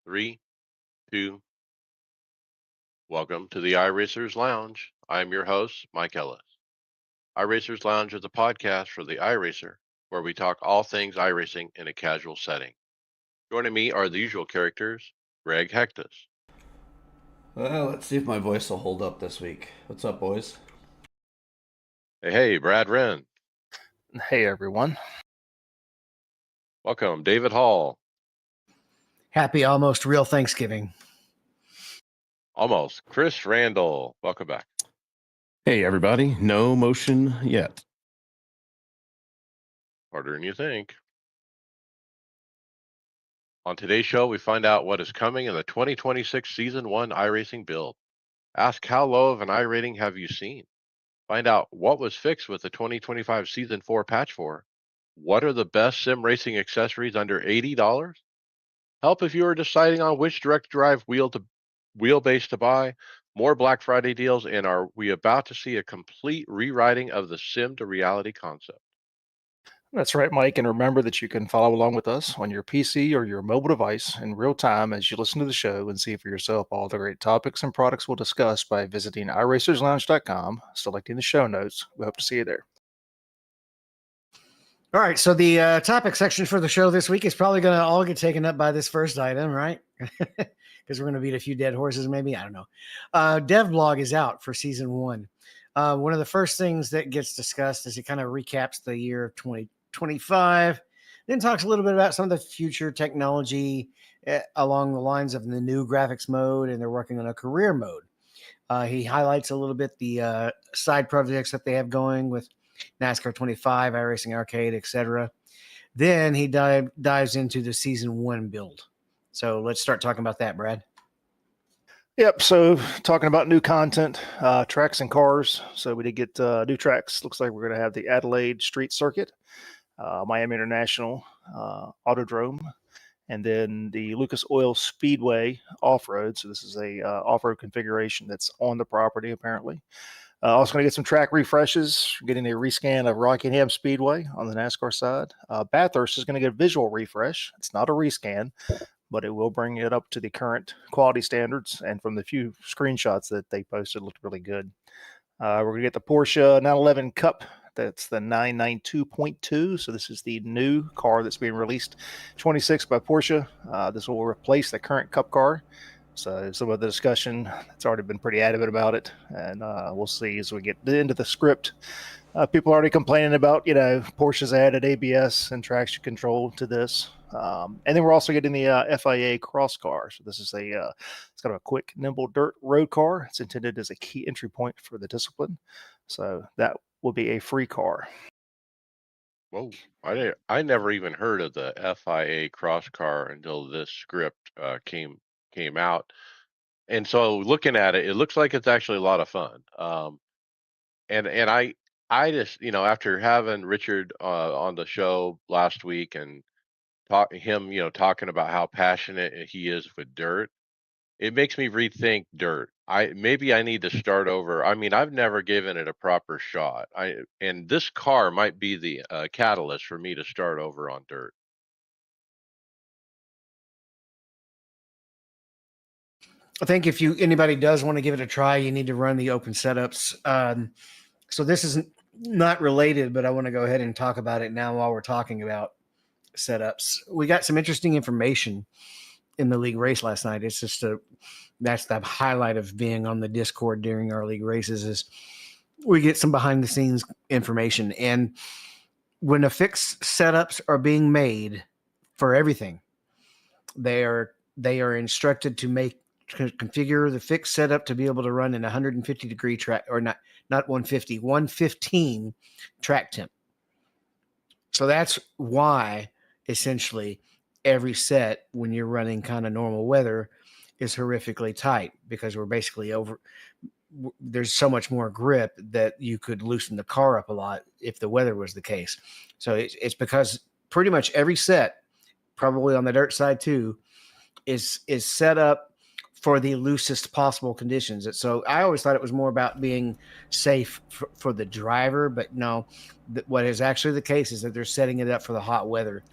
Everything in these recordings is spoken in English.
Three, two, welcome to the iRacers Lounge. I'm your host, Mike Ellis. iRacers Lounge is a podcast for the iRacer, where we talk all things iRacing in a casual setting. Joining me are the usual characters, Greg Hectus. Well, let's see if my voice will hold up this week. What's up, boys? Hey, Brad Wren. Hey, everyone. Welcome, David Hall. Happy almost real Thanksgiving. Almost, Chris Randall. Welcome back. Hey, everybody. No motion yet. Harder than you think. On today's show, we find out what is coming in the 2026 Season 1 iRacing build. Ask how low of an iRating have you seen? Find out what was fixed with the 2025 Season 4 Patch 4. What are the best sim racing accessories under $80? Help if you are deciding on which direct drive wheelbase to buy. More Black Friday deals, and are we about to see a complete rewriting of the sim to reality concept? That's right, Mike. And remember that you can follow along with us on your PC or your mobile device in real time as you listen to the show and see for yourself all the great topics and products we'll discuss by visiting iRacersLounge.com, selecting the show notes. We hope to see you there. All right, so the topic section for the show this week is probably going to all get taken up by this first item, right? Because we're going to beat a few dead horses, maybe. I don't know. Devblog is out for Season 1. One of the first things that gets discussed is it kind of recaps the year of 2025, then talks a little bit about some of the future technology along the lines of the new graphics mode, and they're working on a career mode. He highlights a little bit the side projects that they have going with NASCAR 25, iRacing Arcade, etc. Then he dives into the Season 1 build. So let's start talking about that, Brad. Yep. So talking about new content, tracks and cars. So we did get new tracks. Looks like we're going to have the Adelaide Street Circuit, Miami International Autodrome, and then the Lucas Oil Speedway off-road. So this is a off-road configuration that's on the property, apparently. Also going to get some track refreshes, getting a rescan of Rockingham Speedway on the NASCAR side. Bathurst is going to get a visual refresh. It's not a rescan, but it will bring it up to the current quality standards. And from the few screenshots that they posted, looked really good. We're going to get the Porsche 911 Cup. That's the 992.2. So this is the new car that's being released, 26 by Porsche. This will replace the current Cup car. So some of the discussion that's already been pretty adamant about it, and we'll see as we get into the script. People are already complaining about, Porsche's added ABS and traction control to this. And then we're also getting the FIA cross car. So this is it's kind of a quick, nimble dirt road car. It's intended as a key entry point for the discipline. So that will be a free car. Whoa, I never even heard of the FIA cross car until this script came out. And so looking at it, it looks like it's actually a lot of fun. And I just, after having Richard on the show last week and talking about how passionate he is with dirt, it makes me rethink dirt. Maybe I need to start over. I mean, I've never given it a proper shot. And this car might be the catalyst for me to start over on dirt. I think if anybody does want to give it a try, you need to run the open setups. So this isn't not related, but I want to go ahead and talk about it now while we're talking about setups. We got some interesting information in the league race last night. It's just that's the highlight of being on the Discord during our league races is we get some behind the scenes information. And when the fixed setups are being made for everything, they are instructed to configure the fixed setup to be able to run in 150 degree track, or not 150, 115 track temp. So that's why essentially every set, when you're running kind of normal weather, is horrifically tight, because we're basically there's so much more grip that you could loosen the car up a lot if the weather was the case. So it's because pretty much every set, probably on the dirt side too, is set up for the loosest possible conditions. So I always thought it was more about being safe for the driver, but no, what is actually the case is that they're setting it up for the hot weather.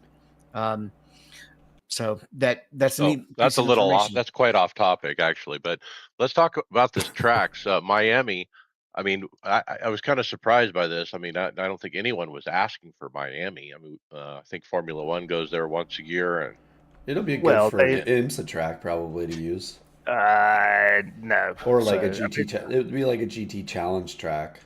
So that's a Oh, neat that's piece a of little off. information. That's quite off topic, actually. But let's talk about this tracks. Miami. I mean, I was kind of surprised by this. I mean, I don't think anyone was asking for Miami. I mean, I think Formula One goes there once a year, and It'll be good Well, for they IMSA track probably to use, no. or So like a I GT. mean, It would be like a GT challenge track.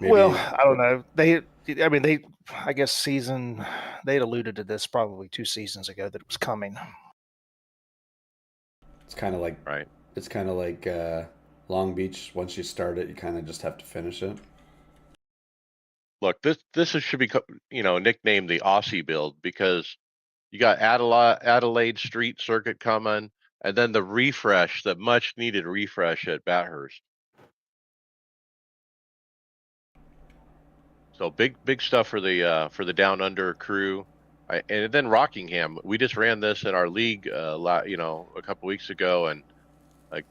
well, Maybe I don't know. I mean, I guess they'd alluded to this probably 2 seasons ago that it was coming. it's kind of like right. it's kind of like Long Beach. Once you start it, you kind of just have to finish it. Look, should be nicknamed the Aussie build because you got Adelaide Street Circuit coming, and then the much needed refresh at Bathurst. So big stuff for the Down Under crew. And then Rockingham, we just ran this in our league, a couple weeks ago, and like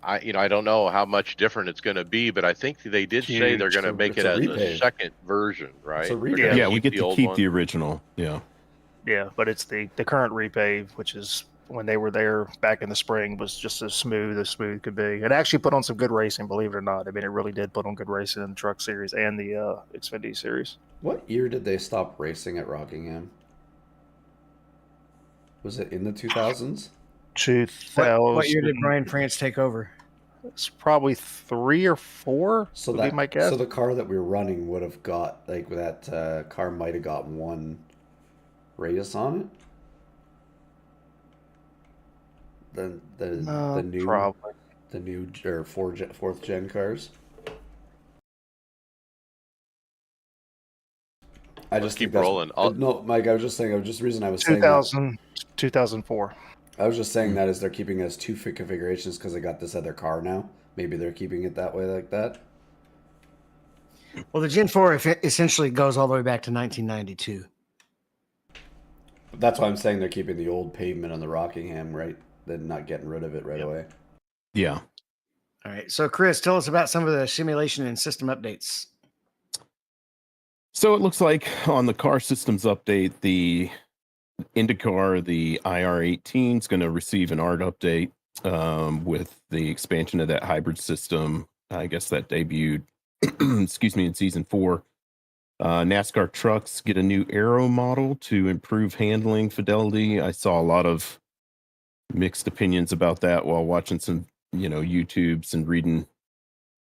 I don't know how much different it's going to be, but I think they did say they're Huge. going to make It's it a as a repave. second version, right? a They're repave. gonna Yeah, we get the to old keep one. the original. Yeah. Yeah, but it's the current repave, which is when they were there back in the spring, was just as smooth could be. It actually put on some good racing, believe it or not. I mean, it really did put on good racing in the Truck Series and the Xfinity Series. What year did they stop racing at Rockingham? Was it in the 2000s? 2000. What year did Brian France take over? It's probably 3 or 4. So would be my guess. so the car that we were running would have got like that car might have got one race on it. The new probably. the new or fourth gen cars. I Let's just keep think that's- rolling. No, Mike, I was just saying. The reason I was saying that, 2004. I was just saying that is they're keeping it as two configurations because they got this other car now. Maybe they're keeping it that way, like that. Well, the Gen 4 essentially goes all the way back to 1992. That's why I'm saying they're keeping the old pavement on the Rockingham, right? They're not getting rid of it right away. Yeah. All right. So, Chris, tell us about some of the simulation and system updates. So it looks like on the car systems update, the IndyCar, the IR18 is going to receive an ART update with the expansion of that hybrid system. I guess that debuted, excuse me, in season 4. NASCAR trucks get a new aero model to improve handling fidelity. I saw a lot of mixed opinions about that while watching some, YouTubes and reading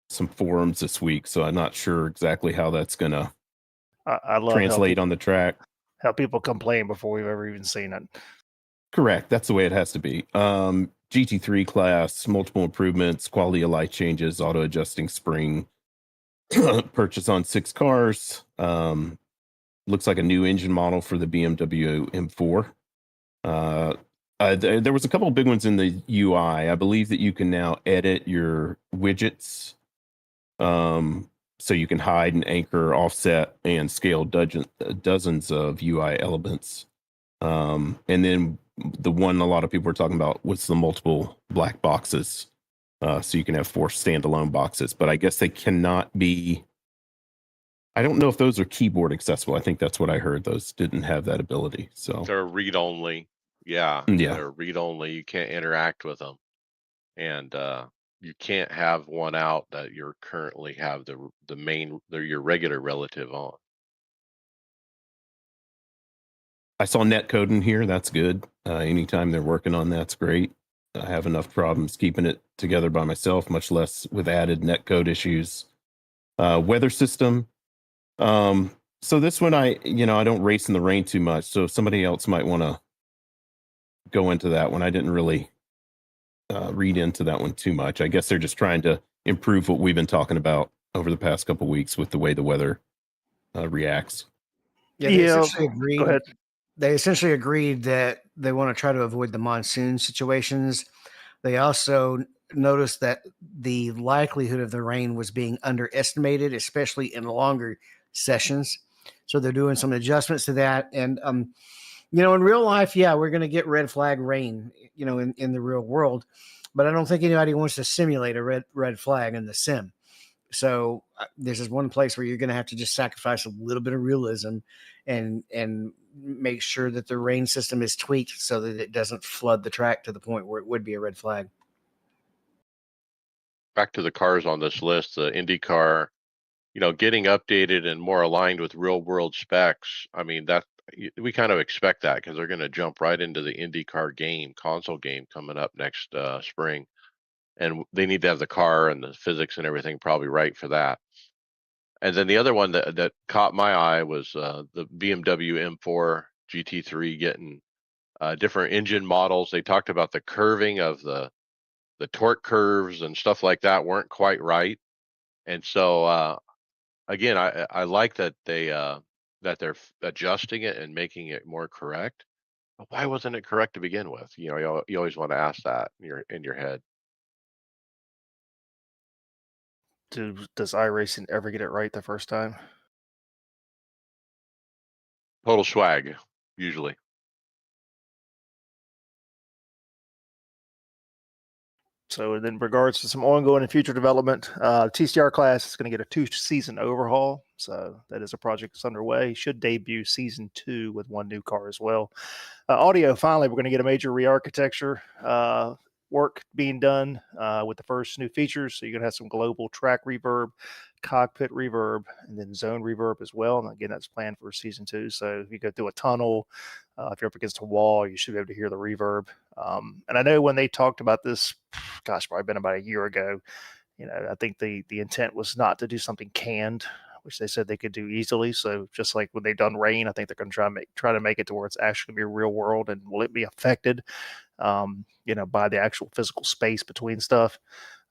some forums this week. So I'm not sure exactly how that's going to I love translate on the track. how people complain before we've ever even seen it. Correct. That's the way it has to be. GT3 class, multiple improvements, quality of life changes, auto adjusting spring, purchase on 6 cars. Looks like a new engine model for the BMW M4. There was a couple of big ones in the UI. I believe that you can now edit your widgets. So you can hide and anchor, offset, and scale dozens of UI elements. And then the one a lot of people were talking about was the multiple black boxes. So you can have 4 standalone boxes, but I guess they cannot be. I don't know if those are keyboard accessible. I think that's what I heard. Those didn't have that ability. So They're read only. Yeah, Yeah. they're read only. You can't interact with them, and you can't have one out that you're currently have the main your regular relative on. I saw netcode in here. That's good. Anytime they're working on that's great. I have enough problems keeping it together by myself, much less with added netcode issues. Weather system. So this one, I don't race in the rain too much. So somebody else might want to go into that one. I didn't really read into that one too much. I guess they're just trying to improve what we've been talking about over the past couple of weeks with the way the weather reacts. Yeah, they Yeah, essentially agreed. Go ahead. They essentially agreed that they want to try to avoid the monsoon situations. They also noticed that the likelihood of the rain was being underestimated, especially in longer sessions. So they're doing some adjustments to that. And, in real life, yeah, we're going to get red flag rain, in the real world. But I don't think anybody wants to simulate a red flag in the sim. So this is one place where you're going to have to just sacrifice a little bit of realism and make sure that the rain system is tweaked so that it doesn't flood the track to the point where it would be a red flag. Back to the cars on this list, the IndyCar, getting updated and more aligned with real world specs. I mean, we kind of expect that because they're going to jump right into the IndyCar console game coming up next spring. And they need to have the car and the physics and everything probably right for that. And then the other one that caught my eye was the BMW M4 GT3 getting different engine models. They talked about the curving of the torque curves and stuff like that weren't quite right. And so again, I like that they're adjusting it and making it more correct. But why wasn't it correct to begin with? You always want to ask that in your head. Does iRacing ever get it right the first time? Total swag, usually. So, in regards to some ongoing and future development, TCR class is going to get a 2-season overhaul. So, that is a project that's underway. Should debut season 2 with one new car as well. Audio, finally, we're going to get a major re-architecture work being done with the first new features. So, you're going to have some global track reverb, cockpit reverb, and then zone reverb as well. And again, that's planned for season 2. So, if you go through a tunnel, if you're up against a wall, you should be able to hear the reverb. And I know when they talked about this, gosh, probably been about a year ago, I think the intent was not to do something canned, which they said they could do easily. So just like when they done rain, I think they're going to try to make it to where it's actually going to be real world. And will it be affected, by the actual physical space between stuff?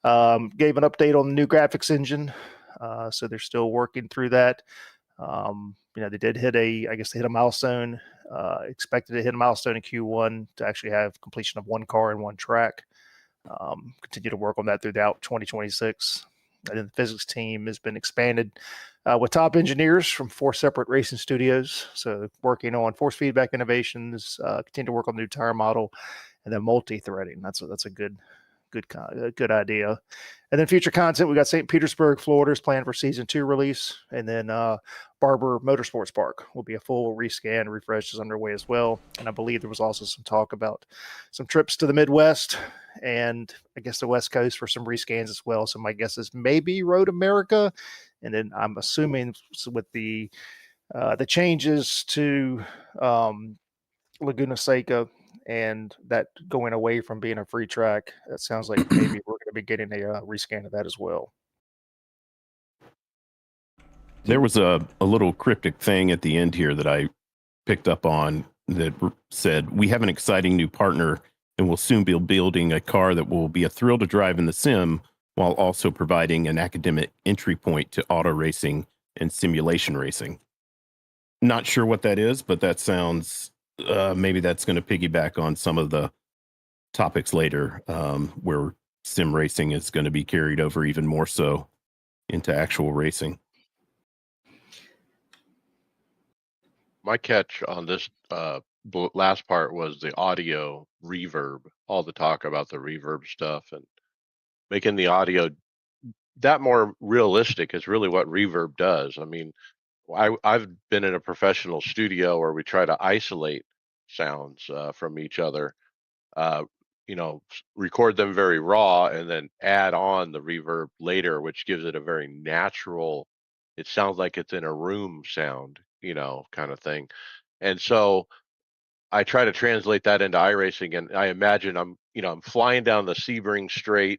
Gave an update on the new graphics engine. So they're still working through that. They did I guess they hit a milestone, expected to hit a milestone in Q1 to actually have completion of one car and one track. Continue to work on that throughout 2026. And then the physics team has been expanded with top engineers from 4 separate racing studios. So working on force feedback innovations, continue to work on the new tire model, and then multi-threading. That's a good idea. And then future content, we got St. Petersburg, Florida is planned for season 2 release, and then Barber Motorsports Park will be a full rescan refresh is underway as well. And I believe there was also some talk about some trips to the Midwest and I guess the West Coast for some rescans as well. So my guess is maybe Road America, and then I'm assuming with the changes to Laguna Seca and that going away from being a free track, that sounds like maybe we're going to be getting a rescan of that as well. There was a little cryptic thing at the end here that I picked up on that said, "We have an exciting new partner and will soon be building a car that will be a thrill to drive in the sim while also providing an academic entry point to auto racing and simulation racing." Not sure what that is, but that sounds maybe that's going to piggyback on some of the topics later, where sim racing is going to be carried over even more so into actual racing. My catch on this last part was the audio reverb, all the talk about the reverb stuff and making the audio that more realistic is really what reverb does. I mean, I've been in a professional studio where we try to isolate sounds from each other, uh, record them very raw and then add on the reverb later, which gives it a very natural, it sounds like it's in a room sound, kind of thing. And so I try to translate that into iRacing, and I imagine I'm flying down the Sebring Strait,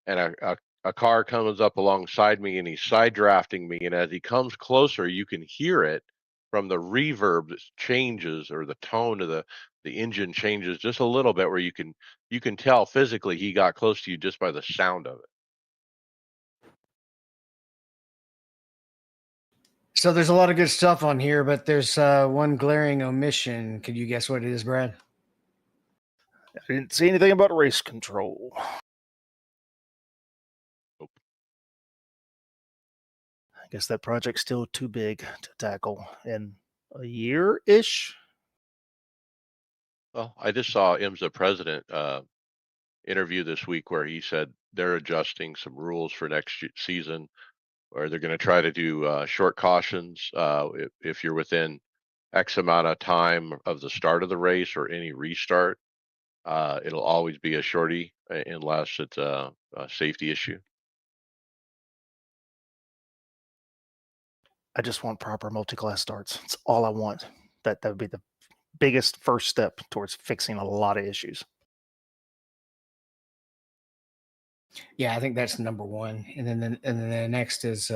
and a car comes up alongside me, and he's side drafting me, and as he comes closer, you can hear it from the reverb that changes, or the tone of the engine changes just a little bit, where you can tell physically he got close to you just by the sound of it. So there's a lot of good stuff on here, but there's one glaring omission. Could you guess what it is, Brad? I didn't see anything about race control. Nope. I guess that project's still too big to tackle in a year-ish. Well, I just saw IMSA president interview this week where he said they're adjusting some rules for next season. or they're going to try to do short cautions. If you're within X amount of time of the start of the race or any restart, it'll always be a shorty unless it's a safety issue. I just want proper multi-class starts. It's all I want. That would be the biggest first step towards fixing a lot of issues. Yeah, I think that's number one. And then the next is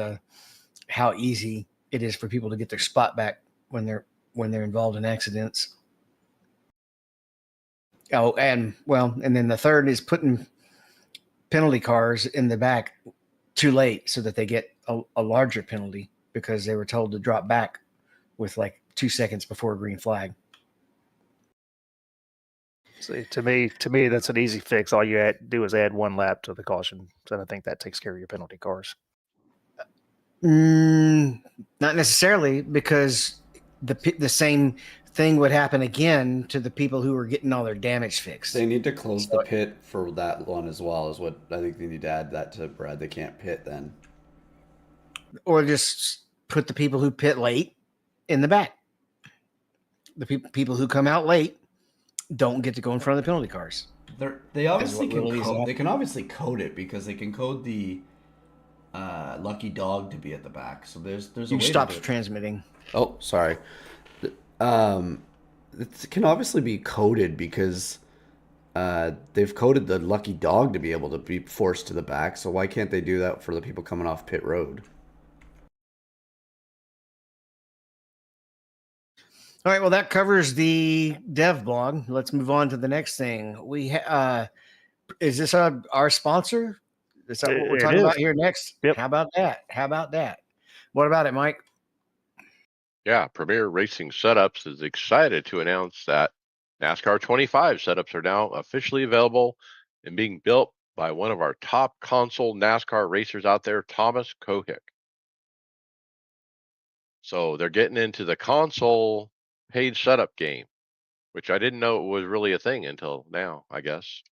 how easy it is for people to get their spot back when they're involved in accidents. Oh, and then the third is putting penalty cars in the back too late so that they get a larger penalty because they were told to drop back with like 2 seconds before a green flag. See, to me, that's an easy fix. All you do is add 1 lap to the caution. So I think that takes care of your penalty cars. Not necessarily, because the same thing would happen again to the people who were getting all their damage fixed. They need to close the pit for that one as well, is what I think they need to add that to Brad. They can't pit then. Or just put the people who pit late in the back. The people who come out late don't get to go in front of the penalty cars. They obviously can really code, they can obviously code it because they can code the lucky dog to be at the back. So there's a You way stopped to do it. transmitting. Oh, sorry. It can obviously be coded because they've coded the lucky dog to be able to be forced to the back. So why can't they do that for the people coming off pit road? All right, well, that covers the dev blog. Let's move on to the next thing. Is this our sponsor? Is that what we're talking about here next? Yep. How about that? What about it, Mike? Yeah, Premier Racing Setups is excited to announce that NASCAR 25 setups are now officially available and being built by one of our top console NASCAR racers out there, Thomas Kohick. So they're getting into the console paid setup game, which I didn't know was really a thing until now, I guess.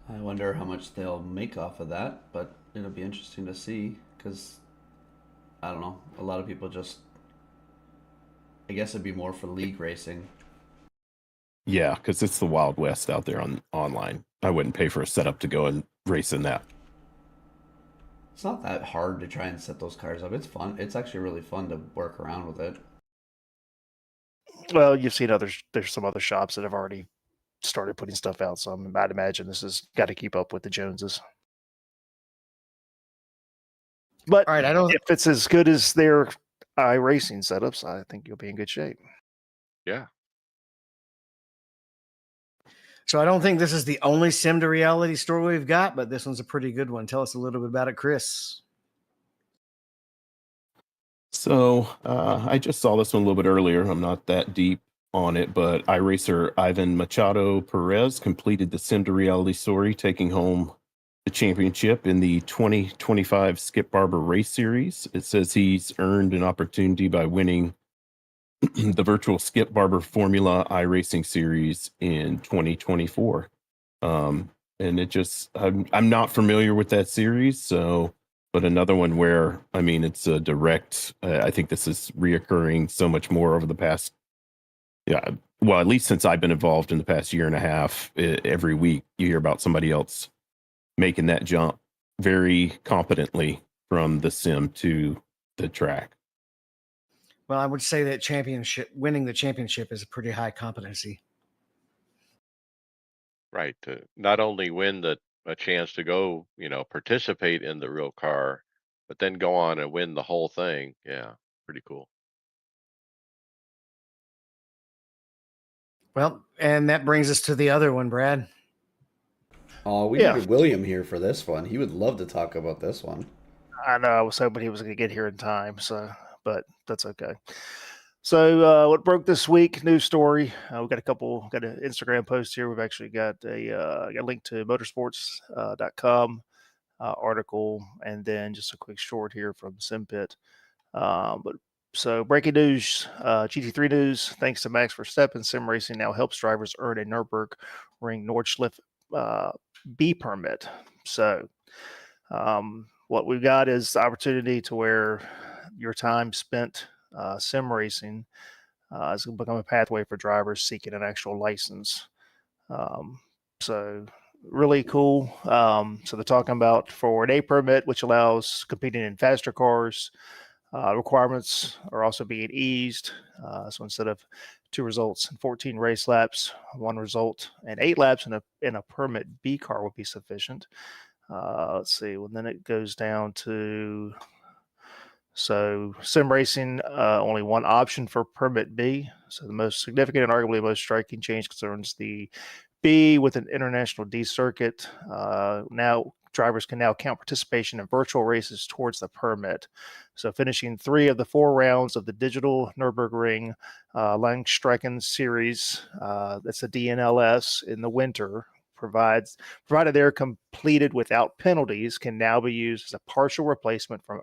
I wonder how much they'll make off of that, but it'll be interesting to see because I don't know. A lot of people just, I guess it'd be more for league racing. Yeah, because it's the Wild West out there online. I wouldn't pay for a setup to go and race in that. It's not that hard to try and set those cars up. It's fun. It's actually really fun to work around with it. Well, you've seen there's some other shops that have already started putting stuff out. So I'd imagine this has got to keep up with the Joneses. But All right, if it's as good as their iRacing setups, I think you'll be in good shape. Yeah. So I don't think this is the only sim to reality story we've got, but this one's a pretty good one. Tell us a little bit about it, Chris. So I just saw this one a little bit earlier. I'm not that deep on it, but iRacer Ivan Machado Perez completed the sim to reality story, taking home the championship in the 2025 Skip Barber Race Series. It says he's earned an opportunity by winning the virtual Skip Barber Formula iRacing Series in 2024. And it just, I'm not familiar with that series, so, but another one where, I mean, it's a direct, I think this is reoccurring so much more over the past, well, at least since I've been involved in the past year and a half, every week you hear about somebody else making that jump very competently from the sim to the track. Well, I would say that winning the championship is a pretty high competency. Right. To not only win a chance to go, participate in the real car, but then go on and win the whole thing. Yeah. Pretty cool. Well, and that brings us to the other one, Brad. Oh, we needed William here for this one. He would love to talk about this one. I know. I was hoping he was going to get here in time, but that's okay. So what broke this week? News story. We got an Instagram post here. We've actually got a link to motorsports.com article, and then just a quick short here from SimPit. So breaking news, GT3 news. Thanks to Max Verstappen, sim racing now helps drivers earn a Nürburgring Nordschleife B permit. So what we've got is the opportunity to where your time spent sim racing is going to become a pathway for drivers seeking an actual license. So really cool. So they're talking about for an A permit, which allows competing in faster cars. Requirements are also being eased. So instead of 2 results and 14 race laps, 1 result and 8 laps in a permit B car will be sufficient. Let's see. Well, then it goes down to sim racing, only 1 option for permit B. So the most significant and arguably most striking change concerns the B with an international D circuit. Now drivers can now count participation in virtual races towards the permit. So finishing 3 of the 4 rounds of the digital Nürburgring Langstrecken series, that's a DNLS in the winter, provided they're completed without penalties, can now be used as a partial replacement for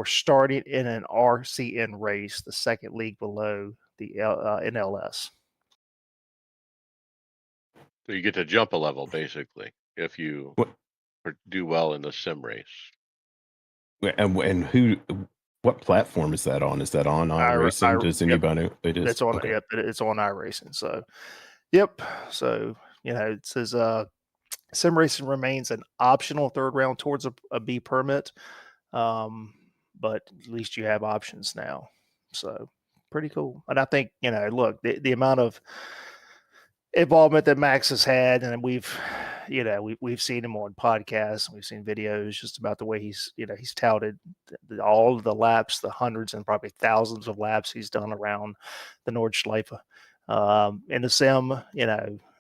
starting in an RCN race, the second league below the NLS. So you get to jump a level basically if you do well in the sim race. And what platform is that on? Is that on iRacing? Does anybody? It is. It's on. Okay. Yep, it's on iRacing. So, yep. So it says sim racing remains an optional 3rd round towards a B permit, but at least you have options now. So pretty cool. And I think look, the amount of involvement that Max has had, and we've seen him on podcasts, and we've seen videos just about the way he's touted all of the laps, the hundreds and probably thousands of laps he's done around the Nordschleife. In the sim,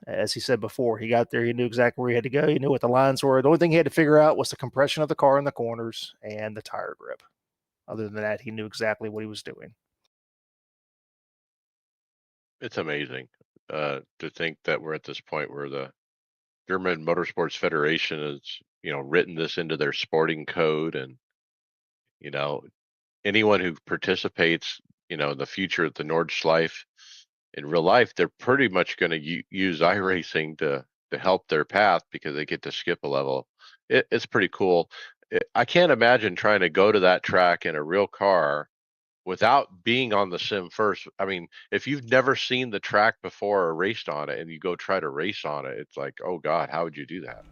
as he said before, he got there, he knew exactly where he had to go, he knew what the lines were. The only thing he had to figure out was the compression of the car in the corners and the tire grip. Other than that, he knew exactly what he was doing. It's amazing to think that we're at this point where the German Motorsports Federation has, written this into their sporting code, and anyone who participates, in the future at the Nordschleife in real life, they're pretty much going to use iRacing to help their path because they get to skip a level. It's pretty cool. I can't imagine trying to go to that track in a real car without being on the sim first. I mean, if you've never seen the track before or raced on it and you go try to race on it, it's like, oh God, how would you do that?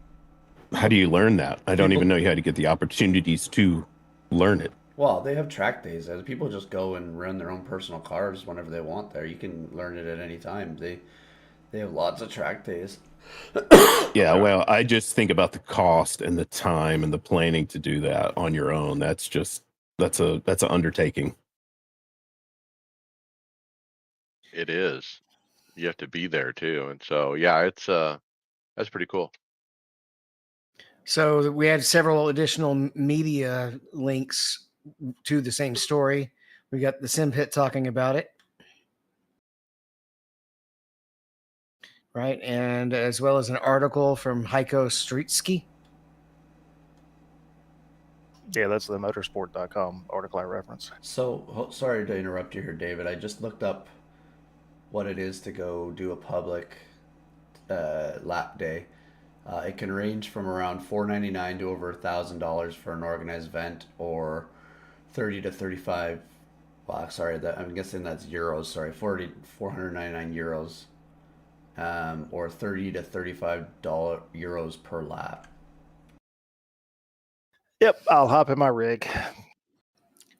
How do you learn that? I don't even know you had to get the opportunities to learn it. Well, they have track days. As people just go and run their own personal cars whenever they want there. You can learn it at any time. They have lots of track days. Yeah, well, I just think about the cost and the time and the planning to do that on your own. That's an undertaking. It is. You have to be there too. And so, yeah, it's that's pretty cool. So we had several additional media links to the same story. We got the Sim Pit talking about it, right? And as well as an article from Heiko Streetsky. Yeah, that's the motorsport.com article I referenced. So, sorry to interrupt you here, David. I just looked up what it is to go do a public lap day. It can range from around $499 to over $1,000 for an organized event, or 30 to 35. Well, sorry, I'm guessing that's euros. Sorry, 499 euros, or 30 to $35 per lap. Yep, I'll hop in my rig.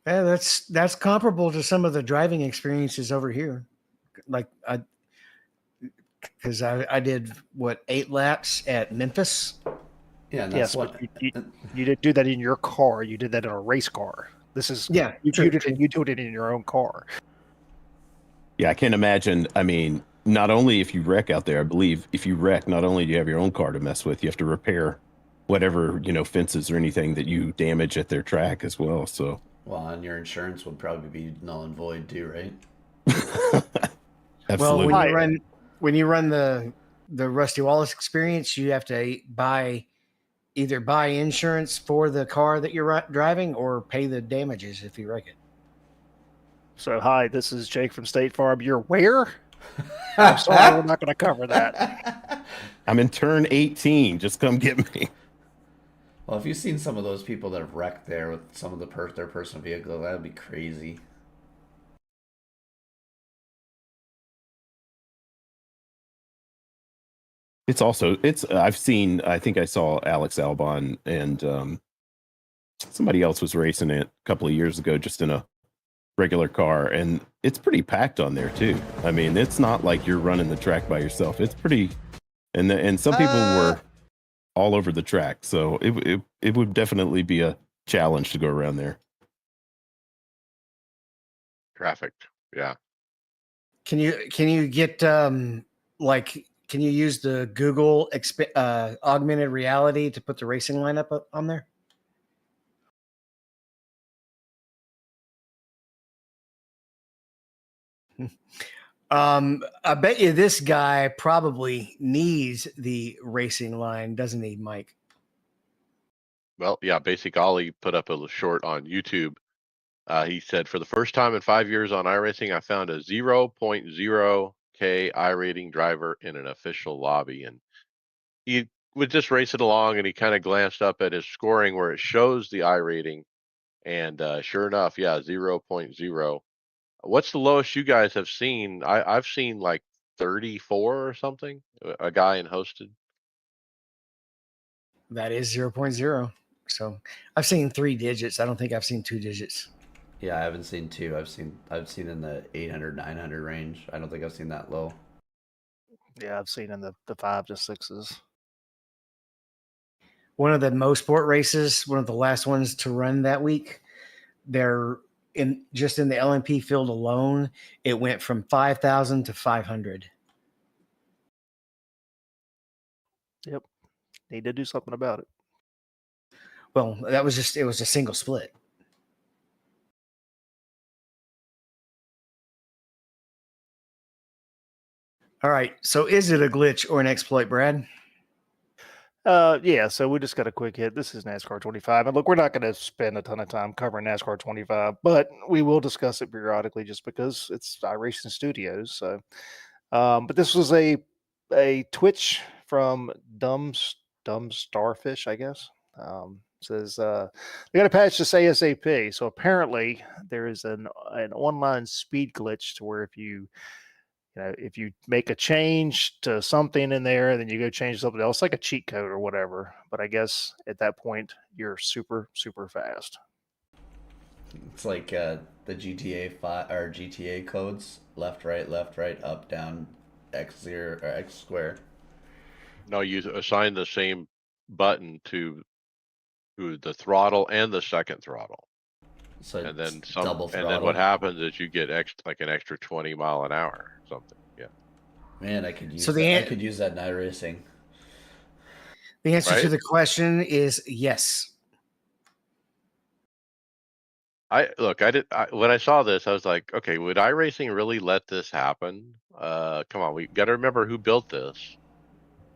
Yeah, that's comparable to some of the driving experiences over here. Like because I did 8 laps at Memphis. Yeah, and that's what you didn't do that in your car. You did that in a race car. This is you do it in your own car. Yeah, I can't imagine. I mean, not only if you wreck out there, I believe if you wreck, not only do you have your own car to mess with, you have to repair whatever fences or anything that you damage at their track as well. So, well, and your insurance would probably be null and void too, right? Absolutely. Well, when you run the Rusty Wallace experience, you have to either buy insurance for the car that you're driving or pay the damages if you wreck it. So, hi, this is Jake from State Farm. You're where? I'm sorry, we're not going to cover that. I'm in turn 18. Just come get me. Well, if you've seen some of those people that have wrecked there with some of their personal vehicles, that would be crazy. I've seen, I think I saw Alex Albon and somebody else was racing it a couple of years ago just in a regular car, and it's pretty packed on there too. I mean, it's not like you're running the track by yourself. It's pretty, and some people were all over the track, so it would definitely be a challenge to go around there. Traffic. Yeah. Can you get like can you use the Google augmented reality to put the racing lineup up on there? I bet you this guy probably needs the racing line, doesn't he, Mike? Well, yeah, Basic Ollie put up a short on YouTube. He said, for the first time in 5 years on iRacing, I found a 0.0K iRating driver in an official lobby. And he would just race it along, and he kind of glanced up at his scoring where it shows the iRating. And sure enough, yeah, 0.0. What's the lowest you guys have seen? I've seen like 34 or something, a guy in hosted. That is 0.0. So I've seen 3 digits. I don't think I've seen 2 digits. Yeah, I haven't seen two. I've seen in the 800, 900 range. I don't think I've seen that low. Yeah, I've seen in the 5 to 6s. One of the Mosport races, one of the last ones to run that week, they're in just in the LMP field alone, it went from 5,000 to 500. Yep. Need to do something about it. Well, it was a single split. All right. So is it a glitch or an exploit, Brad? Yeah, so we just got a quick hit. This is NASCAR 25. And look, we're not going to spend a ton of time covering NASCAR 25, but we will discuss it periodically just because it's iRacing Studios. So, but this was a Twitch from Dumb Starfish, I guess. Says they got to patch this ASAP. So apparently there is an online speed glitch to where if you make a change to something in there, then you go change something else, like a cheat code or whatever. But I guess at that point, you're super, super fast. It's like the GTA 5 or GTA codes: left, right, up, down, X0 or X square. No, you assign the same button to the throttle and the second throttle. So And then it's double and then throttle. what happens is you get like an extra 20 mile an hour or something. Yeah. Man, I could use So that. I could use that in iRacing. The answer to Right? the question is yes. When I saw this, I was like, okay, would iRacing really let this happen? Come on, we got to remember who built this.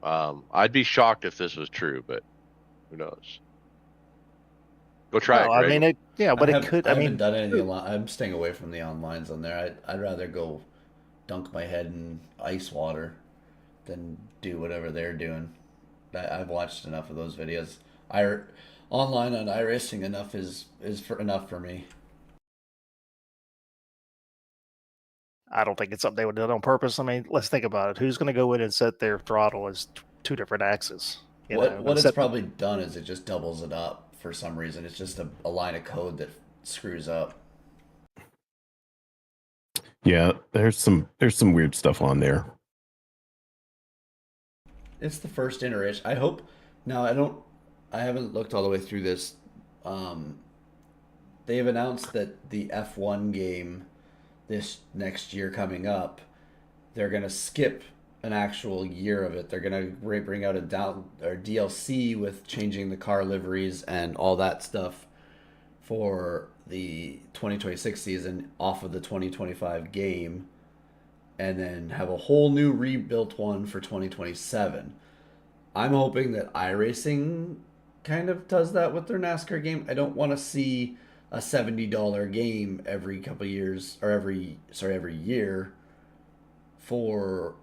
I'd be shocked if this was true, but who knows? Go try No, it, I Greg. mean but it could. I I haven't mean, done any. I'm staying away from the onlines on there. I'd rather go dunk my head in ice water than do whatever they're doing. I've watched enough of those videos. I online on iRacing enough for me. I don't think it's something they would do it on purpose. I mean, let's think about it. Who's going to go in and set their throttle as two different axes? What it's probably done is it just doubles it up for some reason. It's just a line of code that screws up. Yeah, there's some weird stuff on there. It's the first iteration. I hope. Now I haven't looked all the way through this. They've announced that the F1 game this next year coming up, they're gonna skip an actual year of it. They're gonna bring out a DLC with changing the car liveries and all that stuff for the 2026 season off of the 2025 game, and then have a whole new rebuilt one for 2027. I'm hoping that iRacing kind of does that with their NASCAR game. I don't want to see a $70 game every couple of years or every year for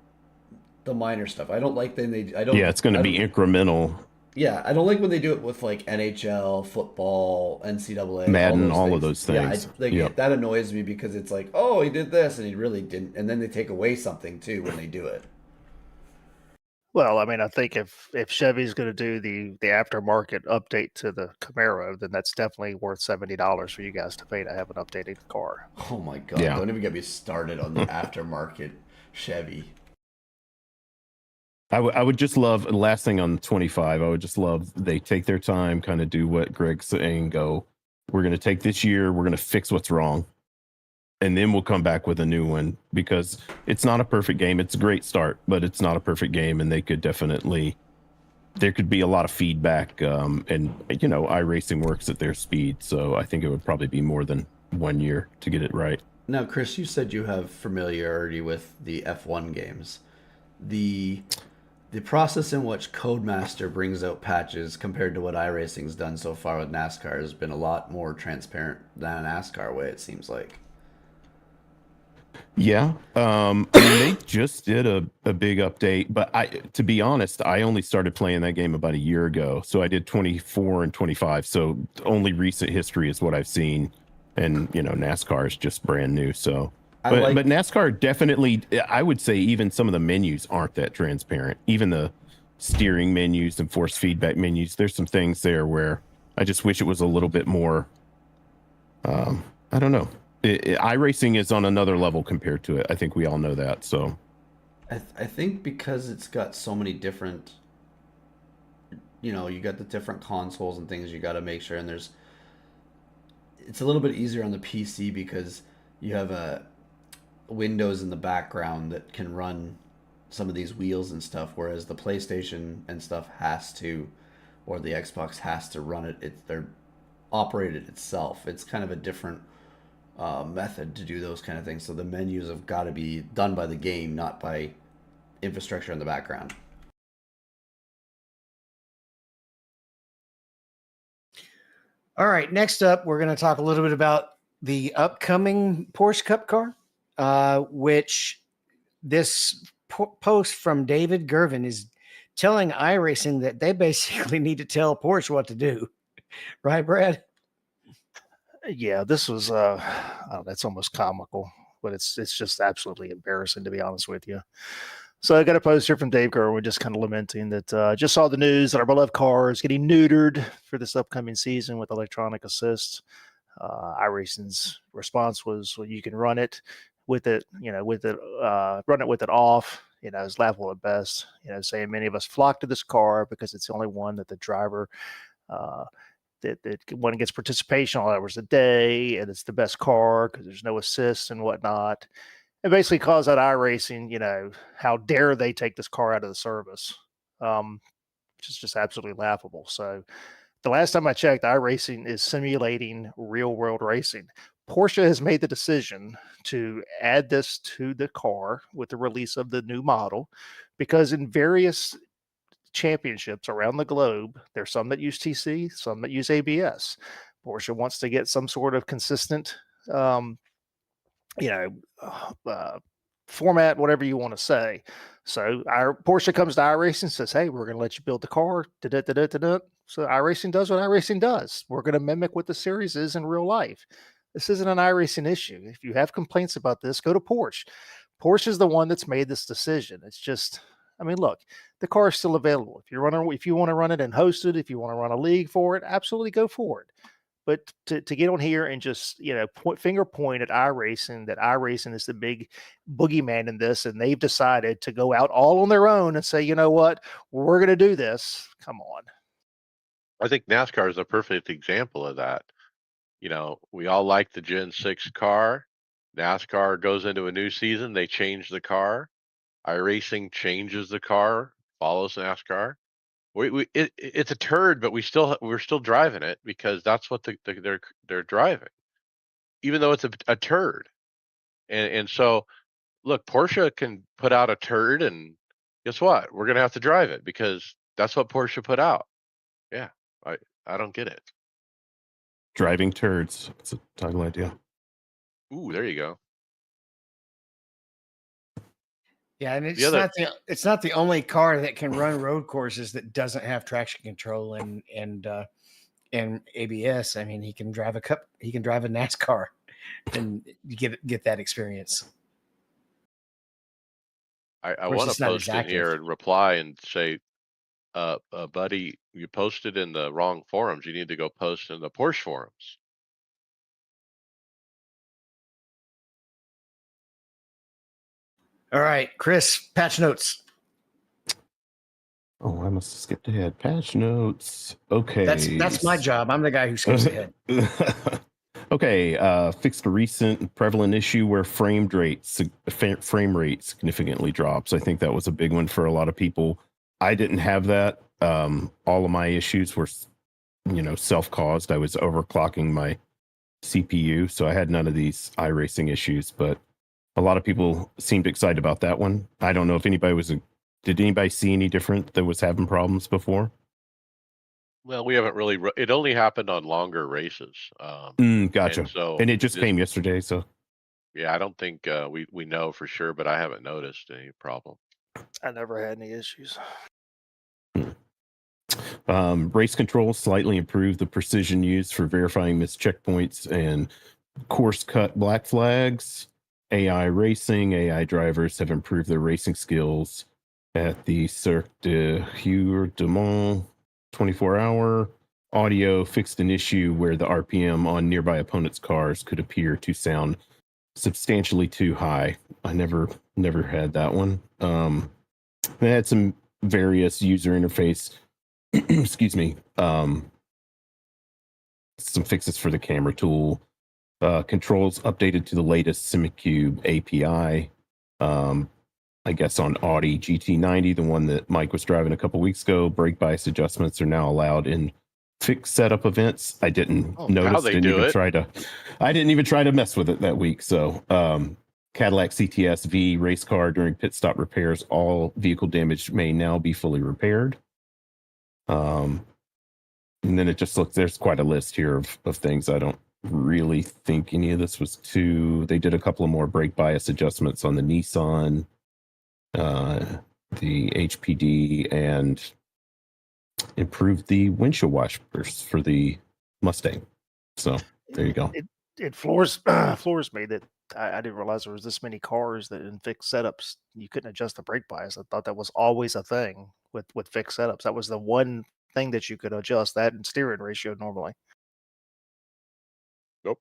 the minor stuff. I don't like them. I don't. Yeah, it's going to be incremental. Yeah, I don't like when they do it with like NHL, football, NCAA, all Madden, those all of things. those Yeah, things. like Yep. that annoys me because it's like, oh, he did this and he really didn't, and then they take away something too when they do it. Well, I mean, I think if Chevy's going to do the aftermarket update to the Camaro, then that's definitely worth $70 for you guys to pay to have an updated car. Oh my God! Yeah. Don't even get me started on the aftermarket Chevy. I would just love, last thing on 25, I would just love they take their time, kind of do what Greg's saying, go, we're going to take this year, we're going to fix what's wrong, and then we'll come back with a new one, because it's not a perfect game. It's a great start, but it's not a perfect game, and they could definitely, there could be a lot of feedback, and iRacing works at their speed, so I think it would probably be more than 1 year to get it right. Now, Chris, you said you have familiarity with the F1 games. The the process in which Codemaster brings out patches compared to what iRacing's done so far with NASCAR has been a lot more transparent than a NASCAR way, it seems like. Yeah. I mean, they just did a big update, but to be honest, I only started playing that game about a year ago. So I did 24 and 25. So only recent history is what I've seen. And, NASCAR is just brand new. So, I but like NASCAR definitely, I would say even some of the menus aren't that transparent. Even the steering menus and force feedback menus, there's some things there where I just wish it was a little bit more, I don't know. iRacing is on another level compared to it. I think we all know that. So I think because it's got so many different, you got the different consoles and things you got to make sure, and it's a little bit easier on the PC because you have a Windows in the background that can run some of these wheels and stuff, whereas the PlayStation and stuff has to, or the Xbox has to run it. They're operated itself. It's kind of a different method to do those kind of things. So the menus have got to be done by the game, not by infrastructure in the background. All right, next up, we're going to talk a little bit about the upcoming Porsche Cup car, which this post from David Gervin is telling iRacing that they basically need to tell Porsche what to do. Right, Brad? Yeah, this was that's almost comical, but it's just absolutely embarrassing, to be honest with you. So I got a post here from Dave Gerwin just kind of lamenting that just saw the news that our beloved car is getting neutered for this upcoming season with electronic assist. iRacing's response was, well, you can run it with it, run it with it off. Is laughable at best. Saying many of us flock to this car because it's the only one that the driver uh, that one gets participation all hours a day, and it's the best car because there's no assists and whatnot. It basically calls out iRacing, how dare they take this car out of the service, which is just absolutely laughable. So the last time I checked, iRacing is simulating real world racing. Porsche has made the decision to add this to the car with the release of the new model because in various championships around the globe, there's some that use TC, some that use ABS. Porsche wants to get some sort of consistent um, you know, format, whatever you want to say. So our Porsche comes to iRacing and says, "Hey, we're going to let you build the car." Da-da-da-da-da-da. So iRacing does what iRacing does. We're going to mimic what the series is in real life. This isn't an iRacing issue. If you have complaints about this, go to Porsche. Porsche is the one that's made this decision. It's just, I mean, look, the car is still available. If you want to run it and host it, if you want to run a league for it, absolutely go for it. But to get on here and just finger point at iRacing, that iRacing is the big boogeyman in this, and they've decided to go out all on their own and say, you know what, we're going to do this. Come on. I think NASCAR is a perfect example of that. We all like the Gen 6 car. NASCAR goes into a new season, they change the car. iRacing changes the car, follows NASCAR. It's a turd, but we're still driving it because that's what they're driving, even though it's a turd. And so look, Porsche can put out a turd, and guess what? We're gonna have to drive it because that's what Porsche put out. Yeah, I don't get it. driving turds. It's a title idea. Ooh, there you go. Yeah, and The other, it's not the only car that can run road courses that doesn't have traction control and ABS. I mean, he can drive a NASCAR and get that experience. I Of course, want to it's not as post in active. here and reply and say, buddy, you posted in the wrong forums. You need to go post in the Porsche forums. All right, Chris, patch notes. Oh, I must have skipped ahead. Patch notes. Okay. That's my job. I'm the guy who skips ahead. Okay. Fixed a recent prevalent issue where frame rate significantly drops. I think that was a big one for a lot of people. I didn't have that. All of my issues were, self-caused. I was overclocking my CPU, so I had none of these iRacing issues, but a lot of people seemed excited about that one. I don't know if did anybody see any different that was having problems before? Well, we haven't really. It only happened on longer races, Gotcha. and so And it just came yesterday, so yeah, I don't think we know for sure, but I haven't noticed any problem. I never had any issues. Race control slightly improved the precision used for verifying missed checkpoints and course cut black flags. AI drivers have improved their racing skills at the Cirque du Mans 24-hour. Audio fixed an issue where the RPM on nearby opponents' cars could appear to sound substantially too high. I never had that one. They had some various user interface excuse me, some fixes for the camera tool, controls updated to the latest SimiCube API. I guess on Audi GT90, the one that Mike was driving a couple weeks ago, brake bias adjustments are now allowed in fixed setup events. I didn't notice. I didn't even try to mess with it that week. So Cadillac CTS V race car during pit stop repairs, all vehicle damage may now be fully repaired. And then it just looks, there's quite a list here of things. I don't really think any of this was they did a couple of more brake bias adjustments on the Nissan, the HPD, and improved the windshield wipers for the Mustang. So there you go. It floors me that I didn't realize there was this many cars that in fixed setups you couldn't adjust the brake bias. I thought that was always a thing with fixed setups. That was the one thing that you could adjust, that and steering ratio normally. Nope.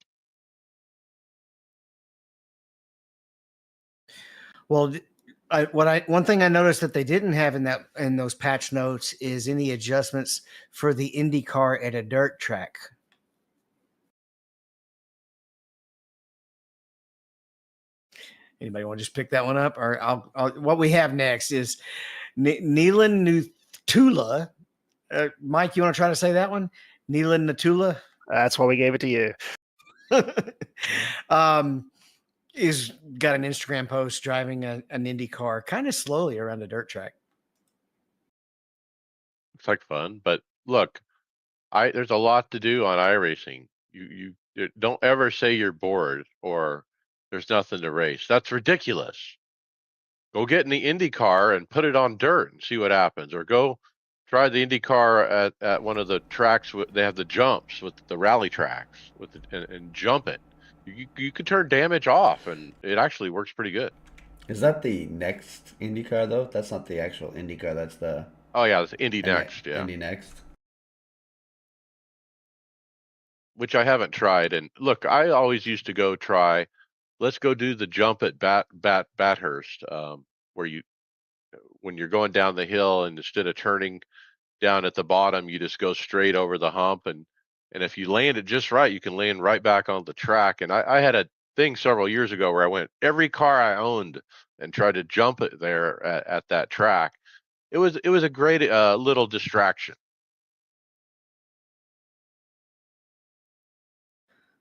Well, one thing I noticed that they didn't have in those patch notes is any adjustments for the IndyCar at a dirt track. Anybody want to just pick that one up, or what we have next is Neelan Natula. Mike, you want to try to say that one? Neelan Natula. That's why we gave it to you. Is got an Instagram post driving an Indy car kind of slowly around a dirt track. It's like fun, but look, there's a lot to do on iRacing. You don't ever say you're bored or there's nothing to race. That's ridiculous. Go get in the Indy car and put it on dirt and see what happens, or go try the Indy car at one of the tracks. They have the jumps with the rally tracks and jump it. You can turn damage off, and it actually works pretty good. Is that the next IndyCar though? That's not the actual IndyCar. That's the It's Indy Next, yeah. Indy Next. Which I haven't tried. And look, I always used to go try. Let's go do the jump at Bathurst, where when you're going down the hill and instead of turning down at the bottom, you just go straight over the hump, and if you land it just right, you can land right back on the track. And I had a thing several years ago where I went every car I owned and tried to jump it there at that track. It was a great little distraction.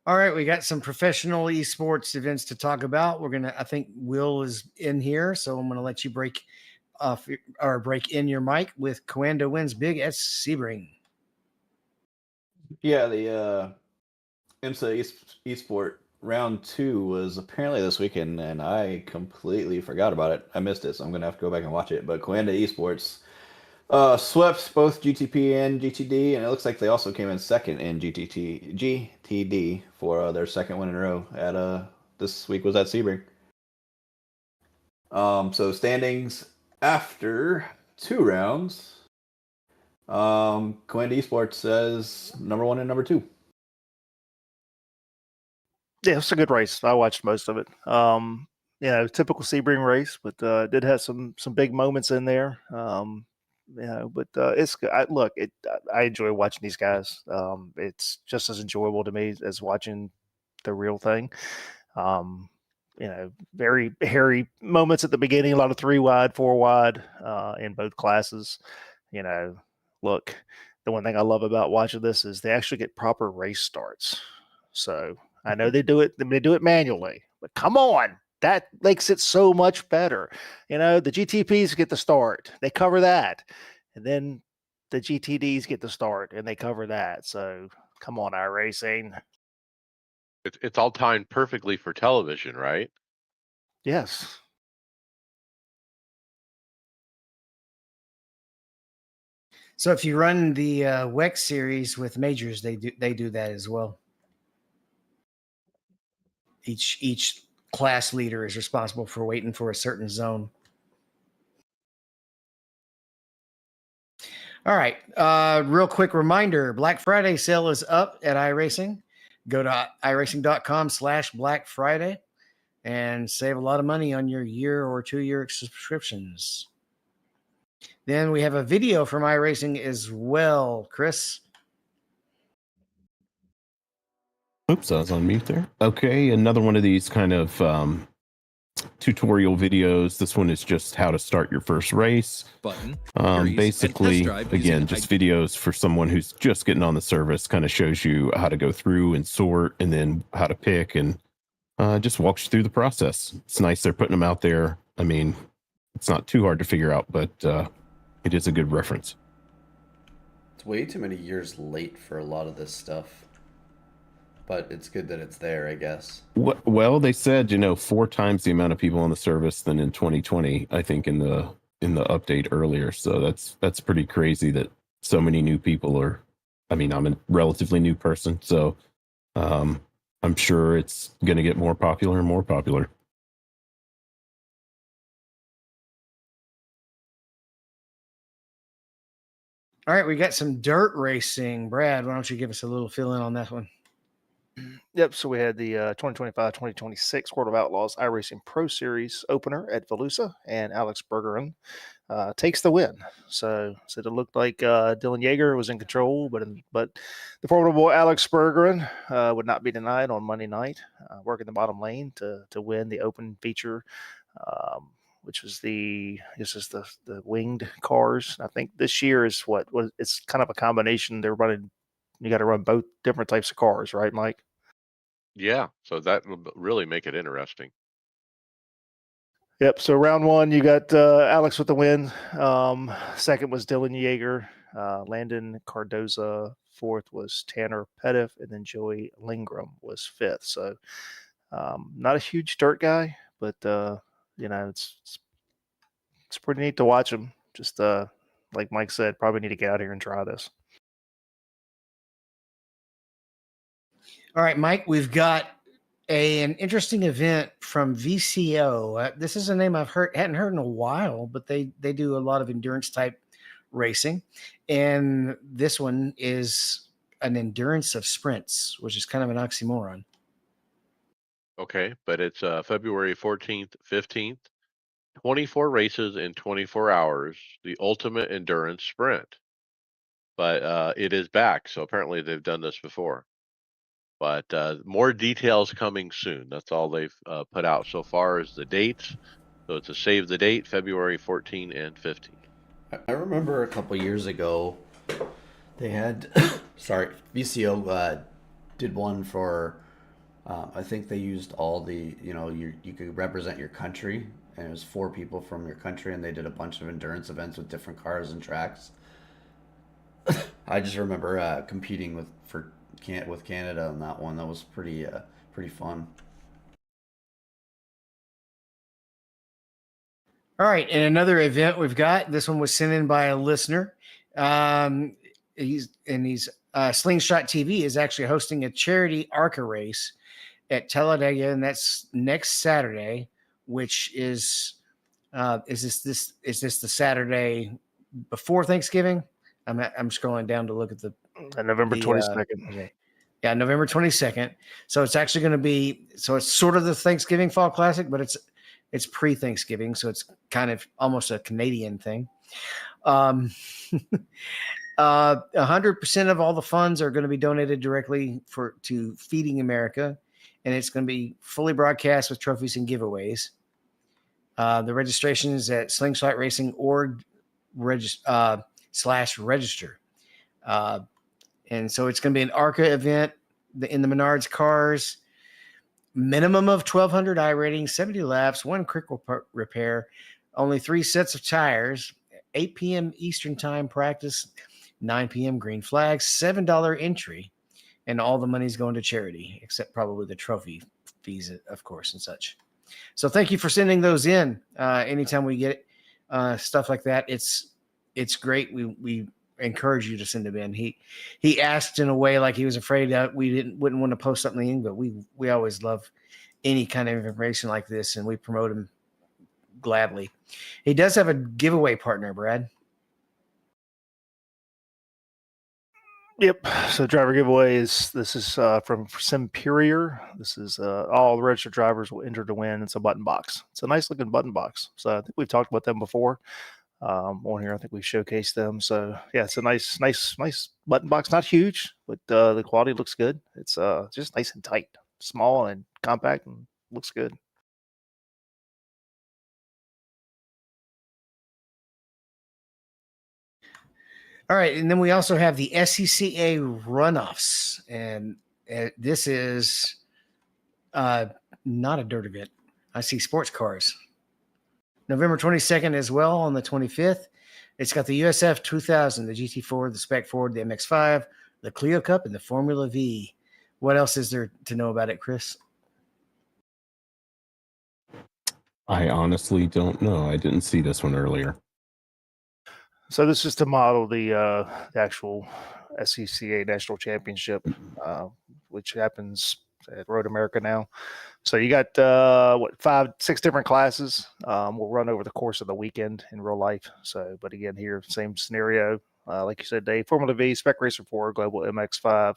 All right, we got some professional esports events to talk about. I think Will is in here, so I'm gonna let you break in your mic with Coanda wins big at Sebring. Yeah, the IMSA eSport round 2 was apparently this weekend, and I completely forgot about it. I missed it, so I'm gonna have to go back and watch it. But Coanda Esports swept both GTP and GTD, and it looks like they also came in second in GTD for their second win in a row at this week was at Sebring. So standings after 2 rounds. Coanda Esports says number 1 and number 2. Yeah, it's a good race. I watched most of it. Typical Sebring race, but did have some big moments in there. But it's good. I enjoy watching these guys. It's just as enjoyable to me as watching the real thing. Very hairy moments at the beginning, a lot of 3 wide, 4 wide in both classes. Look, the one thing I love about watching this is they actually get proper race starts. So I know they do it manually, but come on. That makes it so much better. The GTPs get the start. They cover that. And then the GTDs get the start and they cover that. So come on, iRacing. It's all timed perfectly for television, right? Yes. So if you run the WEX series with majors, they do that as well. Each class leader is responsible for waiting for a certain zone. All right. Real quick reminder, Black Friday sale is up at iRacing. Go to iRacing.com/Black Friday and save a lot of money on your year or 2-year subscriptions. Then we have a video from iRacing as well, Chris. Oops, I was on mute there. Okay, another one of these kind of tutorial videos. This one is just how to start your first race. Button. Basically, again, just videos for someone who's just getting on the service. Kind of shows you how to go through and sort, and then how to pick, and just walks you through the process. It's nice they're putting them out there. I mean, it's not too hard to figure out, but it is a good reference. It's way too many years late for a lot of this stuff. But it's good that it's there, I guess. Well, they said 4 times the amount of people on the service than in 2020. I think in the update earlier. So that's pretty crazy that so many new people are. I mean, I'm a relatively new person, so I'm sure it's going to get more popular and more popular. All right, we got some dirt racing. Brad, why don't you give us a little fill in on that one? Yep. So we had the 2025-2026 World of Outlaws iRacing Pro Series opener at Volusia, and Alex Bergeron takes the win. So it looked like Dylan Yeager was in control, but the formidable Alex Bergeron would not be denied on Monday night, working the bottom lane to win the open feature, which was the winged cars. I think this year is it's kind of a combination. They're running. You got to run both different types of cars, right, Mike? Yeah, so that will really make it interesting. Yep. So round 1, you got Alex with the win. Second was Dylan Yeager. Landon Cardoza. Fourth was Tanner Pettiff, and then Joey Lingram was 5th. So not a huge dirt guy, but it's pretty neat to watch him. Just like Mike said, probably need to get out here and try this. All right, Mike, we've got an interesting event from VCO. This is a name hadn't heard in a while, but they do a lot of endurance type racing, and this one is an endurance of sprints, which is kind of an oxymoron. Okay, but it's February 14th, 15th, 24 races in 24 hours, the ultimate endurance sprint. But it is back, so apparently they've done this before. But more details coming soon. That's all they've put out so far is the dates. So it's a save the date, February 14 and 15. I remember a couple years ago, they had, VCO did one for, I think they used all the, you could represent your country, and it was 4 people from your country, and they did a bunch of endurance events with different cars and tracks. I just remember competing with Canada on that one. That was pretty pretty fun. All right, and another event we've got. This one was sent in by a listener. He's Slingshot TV is actually hosting a charity ARCA race at Talladega, and that's next Saturday. Which is this the Saturday before Thanksgiving? I'm scrolling down to look at the November the, 22nd. okay. Yeah, November 22nd. So it's actually going to be, so it's sort of the Thanksgiving Fall Classic, but it's pre-Thanksgiving, so it's kind of almost a Canadian thing. 100% of all the funds are going to be donated directly to Feeding America, and it's going to be fully broadcast with trophies and giveaways. The registration is at slingshotracing.org /register. And so it's going to be an ARCA event in the Menards cars. Minimum of 1,200 I ratings, 70 laps, one quick repair, only 3 sets of tires, 8 p.m. Eastern time practice, 9 p.m. green flags, $7 entry, and all the money's going to charity, except probably the trophy fees, of course, and such. So thank you for sending those in. Anytime we get stuff like that, it's great. We encourage you to send them in. He asked in a way like he was afraid that we wouldn't want to post something in, but we always love any kind of information like this, and we promote him gladly. He does have a giveaway partner, Brad. Yep. So driver giveaways. This is from Simperior. This is all the registered drivers will enter to win. It's a button box. It's a nice looking button box. So I think we've talked about them before on here. I think we showcased them. So yeah, it's a nice button box. Not huge, but the quality looks good. It's just nice and tight, small and compact, and looks good. All right, and then we also have the SCCA runoffs, and this is not a dirt event. I see sports cars. November 22nd as well on the 25th. It's got the USF 2000, the GT4, the Spec Ford, the MX5, the Clio Cup, and the Formula V. What else is there to know about it, Chris? I honestly don't know. I didn't see this one earlier. So this is to model the actual SCCA National Championship, which happens at Road America now. So you got 5, 6 different classes. We'll run over the course of the weekend in real life. So, but again, here same scenario. Like you said, Dave, Formula V, Spec Racer 4, Global MX5,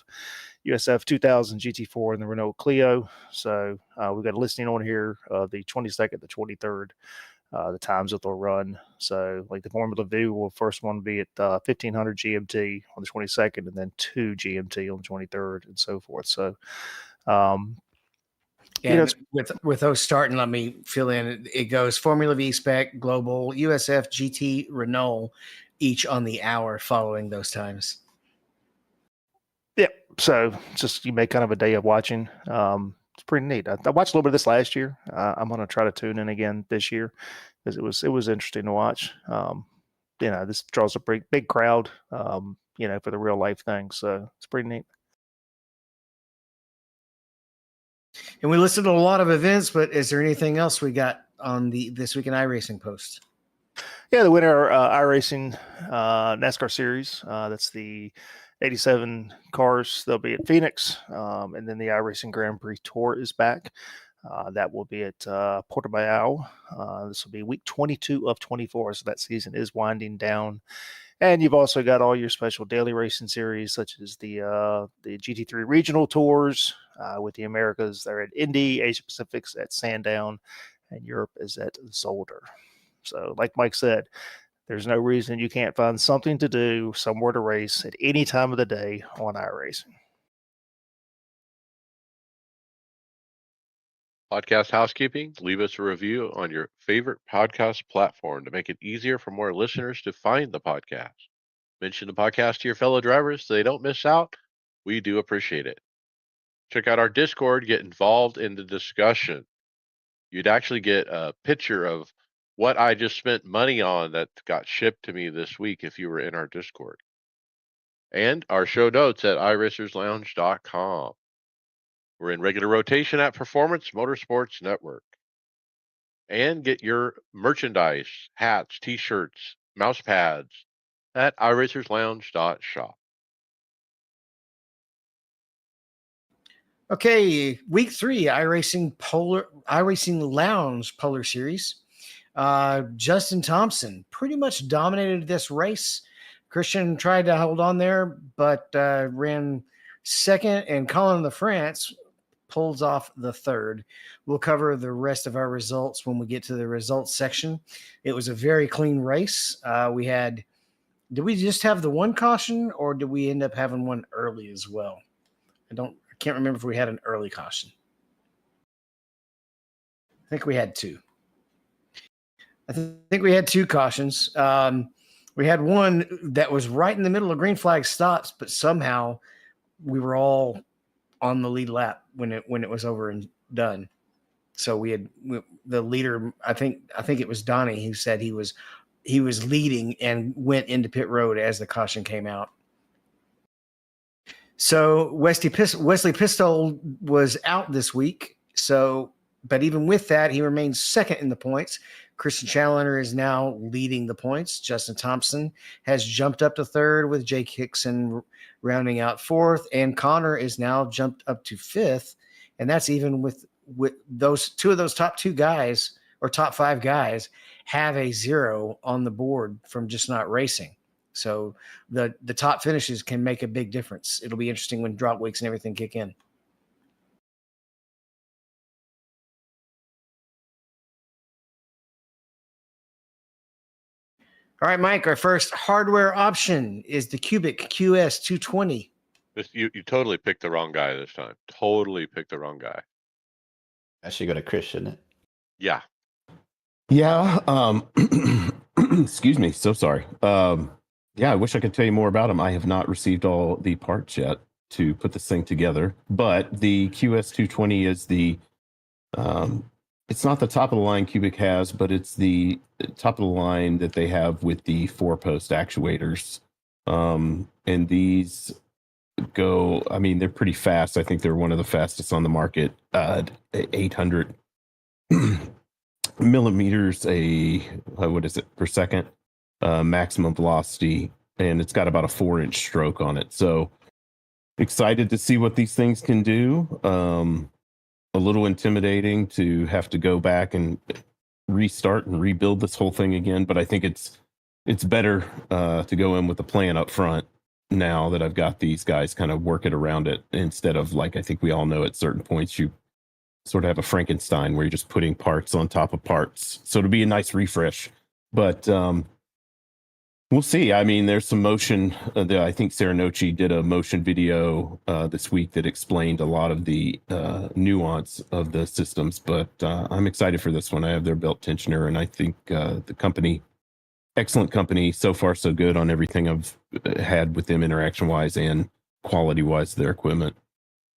USF 2000 GT4, and the Renault Clio. So we've got a listing on here the 22nd, the 23rd. The times that they'll run. So, like the Formula V will first one be at 1500 GMT on the 22nd, and then 2 GMT on the 23rd, and so forth. So, with those starting, let me fill in. It goes Formula V, Spec, Global, USF, GT, Renault, each on the hour following those times. Yeah. So, just you make kind of a day of watching. It's pretty neat. I watched a little bit of this last year. I'm going to try to tune in again this year because it was interesting to watch. This draws a big crowd, for the real life thing. So it's pretty neat. And we listed a lot of events, but is there anything else we got on the This Week in iRacing post? Yeah, the winner iRacing NASCAR Series. That's the 87 cars. They'll be at Phoenix, and then the iRacing Grand Prix Tour is back. That will be at Portimao. This will be week 22 of 24, so that season is winding down. And you've also got all your special daily racing series, such as the GT3 regional tours with the Americas. They're at Indy, Asia Pacific's at Sandown, and Europe is at Zolder. So, like Mike said, there's no reason you can't find something to do, somewhere to race at any time of the day on iRacing. Podcast housekeeping, leave us a review on your favorite podcast platform to make it easier for more listeners to find the podcast. Mention the podcast to your fellow drivers so they don't miss out. We do appreciate it. Check out our Discord, get involved in the discussion. You'd actually get a picture of what I just spent money on that got shipped to me this week if you were in our Discord. And our show notes at iRacersLounge.com. We're in regular rotation at Performance Motorsports Network. And get your merchandise, hats, t-shirts, mouse pads at iRacersLounge.shop. Okay, week 3, iRacing Lounge Polar Series. Justin Thompson pretty much dominated this race. Christian tried to hold on there, but ran second, and Colin LaFrance pulls off the third. We'll cover the rest of our results when we get to the results section. It was a very clean race. Did we just have the one caution, or did we end up having one early as well? I can't remember if we had an early caution. I think we had two. I think we had two cautions. We had one that was right in the middle of green flag stops, but somehow we were all on the lead lap when it was over and done. So the leader. I think it was Donnie who said he was leading and went into pit road as the caution came out. So Wesley Pistol was out this week. So, but even with that, he remains second in the points. Christian Chandler is now leading the points. Justin Thompson has jumped up to third, with Jake Hickson rounding out fourth, and Connor is now jumped up to fifth. And that's even with those two of those top two guys, or top five guys, have a 0 on the board from just not racing. So the top finishes can make a big difference. It'll be interesting when drop weeks and everything kick in. All right, Mike, our first hardware option is the Cubic QS220. You totally picked the wrong guy this time. Totally picked the wrong guy. I should go to Christian. Yeah. Yeah. Excuse me. So sorry. Yeah, I wish I could tell you more about them. I have not received all the parts yet to put this thing together, but the QS220 is it's not the top of the line Cubic has, but it's the top of the line that they have with the 4-post actuators. And these go, I mean, they're pretty fast. I think they're one of the fastest on the market. 800 millimeters per second, maximum velocity, and it's got about a 4-inch stroke on it. So excited to see what these things can do. A little intimidating to have to go back and restart and rebuild this whole thing again, but I think it's better to go in with a plan up front now that I've got these guys kind of work it around it, instead of, like, I think we all know at certain points you sort of have a Frankenstein where you're just putting parts on top of parts. So it'll be a nice refresh, but we'll see. I mean, there's some motion. I think Sarah Nochi did a motion video this week that explained a lot of the nuance of the systems, but I'm excited for this one. I have their belt tensioner, and I think the company, excellent company, so far so good on everything I've had with them interaction-wise and quality-wise, their equipment.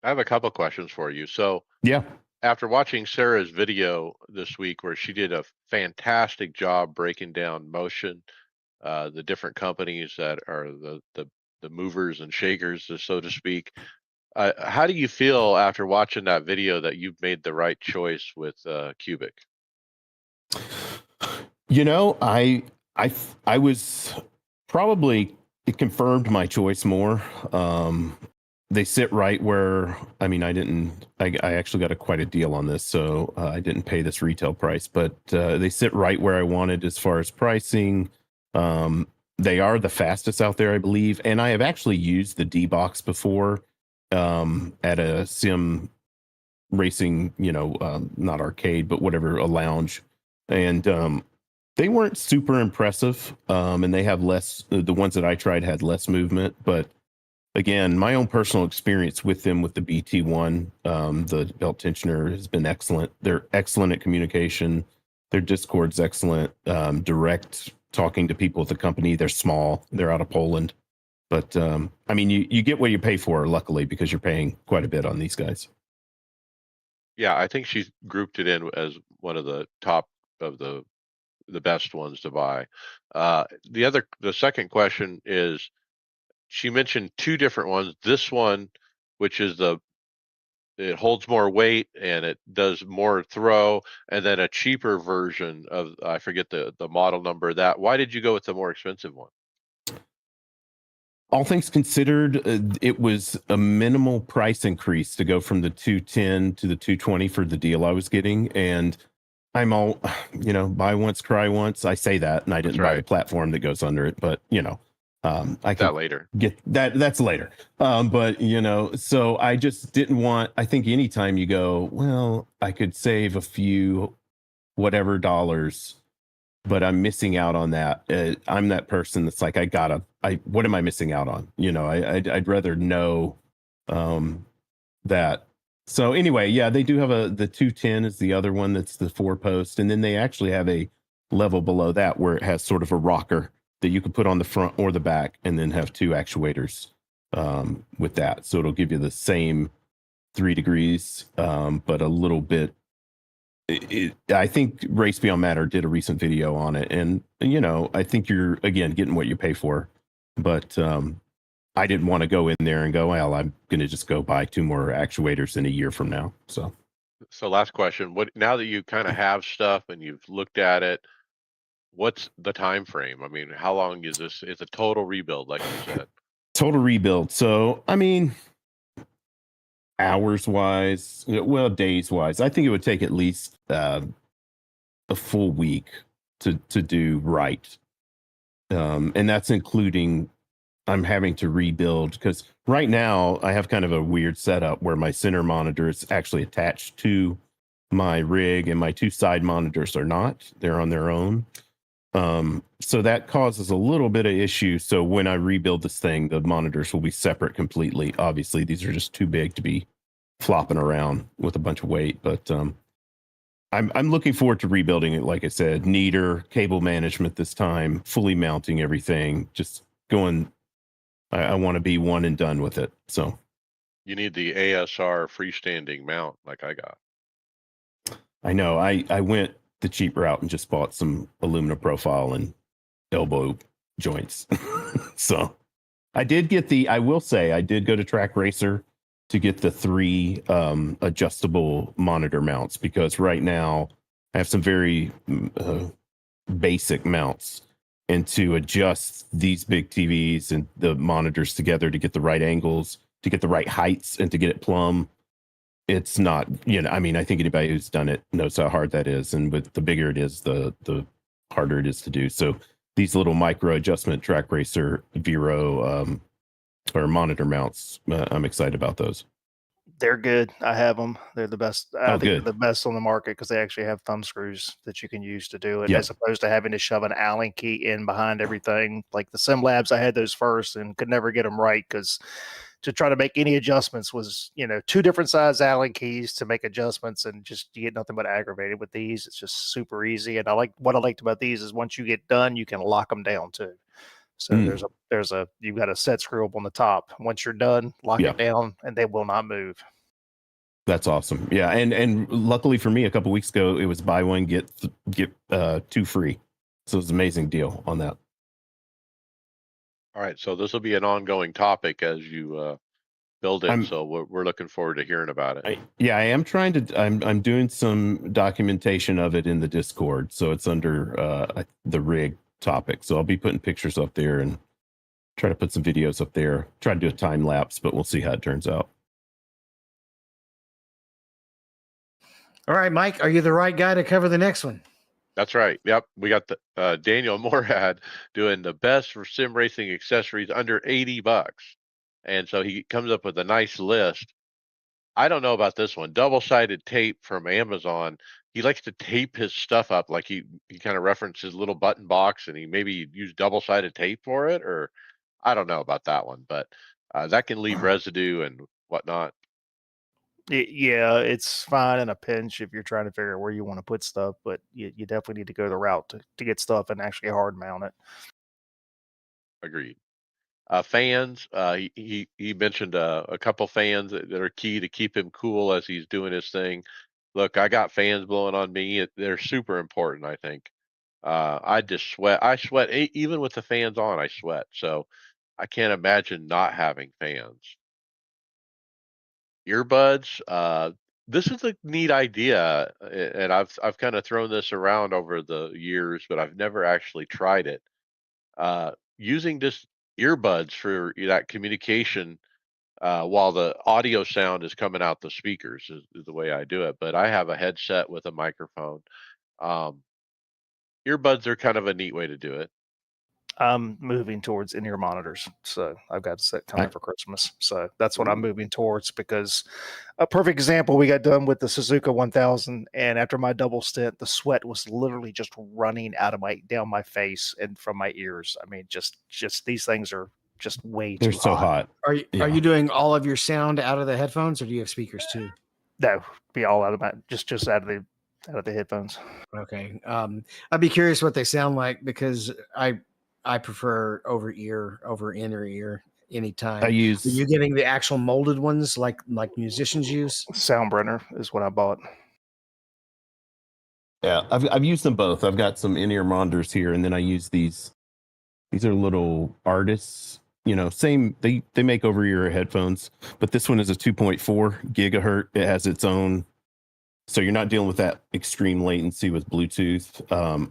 I have a couple questions for you. So yeah, after watching Sarah's video this week, where she did a fantastic job breaking down motion, the different companies that are the movers and shakers, so to speak. How do you feel after watching that video that you've made the right choice with Cubic? You know, I was probably, it confirmed my choice more. They sit right where, I mean, I actually got quite a deal on this, so I didn't pay this retail price, but they sit right where I wanted as far as pricing. They are the fastest out there, I believe, and I have actually used the D-Box before at a sim racing, not arcade, but whatever, a lounge, and they weren't super impressive, and they have less, the ones that I tried had less movement, but again, my own personal experience with them with the BT1, the belt tensioner, has been excellent. They're excellent at communication. Their Discord's excellent. Direct talking to people at the company. They're small. They're out of Poland. But, I mean, you get what you pay for, luckily, because you're paying quite a bit on these guys. Yeah, I think she's grouped it in as one of the top of the best ones to buy. The second question is, she mentioned two different ones. This one, which is the it holds more weight and it does more throw, and then a cheaper version of, I forget the model number of that. Why did you go with the more expensive one? All things considered, it was a minimal price increase to go from the 210 to the 220 for the deal I was getting. And I'm all, buy once, cry once. I say that, and I That's didn't buy the right. platform that goes under it, but I can That later. get that. That's later. But so I just didn't want. I think anytime you go, well, I could save a few whatever dollars, but I'm missing out on that. I'm that person that's like, what am I missing out on? I'd rather know that. So anyway, yeah, they do have the 210 is the other one that's the 4-post. And then they actually have a level below that where it has sort of a rocker that you can put on the front or the back and then have two actuators with that. So it'll give you the same 3 degrees, but a little bit. I think Race Beyond Matter did a recent video on it, and I think you're again getting what you pay for. But I didn't want to go in there and go, well, I'm going to just go buy 2 more actuators in a year from now. So last question, what, now that you kind of have stuff and you've looked at it, what's the time frame? I mean, how long is this? It's a total rebuild, like you said. Total rebuild. So I mean, hours wise, well, days wise, I think it would take at least a full week to do right, and that's including I'm having to rebuild because right now I have kind of a weird setup where my center monitor is actually attached to my rig and my 2 side monitors are not. They're on their own. So that causes a little bit of issue. So when I rebuild this thing, the monitors will be separate completely. Obviously, these are just too big to be flopping around with a bunch of weight, but I'm looking forward to rebuilding it. Like I said, neater cable management this time, fully mounting everything, just going. I want to be one and done with it. So You need the ASR freestanding mount like I got. I know I went the cheap route and just bought some aluminum profile and elbow joints. So I will say I did go to Track Racer to get the 3 adjustable monitor mounts because right now I have some very basic mounts, and to adjust these big TVs and the monitors together to get the right angles, to get the right heights, and to get it plumb, it's not, I mean, I think anybody who's done it knows how hard that is. And with the bigger it is, the harder it is to do. So these little micro adjustment Track Racer Vero or monitor mounts, I'm excited about those. They're good. I have them. They're the best. I Oh, think good. they're the best on the market because they actually have thumb screws that you can use to do it, Yep. as opposed to having to shove an Allen key in behind everything. Like the Sim Labs, I had those first and could never get them right because to try to make any adjustments was, 2 different size Allen keys to make adjustments, and just you get nothing but aggravated with these. It's just super easy, and what I liked about these is once you get done, you can lock them down too. So Mm. you've got a set screw up on the top. Once you're done, lock Yeah. it down, and they will not move. That's awesome. Yeah, and luckily for me, a couple weeks ago, it was buy one get 2 free. So it's an amazing deal on that. All right, so this will be an ongoing topic as you build it. I'm So we're looking forward to hearing about it. I am trying to. I'm doing some documentation of it in the Discord, so it's under the rig topic. So I'll be putting pictures up there and try to put some videos up there. Try to do a time lapse, but we'll see how it turns out. All right, Mike, are you the right guy to cover the next one? That's right. Yep, we got the Daniel Morad doing the best for sim racing accessories under $80, and so he comes up with a nice list. I don't know about this one. Double-sided tape from Amazon. He likes to tape his stuff up, like he kind of referenced his little button box, and he maybe used double-sided tape for it, or I don't know about that one, but that can leave residue and whatnot. Yeah, it's fine in a pinch if you're trying to figure out where you want to put stuff, but you definitely need to go the route to get stuff and actually hard mount it. Agreed. Fans, he mentioned a couple fans that are key to keep him cool as he's doing his thing. Look, I got fans blowing on me. They're super important, I think. I just sweat. I sweat even with the fans on. I sweat. So I can't imagine not having fans. earbuds. This is a neat idea, and I've kind of thrown this around over the years, but I've never actually tried it. Using just earbuds for that communication while the audio sound is coming out the speakers is the way I do it. But I have a headset with a microphone. Um, Earbuds are kind of a neat way to do it. I'm moving towards in-ear monitors, so I've got a set coming I- for Christmas. So that's what I'm Ooh. moving towards, because a perfect example, we got done with the Suzuka 1000, and after my double stint, the sweat was literally just running out of down my face and from my ears. I mean, just these things are just way They're too so hot. Are you Yeah. are you doing all of your sound out of the headphones, or do you have speakers too? No, be all out of my just out of the headphones. Okay. I'd be curious what they sound like, because I prefer over inner ear anytime. I Are use you getting the actual molded ones like musicians use? Soundbrenner is what I bought. Yeah, I've used them both. I've got some in-ear monitors here, and then I use these. These are little artists. Same. They make over-ear headphones, but this one is a 2.4 gigahertz. It has its own, so you're not dealing with that extreme latency with Bluetooth.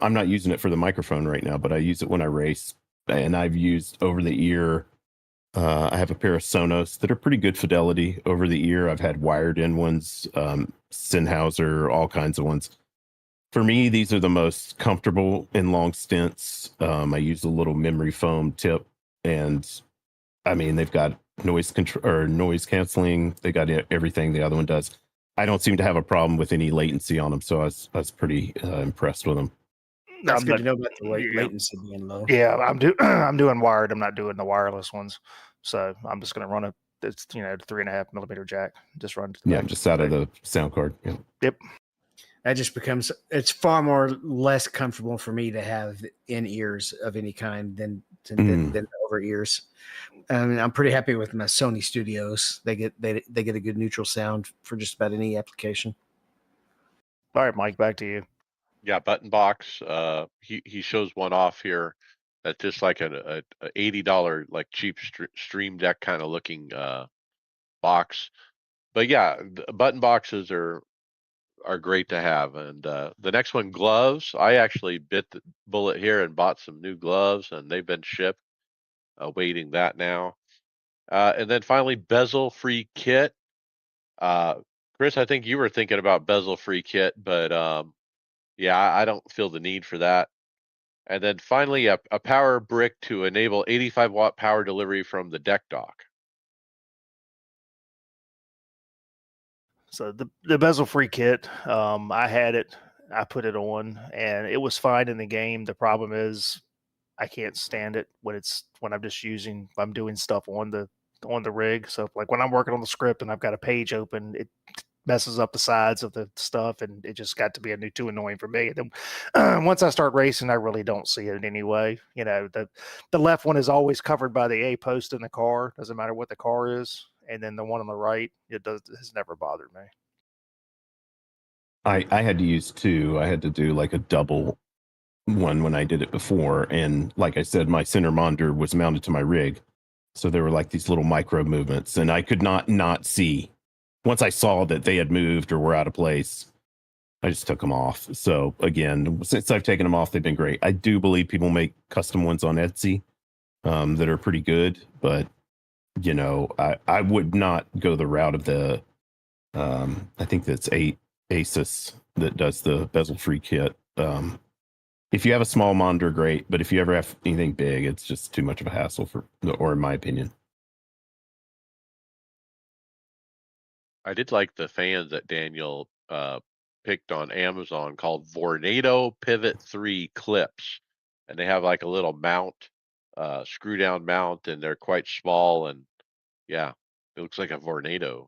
I'm not using it for the microphone right now, but I use it when I race, and I've used over-the-ear. I have a pair of Sonos that are pretty good fidelity over the ear. I've had wired-in ones, Sennheiser, all kinds of ones. For me, these are the most comfortable in long stints. I use a little memory foam tip, and I mean, they've got noise control or noise canceling. They got everything the other one does. I don't seem to have a problem with any latency on them, so I was pretty impressed with them. That's I'm good not- to know about the yeah. latency being low. Yeah, I'm doing wired. I'm not doing the wireless ones. So I'm just gonna run it's 3.5 millimeter jack. Just run to the Yeah, back. just out of the sound card. Yeah. Yep. That just becomes, it's far more less comfortable for me to have in ears of any kind than over ears. I'm pretty happy with my Sony Studios. They get a good neutral sound for just about any application. All right, Mike, back to you. Yeah, button box. He shows one off here that's just like a $80 like cheap stream deck kind of looking box. But yeah, button boxes are great to have. And the next one, gloves. I actually bit the bullet here and bought some new gloves, and they've been shipped. Awaiting that now. And then finally, bezel-free kit. Uh, Chris, I think you were thinking about bezel-free kit, but yeah, I don't feel the need for that. And then finally, a power brick to enable 85-watt power delivery from the deck dock. So the bezel free kit, I had it, I put it on, and it was fine in the game. The problem is I can't stand it when I'm doing stuff on the rig. So like when I'm working on the script and I've got a page open, it messes up the sides of the stuff, and it just got to be too annoying for me. And then once I start racing, I really don't see it anyway. The left one is always covered by the A post in the car, doesn't matter what the car is, and then the one on the right, it has never bothered me. I had to use two. I had to do like a double one when I did it before, and like I said, my center monitor was mounted to my rig, so there were like these little micro movements, and I could not see. Once I saw that they had moved or were out of place, I just took them off. So again, since I've taken them off, they've been great. I do believe people make custom ones on Etsy that are pretty good, but I would not go the route of the I think that's Asus that does the bezel-free kit. If you have a small monitor, great, but if you ever have anything big, it's just too much of a hassle or in my opinion. I did like the fans that Daniel picked on Amazon called Vornado Pivot 3 clips. And they have like a little mount, screw down mount, and they're quite small. And yeah, it looks like a Vornado.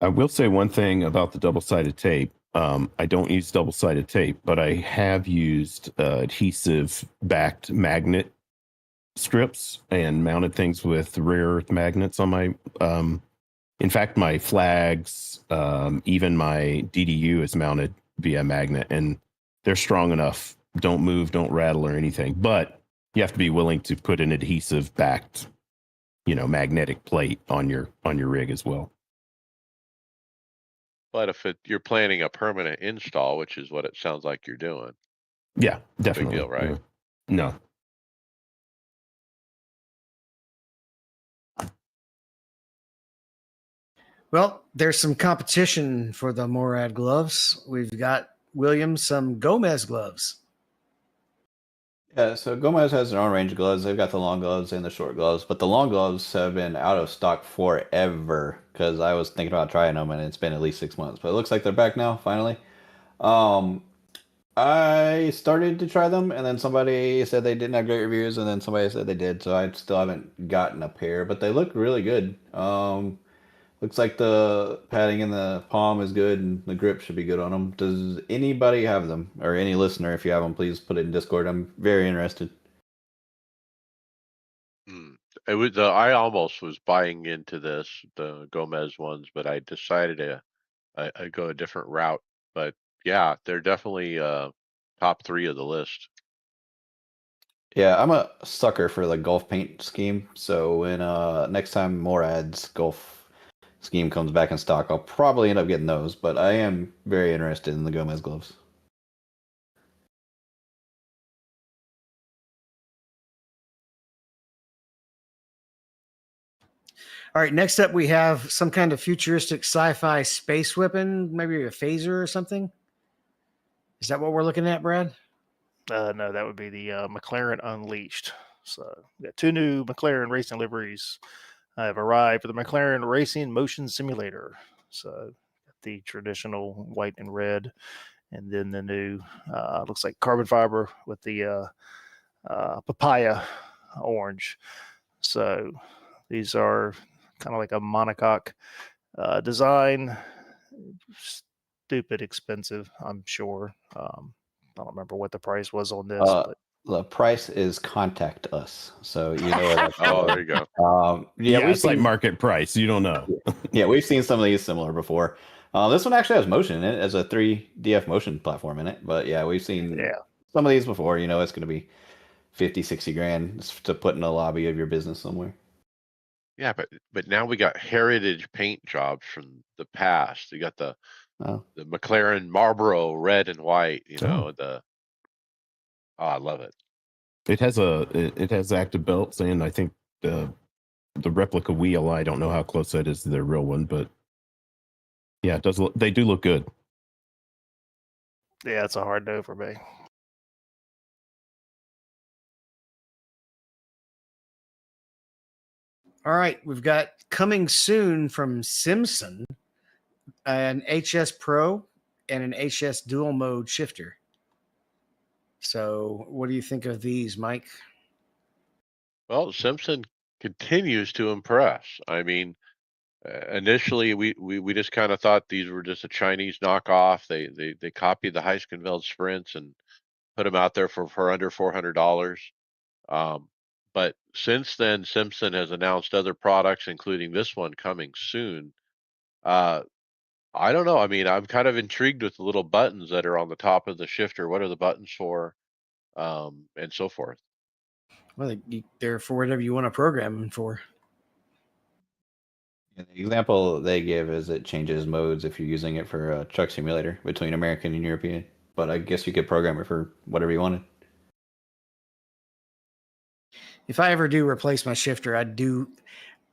I will say one thing about the double-sided tape. I don't use double-sided tape, but I have used adhesive-backed magnet strips and mounted things with rare earth magnets on my. In fact, my flags, even my DDU is mounted via magnet, and they're strong enough. Don't move, don't rattle, or anything. But you have to be willing to put an adhesive-backed magnetic plate on your rig as well. But if you're planning a permanent install, which is what it sounds like you're doing, Yeah, big definitely. deal, right? No. Well, there's some competition for the Morad gloves. We've got Williams some Gomez gloves. Yeah, so Gomez has their own range of gloves. They've got the long gloves and the short gloves, but the long gloves have been out of stock forever because I was thinking about trying them and it's been at least 6 months. But it looks like they're back now, finally. Um, I started to try them, and then somebody said they didn't have great reviews, and then somebody said they did. So I still haven't gotten a pair, but they look really good. Looks like the padding in the palm is good, and the grip should be good on them. Does anybody have them, or any listener? If you have them, please put it in Discord. I'm very interested. It was I almost was buying into the Gomez ones, but I decided I go a different route. But yeah, they're definitely top 3 of the list. Yeah, I'm a sucker for the golf paint scheme. So when next time Morad's golf scheme comes back in stock, I'll probably end up getting those. But I am very interested in the Gomez gloves. All right, next up we have some kind of futuristic sci-fi space weapon, maybe a phaser or something. Is that what we're looking at, Brad? No, that would be the McLaren Unleashed. So we got 2 new McLaren racing liveries have arrived for the McLaren Racing Motion Simulator. So the traditional white and red, and then the new looks like carbon fiber with the papaya orange. So these are kind of like a monocoque design. Stupid expensive, I'm sure. I don't remember what the price was on this, but The price is contact us. So you know where that's Oh, going. there you go. Yeah, we've it's like seen market price. You don't know. yeah, we've seen some of these similar before. This one actually has motion in it, as a 3DF motion platform in it. But yeah, we've seen some of these before. You know, it's going to be 50, 60 grand to put in the lobby of your business somewhere. Yeah, but now we got heritage paint jobs from the past. You got the McLaren Marlboro red and white. I love it. It has active belts, and I think the replica wheel. I don't know how close that is to their real one, but yeah, it does. They do look good. Yeah, it's a hard no for me. All right, we've got coming soon from Simpson an HS Pro and an HS dual mode shifter. So, what do you think of these, Mike? Well, Simpson continues to impress. I mean, initially we just kind of thought these were just a Chinese knockoff. They copied the Heiskenfeld sprints and put them out there for under $400. But since then, Simpson has announced other products, including this one coming soon. I don't know. I mean, I'm kind of intrigued with the little buttons that are on the top of the shifter. What are the buttons for? And so forth. Well, they're for whatever you want to program them for. And the example they give is it changes modes if you're using it for a truck simulator between American and European. But I guess you could program it for whatever you wanted. If I ever do replace my shifter, I'd do,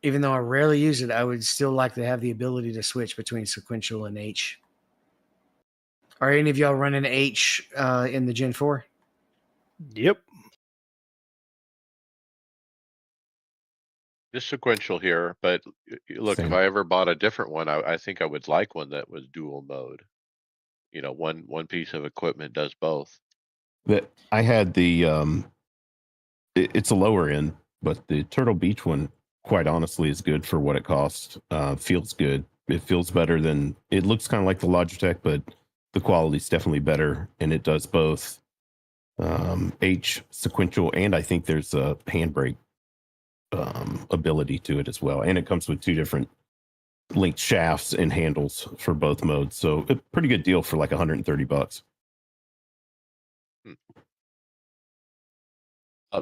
even though I rarely use it, I would still like to have the ability to switch between sequential and H. Are any of y'all running H in the Gen 4? Yep. Just sequential here, but look, Same. if I ever bought a different one, I think I would like one that was dual mode. One piece of equipment does both. That I had the it's a lower end, but the Turtle Beach one, quite honestly, is good for what it costs. Feels good. It feels better than it looks kind of like the Logitech, but the quality's definitely better, and it does both H sequential, and I think there's a handbrake ability to it as well, and it comes with 2 different linked shafts and handles for both modes. So a pretty good deal for like $130.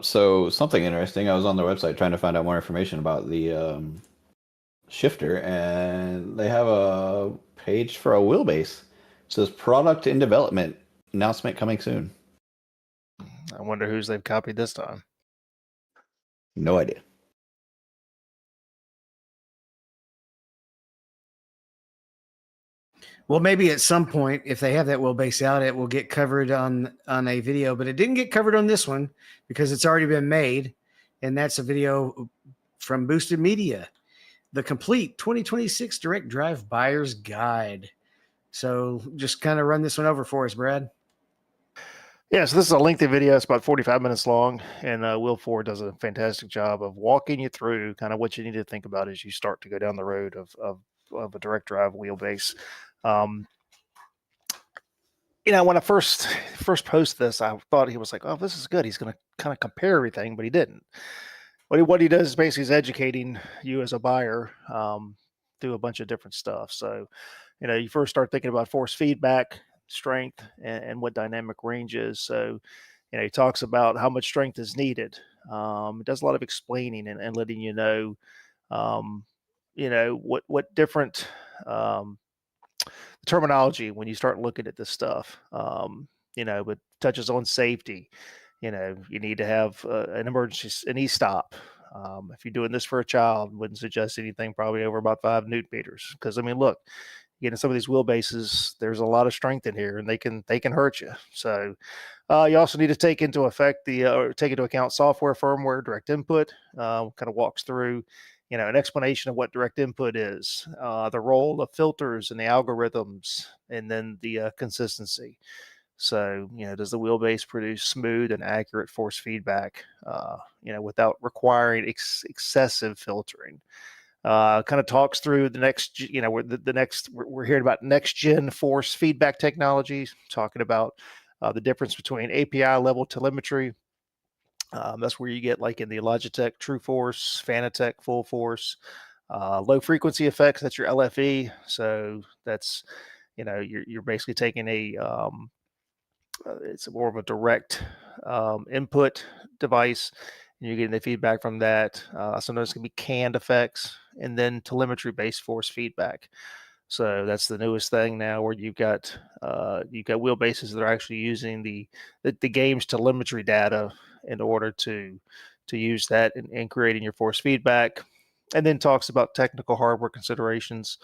So something interesting. I was on their website trying to find out more information about the shifter, and they have a page for a wheelbase. It says product in development, announcement coming soon. I wonder whose they've copied this time. No idea. Well, maybe at some point, if they have that wheelbase out, it will get covered on a video. But it didn't get covered on this one because it's already been made, and that's a video from Boosted Media, the complete 2026 Direct Drive Buyer's Guide. So just kind of run this one over for us, Brad. Yeah, so this is a lengthy video. It's about 45 minutes long, and Will Ford does a fantastic job of walking you through kind of what you need to think about as you start to go down the road of a direct drive wheelbase. When I first posted this, I thought he was like, "Oh, this is good. He's going to kind of compare everything," but he didn't. What he does is basically is educating you as a buyer through a bunch of different stuff. So, you first start thinking about force feedback, strength, and what dynamic range is. So, he talks about how much strength is needed. It does a lot of explaining and letting um, what different terminology when you start looking at this stuff. But touches on safety. You need to have an emergency, an e-stop. If you're doing this for a child, wouldn't suggest anything probably over about 5 Newton meters. Because I mean, look, getting some of these wheelbases, there's a lot of strength in here, and they can hurt you. So you also need to take into account software, firmware, direct input. Kind of walks through, an explanation of what direct input is, the role of filters and the algorithms, and then the consistency. So, does the wheelbase produce smooth and accurate force feedback, without requiring excessive filtering? Kind of talks through the next, we're hearing about next gen force feedback technologies, talking about the difference between API level telemetry. That's where you get like in the Logitech True Force, Fanatec Full Force, low frequency effects. That's your LFE. So that's, you're basically taking it's more of a direct input device, and you're getting the feedback from that. Sometimes it can be canned effects, and then telemetry based force feedback. So that's the newest thing now, where you've got wheelbases that are actually using the game's telemetry data in order to use that in creating your force feedback, and then talks about technical hardware considerations.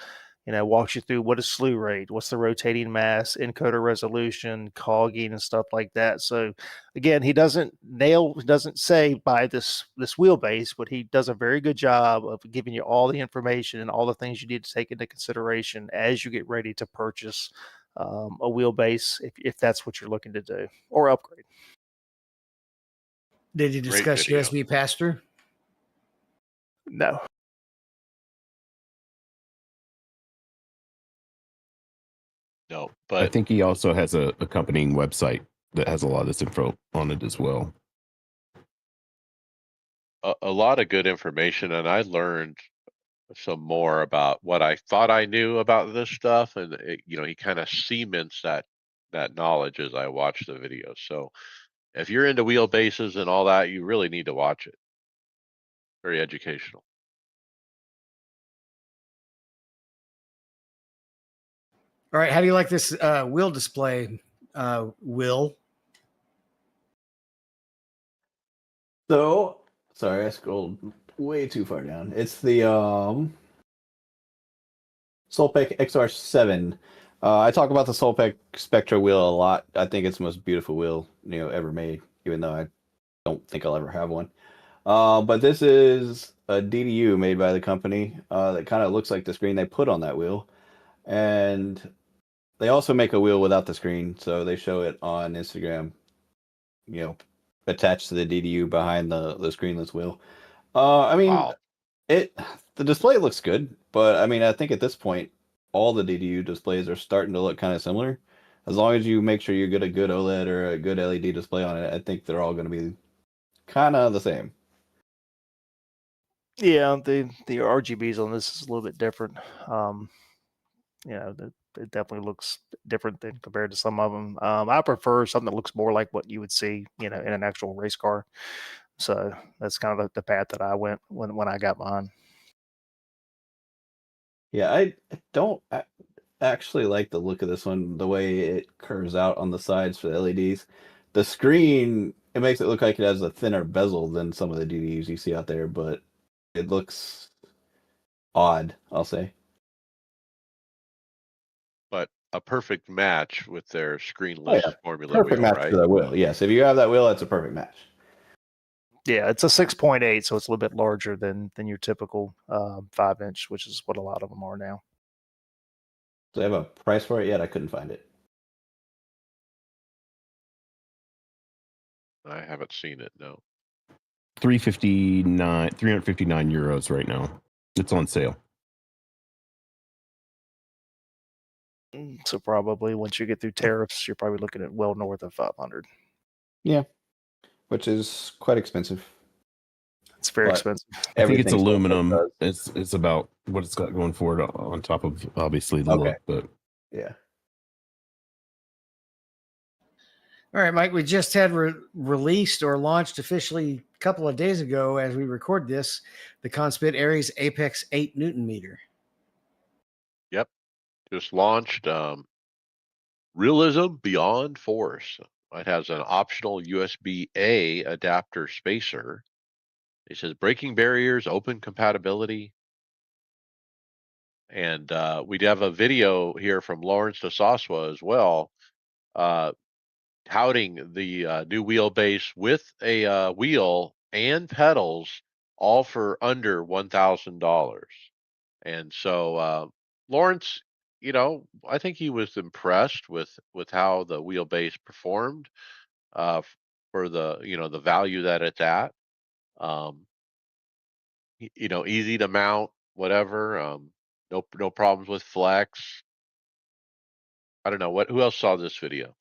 Walks you through what is slew rate, what's the rotating mass, encoder resolution, cogging, and stuff like that. So again, he doesn't say buy this wheelbase, but he does a very good job of giving you all the information and all the things you need to take into consideration as you get ready to purchase a wheelbase, if that's what you're looking to do, or upgrade. Did you Great discuss video. USB pass-through? No. No, I but think he also has a accompanying website that has a lot of this info on it as well. a lot of good information, and I learned some more about what I thought I knew about this stuff, and he kind of cements that knowledge as I watch the video. So if you're into wheelbases and all that, you really need to watch it. Very educational. All right. How do you like this wheel display, Will? So, sorry, I scrolled way too far down. It's the Solpec XR7. I talk about the Solpec Spectra wheel a lot. I think it's the most beautiful wheel ever made, even though I don't think I'll ever have one. But this is a DDU made by the company that kind of looks like the screen they put on that wheel, and they also make a wheel without the screen, so they show it on Instagram. Attached to the DDU behind the screenless wheel. I mean, Wow. the display looks good, but I mean, I think at this point, all the DDU displays are starting to look kind of similar. As long as you make sure you get a good OLED or a good LED display on it, I think they're all going to be kind of the same. Yeah, the RGBs on this is a little bit different. it definitely looks different than compared to some of them. I prefer something that looks more like what you would see, in an actual race car. So that's kind of the path that I went when I got mine. Yeah, I don't actually like the look of this one, the way it curves out on the sides for the LEDs. The screen, it makes it look like it has a thinner bezel than some of the DDs you see out there, but it looks odd, I'll say. But a perfect match with their Oh screenless yeah, Formula perfect wheel, match right? for that wheel. Yes, if you have that wheel, that's a perfect match. Yeah, it's a 6.8, so it's a little bit larger than your typical 5-inch, which is what a lot of them are now. Do they have a price for it yet? I couldn't find it. I haven't seen it, no. 359 euros right now. It's on sale. So probably once you get through tariffs, you're probably looking at well north of 500. Yeah, which is quite expensive. It's very But expensive. I think it's everything still aluminum. does. It's about what it's got going for it on top of obviously the Okay. look, but Yeah. All right, Mike, we just had released or launched officially a couple of days ago as we record this, the Conspit Aries Apex 8 Newton meter. Yep. Just launched Realism Beyond Force. It has an optional USB-A adapter spacer. It says breaking barriers, open compatibility. And we have a video here from Lawrence de Soswa as well, touting the new wheelbase with a wheel and pedals, all for under $1,000. And so Lawrence, I think he was impressed with how the wheelbase performed for the value that it's at. Um, easy to mount, whatever. No problems with flex. I don't know who else saw this video.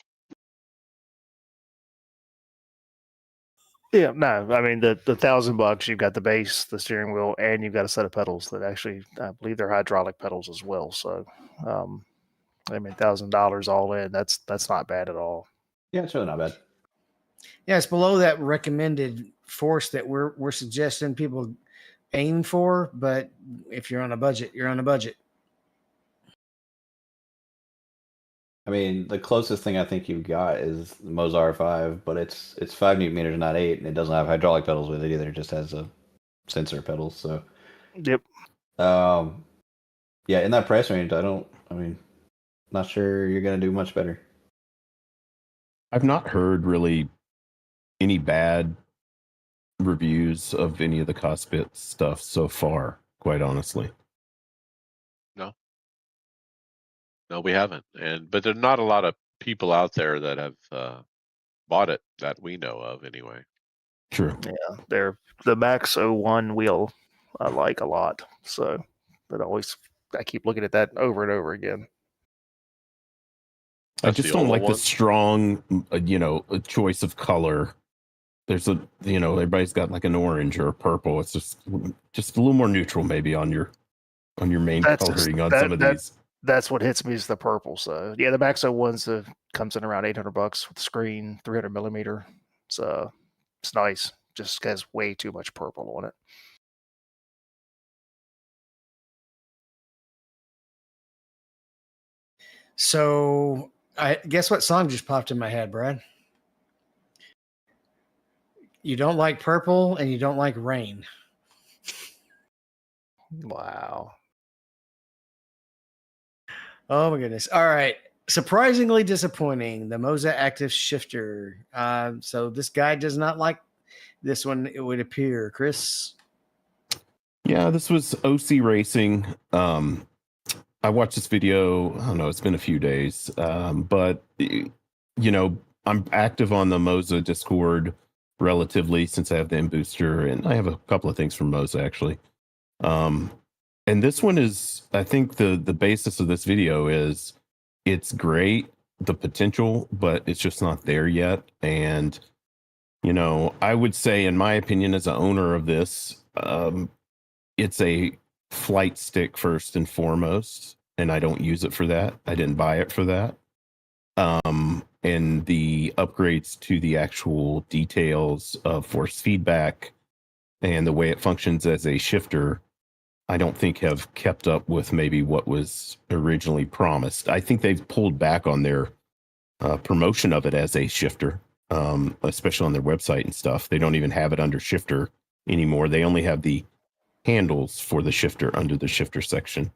Yeah, no, I mean the $1,000, you've got the base, the steering wheel, and you've got a set of pedals that actually, I believe they're hydraulic pedals as well. So, I mean, $1,000 all in, that's not bad at all. Yeah, it's really not bad. Yeah, it's below that recommended force that we're suggesting people aim for, but if you're on a budget, you're on a budget. I mean, the closest thing I think you've got is the Mozart 5, but it's 5 Newton meters, not 8, and it doesn't have hydraulic pedals with it either. It just has a sensor pedals. So, Yep. Yeah, in that price range, not sure you're gonna do much better. I've not heard really any bad reviews of any of the Cospit stuff so far, quite honestly. No, we haven't. But there's not a lot of people out there that have bought it that we know of anyway. True. Yeah, they're the Max 01 wheel I like a lot. So I keep looking at that over and over again. I just don't like the strong, a choice of color. There's everybody's got like an orange or a purple. It's just a little more neutral maybe on your main coloring on some of these. That's what hits me is the purple. So yeah, the Max 01's comes in around $800 with the screen, 300 millimeter. So it's nice. Just has way too much purple on it. So I guess what song just popped in my head, Brad? You don't like purple and you don't like rain. Wow. Oh my goodness. All right. Surprisingly disappointing. The Moza Active Shifter. So this guy does not like this one, it would appear. Chris? Yeah, this was OC Racing. I watched this video, I don't know, it's been a few days. But I'm active on the Moza Discord relatively since I have the M booster, and I have a couple of things from Moza actually. And this one is, I think the basis of this video is it's great, the potential, but it's just not there yet. And, I would say, in my opinion, as an owner of this, it's a flight stick first and foremost. and I don't use it for that. I didn't buy it for that. And the upgrades to the actual details of force feedback and the way it functions as a shifter, I don't think have kept up with maybe what was originally promised. I think they've pulled back on their promotion of it as a shifter, especially on their website and stuff. They don't even have it under shifter anymore. They only have the handles for the shifter under the shifter section.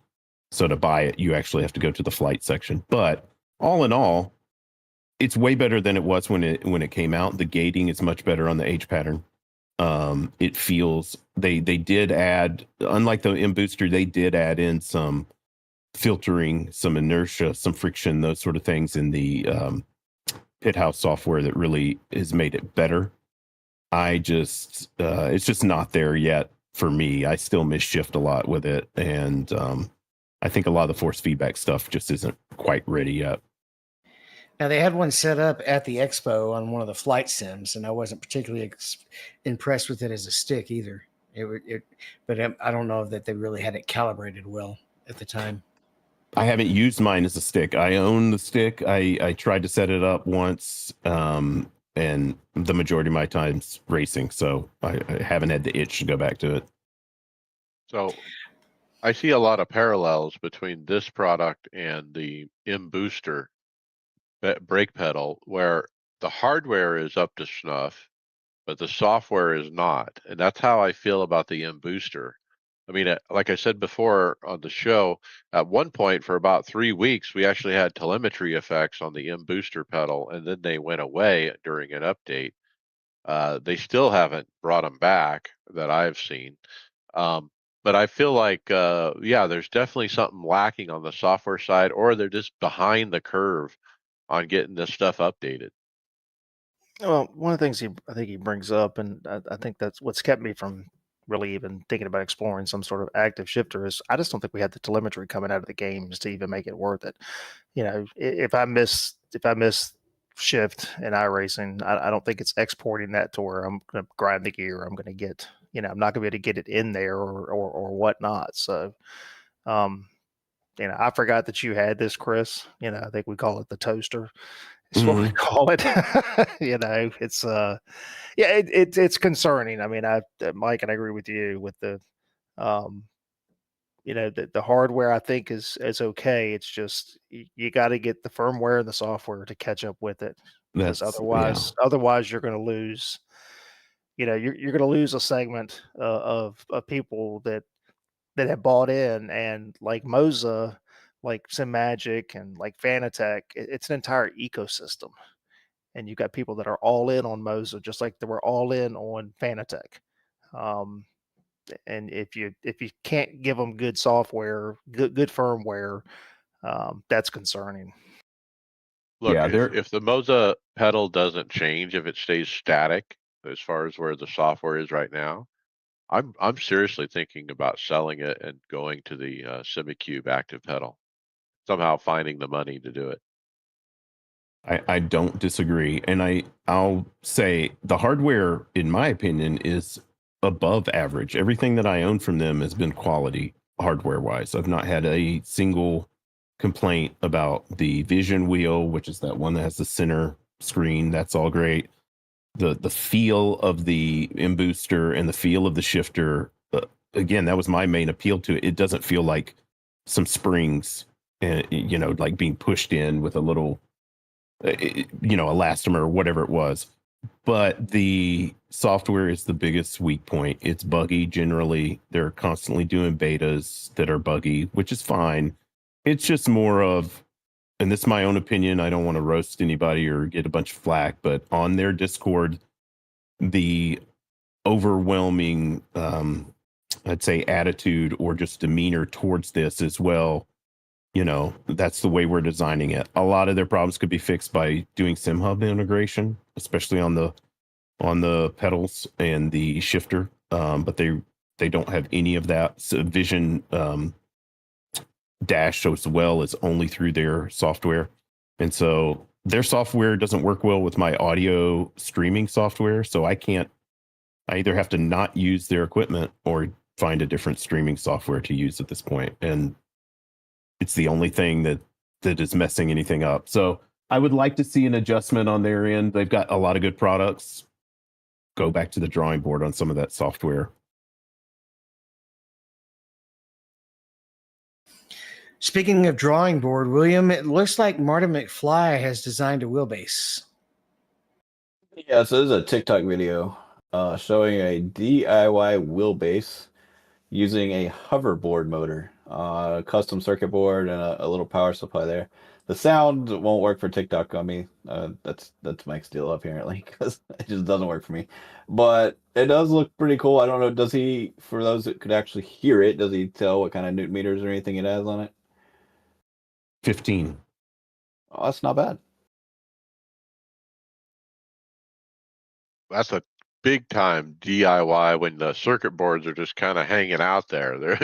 So to buy it, you actually have to go to the flight section. But all in all, it's way better than it was when it came out. The gating is much better on the H pattern. It feels they did add, unlike the M booster, they did add in some filtering, some inertia, some friction, those sort of things in the pit house software that really has made it better. It's just not there yet for me. I still miss shift a lot with it, and I think a lot of the force feedback stuff just isn't quite ready yet. Now they had one set up at the expo on one of the flight sims, and I wasn't particularly impressed with it as a stick either. But I don't know that they really had it calibrated well at the time. I haven't used mine as a stick. I own the stick. I tried to set it up once, and the majority of my time's racing, so I haven't had the itch to go back to it. So I see a lot of parallels between this product and the M booster brake pedal, where the hardware is up to snuff, but the software is not. And that's how I feel about the M booster. I mean, like I said before on the show, at one point for about 3 weeks, we actually had telemetry effects on the M booster pedal, and then they went away during an update. They still haven't brought them back that I've seen. But I feel like, yeah, there's definitely something lacking on the software side, or they're just behind the curve on getting this stuff updated. Well, one of the things I think he brings up, and I think that's what's kept me from really even thinking about exploring some sort of active shifter, is I just don't think we had the telemetry coming out of the games to even make it worth it. You know, if I miss shift in iRacing, I don't think it's exporting that to where I'm going to grind the gear. I'm going to get, I'm not going to be able to get it in there or whatnot. So, um, I forgot that you had this, Chris. I think we call it the toaster. It's what we call it. It's yeah, it's concerning. I mean, Mike, and I agree with you with the the hardware. I think is okay. It's just you got to get the firmware and the software to catch up with it, because otherwise you're going to lose. You're going to lose a segment of people that have bought in, and like Moza, like SimMagic, and like Fanatec. It's an entire ecosystem, and you've got people that are all in on Moza, just like they were all in on Fanatec. And if you can't give them good software, good firmware, that's concerning. Look, Yeah, if the Moza pedal doesn't change, if it stays static as far as where the software is right now, I'm seriously thinking about selling it and going to the SimiCube active pedal. Somehow finding the money to do it. I don't disagree. And I'll say the hardware, in my opinion, is above average. Everything that I own from them has been quality hardware wise. I've not had a single complaint about the vision wheel, which is that one that has the center screen. That's all great. The feel of the M booster and the feel of the shifter, again, that was my main appeal to it. It doesn't feel like some springs and like being pushed in with a little elastomer or whatever it was. But the software is the biggest weak point. It's buggy generally. They're constantly doing betas that are buggy, which is fine. It's just more of, and this is my own opinion, I don't want to roast anybody or get a bunch of flack, but on their Discord, the overwhelming I'd say attitude or just demeanor towards this as well, that's the way we're designing it. A lot of their problems could be fixed by doing SimHub integration, especially on the pedals and the shifter, but they don't have any of that. So Vision Dash as well is only through their software, and so their software doesn't work well with my audio streaming software. So I either have to not use their equipment or find a different streaming software to use at this point. And it's the only thing that is messing anything up. So I would like to see an adjustment on their end. They've got a lot of good products. Go back to the drawing board on some of that software. Speaking of drawing board, William, it looks like Martin McFly has designed a wheelbase. Yeah, so this is a TikTok video showing a DIY wheelbase using a hoverboard motor, a custom circuit board, and a little power supply there. The sound won't work for TikTok on me. That's Mike's deal apparently, because it just doesn't work for me. But it does look pretty cool. I don't know. Does he, for those that could actually hear it, does he tell what kind of newton meters or anything it has on it? 15. Oh, that's not bad. That's a big time DIY when the circuit boards are just kind of hanging out there. They're,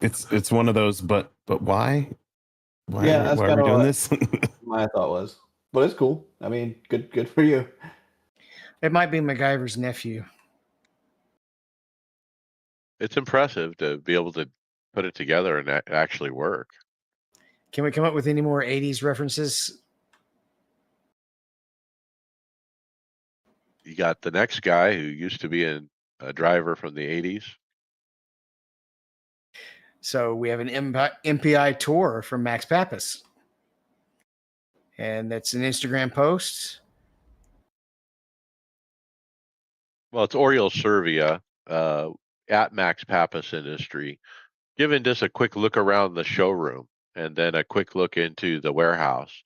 It's one of those, but why? Yeah, that's why are we kinda doing what this? my thought was. But it's cool. I mean, good for you. It might be MacGyver's nephew. it's impressive to be able to put it together and actually work. Can we come up with any more 80s references? You got the next guy who used to be a driver from the 80s. So we have an MPI tour from Max Pappas. And that's an Instagram post. Well, it's Oriole Servia at Max Pappas Industry, giving just a quick look around the showroom and then a quick look into the warehouse.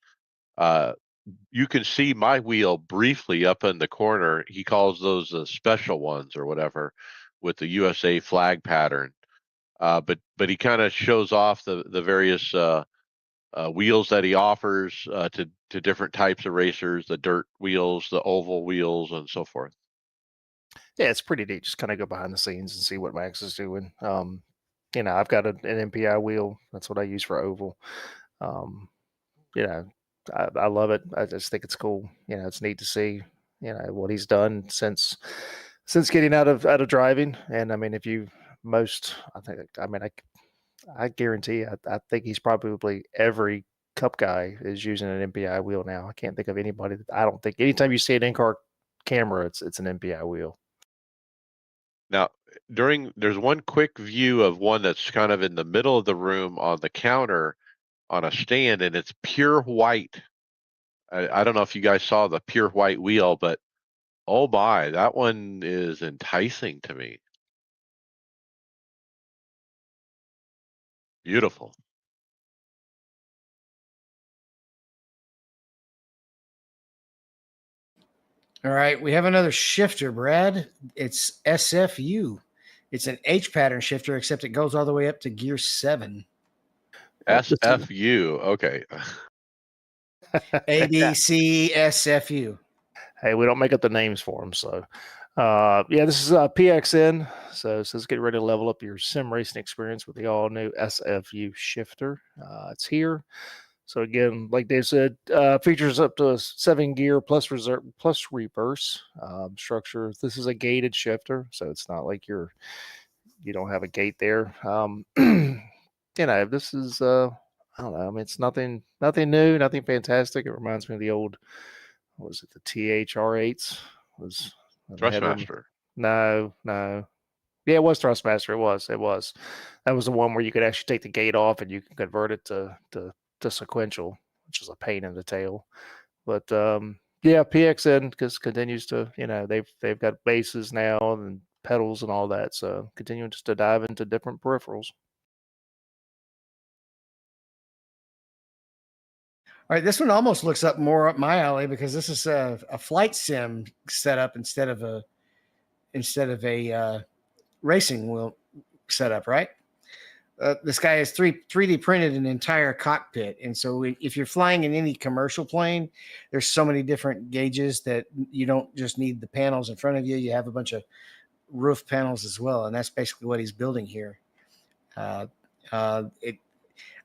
You can see my wheel briefly up in the corner. He calls those the special ones or whatever, with the USA flag pattern. But he kind of shows off the various wheels that he offers to different types of racers, the dirt wheels, the oval wheels, and so forth. Yeah, it's pretty neat. Just kind of go behind the scenes and see what Max is doing. I've got an MPI wheel. That's what I use for oval. You know, I love it. I just think it's cool. It's neat to see, what he's done since getting out of driving. And I mean, I guarantee, I think he's probably every cup guy is using an MPI wheel now. I can't think of anybody I don't think anytime you see an in-car camera, it's an MPI wheel. Now, there's one quick view of one that's kind of in the middle of the room on the counter on a stand, and it's pure white. I don't know if you guys saw the pure white wheel, but oh my, that one is enticing to me. Beautiful. All right, we have another shifter, Brad. It's SFU. It's an H pattern shifter, except it goes all the way up to gear 7. SFU. Okay. ABCSFU. Hey, we don't make up the names for them. So, this is PXN. So it says get ready to level up your sim racing experience with the all new SFU shifter. It's here. So again, like Dave said, features up to 7-gear plus reverse structure. This is a gated shifter, so it's not like you don't have a gate there. This is I don't know. I mean, it's nothing new, nothing fantastic. It reminds me of the old, what was it, the THR8s? Was Thrustmaster. No. Yeah, it was Thrustmaster. It was. That was the one where you could actually take the gate off and you can convert it to sequential, which is a pain in the tail. But PXN continues to, they've got bases now and pedals and all that. So continuing just to dive into different peripherals. All right, this one almost looks more up my alley because this is a flight sim setup instead of a racing wheel setup, right? This guy has 3D printed an entire cockpit. And so if you're flying in any commercial plane, there's so many different gauges that you don't just need the panels in front of you. You have a bunch of roof panels as well. And that's basically what he's building here. I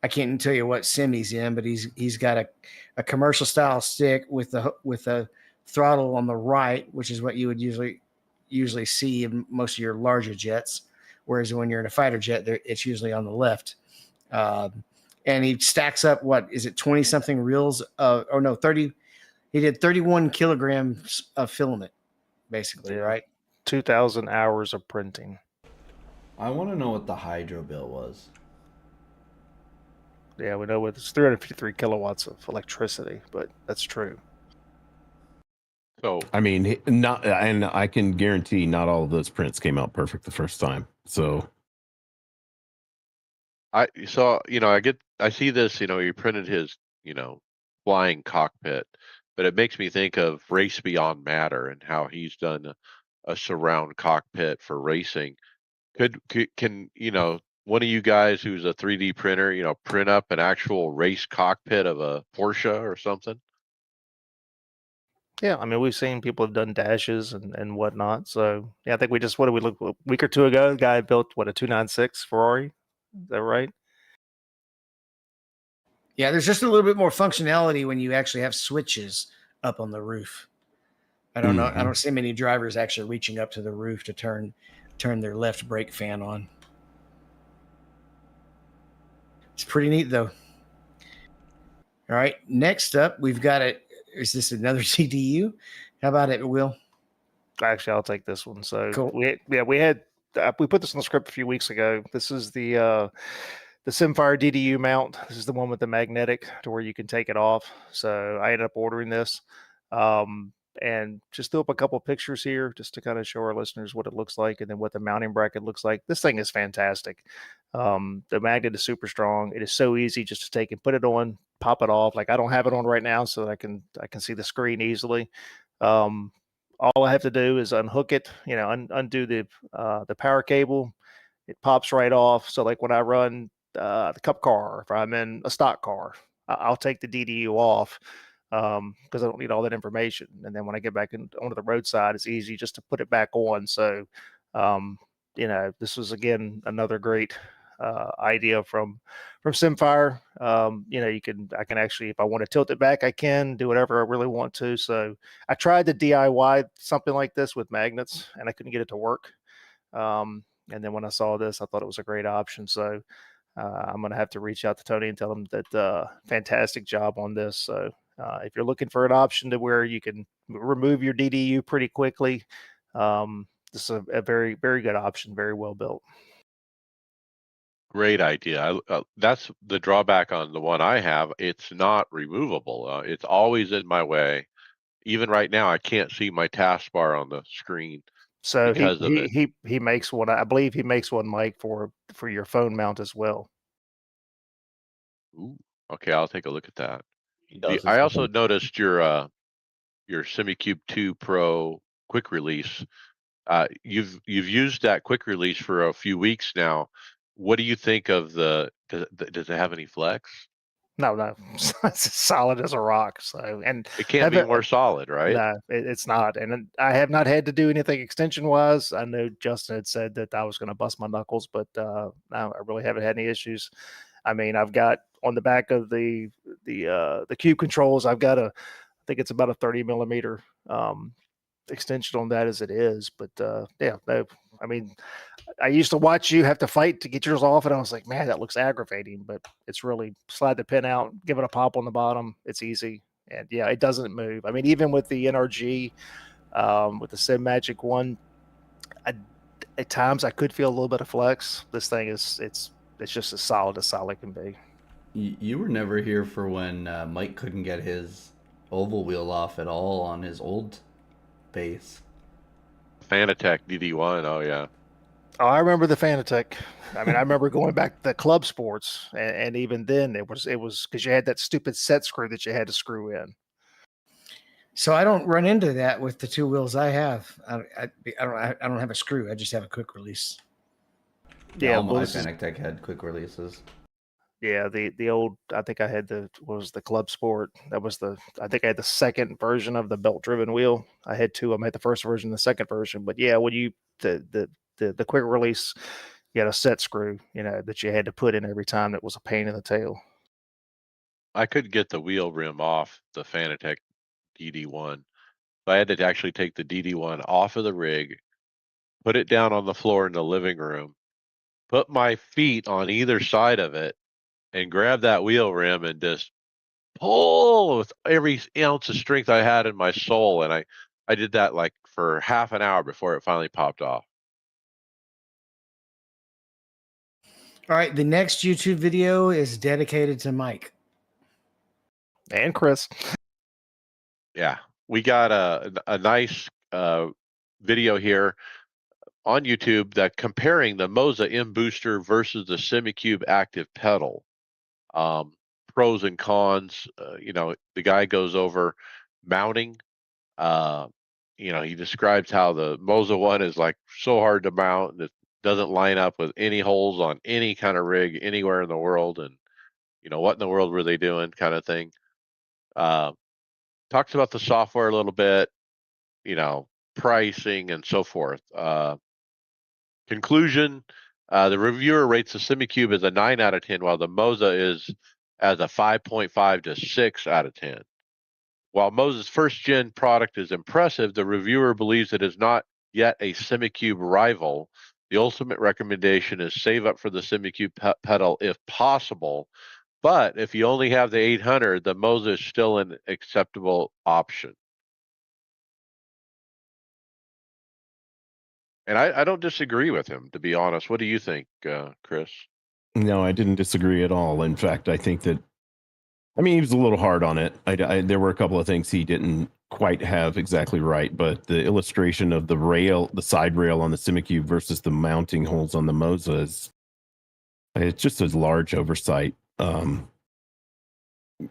can't even tell you what sim he's in, but he's got a commercial style stick with a throttle on the right, which is what you would usually see in most of your larger jets. Whereas when you're in a fighter jet, it's usually on the left. And he stacks up, what is it, 20 something reels? Or no, 30. He did 31 kilograms of filament, basically, Yeah. right? 2,000 hours of printing. I want to know what the hydro bill was. Yeah, we know it's 353 kilowatts of electricity, but that's true. So I mean, not, and I can guarantee not all of those prints came out perfect the first time. So I see this, he printed his, flying cockpit, but it makes me think of Race Beyond Matter and how he's done a surround cockpit for racing. Can one of you guys who's a 3D printer, print up an actual race cockpit of a Porsche or something? Yeah, I mean, we've seen people have done dashes and whatnot. So yeah, I think what did we look a week or two ago? The guy built a 296 Ferrari. Is that right? Yeah, there's just a little bit more functionality when you actually have switches up on the roof. I don't know. I don't see many drivers actually reaching up to the roof to turn their left brake fan on. It's pretty neat, though. All right. Next up, we've got it. Is this another CDU? How about it, Will? Actually, I'll take this one. So Cool. we put this on the script a few weeks ago. This is the Simfire DDU mount. This is the one with the magnetic to where you can take it off. So I ended up ordering this. And just threw up a couple of pictures here just to kind of show our listeners what it looks like and then what the mounting bracket looks like. This thing is fantastic. The magnet is super strong. It is so easy just to take and put it on, pop it off. Like I don't have it on right now, so that I can see the screen easily. All I have to do is unhook it, undo the power cable. It pops right off. So like when I run the cup car, if I'm in a stock car, I'll take the DDU off because I don't need all that information. And then when I get back onto the roadside, it's easy just to put it back on. So, this was again another great idea from Simfire. I can actually, if I want to tilt it back, I can do whatever I really want to. So I tried to DIY something like this with magnets, and I couldn't get it to work. And then when I saw this, I thought it was a great option. So I'm going to have to reach out to Tony and tell him that fantastic job on this. So if you're looking for an option to where you can remove your DDU pretty quickly, this is a very, very good option, very well built. Great idea. That's the drawback on the one I have. It's not removable. It's always in my way. Even right now, I can't see my taskbar on the screen So because of it. he makes one. I believe he makes one, Mike, for your phone mount as well. Ooh, okay, I'll take a look at that. He does. I also noticed your SemiCube 2 Pro quick release. You've used that quick release for a few weeks now. What do you think of does it have any flex? No, it's as solid as a rock. So, and It can't be more solid, right? no, it's not. And I have not had to do anything extension wise. I know Justin had said that I was going to bust my knuckles, but no, I really haven't had any issues. I mean, I've got on the back of the cube controls, I think it's about a 30 millimeter extension on that as it is. But yeah, no, I mean, I used to watch you have to fight to get yours off, and I was like, man, that looks aggravating. But it's really slide the pin out, give it a pop on the bottom. It's easy, and yeah, it doesn't move. I mean, even with the NRG, with the Sim Magic one, at times I could feel a little bit of flex. This thing it's just as solid can be. You were never here for when Mike couldn't get his oval wheel off at all on his old base. Fanatec DD1. Oh yeah. Oh, I remember the Fanatec. I mean, I remember going back to the club sports, and even then it was because you had that stupid set screw that you had to screw in. So I don't run into that with the two wheels I have. I don't have a screw. I just have a quick release. Yeah, all my Fanatec had quick releases. Yeah, the old, I think I had the Club Sport. I think I had the second version of the belt driven wheel. I had two. I had the first version, the second version. But yeah, when you the quick release, you had a set screw, that you had to put in every time. That was a pain in the tail. I couldn't get the wheel rim off the Fanatec DD1. So I had to actually take the DD1 off of the rig, put it down on the floor in the living room, put my feet on either side of it, and grab that wheel rim and just pull with every ounce of strength I had in my soul. And I did that like for half an hour before it finally popped off. All right, the next YouTube video is dedicated to Mike and Chris. Yeah, we got a nice video here on YouTube that comparing the Moza M Booster versus the SemiCube Active Pedal. Pros and cons. The guy goes over mounting. He describes how the Moza one is like so hard to mount and it doesn't line up with any holes on any kind of rig anywhere in the world, and what in the world were they doing, kind of thing. Talks about the software a little bit, pricing and so forth. Conclusion: the reviewer rates the SemiCube as a 9 out of 10, while the Moza is as a 5.5 to 6 out of 10. While Moza's first-gen product is impressive, the reviewer believes it is not yet a SemiCube rival. The ultimate recommendation is save up for the SemiCube pedal if possible, but if you only have the 800, the Moza is still an acceptable option. And I don't disagree with him, to be honest. What do you think, Chris? No, I didn't disagree at all. In fact, I think that, he was a little hard on it. There were a couple of things he didn't quite have exactly right, but the illustration of the side rail on the SemiCube versus the mounting holes on the Moza it's just a large oversight.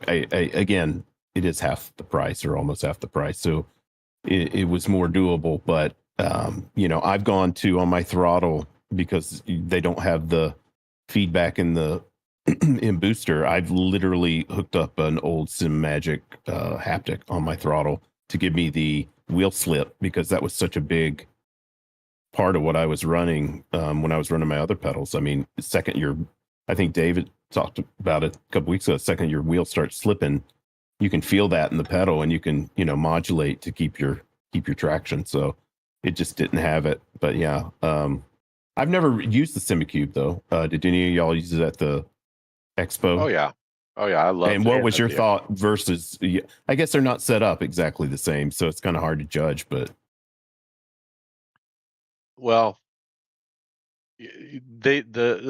Again, it is half the price or almost half the price. So it was more doable, but I've gone to on my throttle because they don't have the feedback in the in booster. I've literally hooked up an old SimMagic haptic on my throttle to give me the wheel slip, because that was such a big part of what I was running when I was running my other pedals. I think David talked about it a couple weeks ago. The second your wheel starts slipping, you can feel that in the pedal, and you can modulate to keep your traction. So it just didn't have it. But yeah, I've never used the SemiCube though. Did any of y'all use it at the expo? Oh yeah, I love it. And what was your thought versus? I guess they're not set up exactly the same, so it's kind of hard to judge. But well, the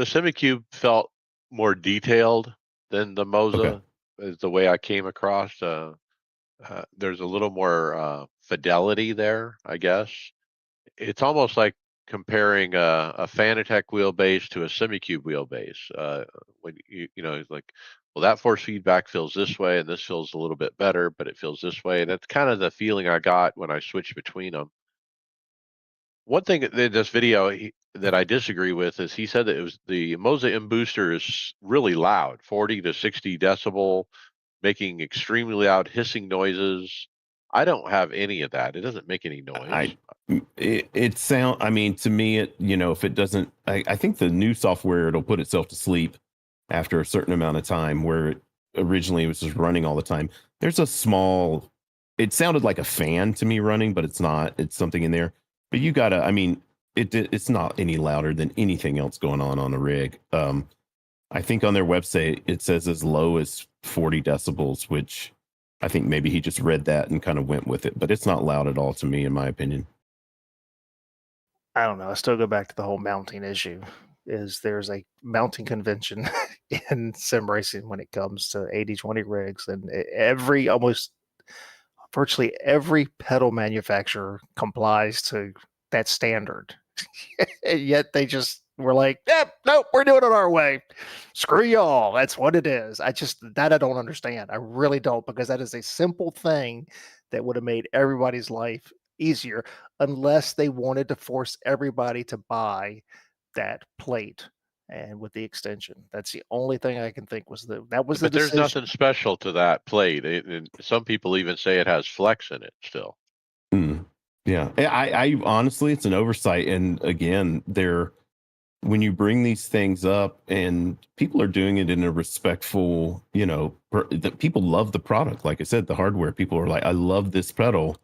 SemiCube felt more detailed than the Moza. Okay. Is the way I came across. There's a little more fidelity there, I guess. It's almost like comparing a Fanatec wheelbase to a SemiCube wheelbase. When it's like, well, that force feedback feels this way, and this feels a little bit better, but it feels this way. And that's kind of the feeling I got when I switched between them. One thing in this video that I disagree with is he said that it was the Moza M Booster is really loud, 40 to 60 decibel, making extremely loud hissing noises. I don't have any of that. It doesn't make any noise. It sound. To me, if it doesn't, I think the new software, it'll put itself to sleep after a certain amount of time, where originally it was just running all the time. There's a small. It sounded like a fan to me running, but it's not. It's something in there. But you gotta. It's not any louder than anything else going on a rig. I think on their website it says as low as 40 decibels, which I think maybe he just read that and kind of went with it, but it's not loud at all to me, in my opinion. I don't know. I still go back to the whole mounting issue. There's a mounting convention in sim racing when it comes to 80/20 rigs, and virtually every pedal manufacturer complies to that standard. And yet they just were like, nope, we're doing it our way. Screw y'all. That's what it is. I don't understand. I really don't, because that is a simple thing that would have made everybody's life easier, unless they wanted to force everybody to buy that plate and with the extension. That's the only thing I can think was the But there's decision. nothing special to that plate. And some people even say it has flex in it still. Yeah, I honestly, it's an oversight. And again, when you bring these things up and people are doing it in a respectful, that people love the product. Like I said, the hardware, people are like, I love this pedal,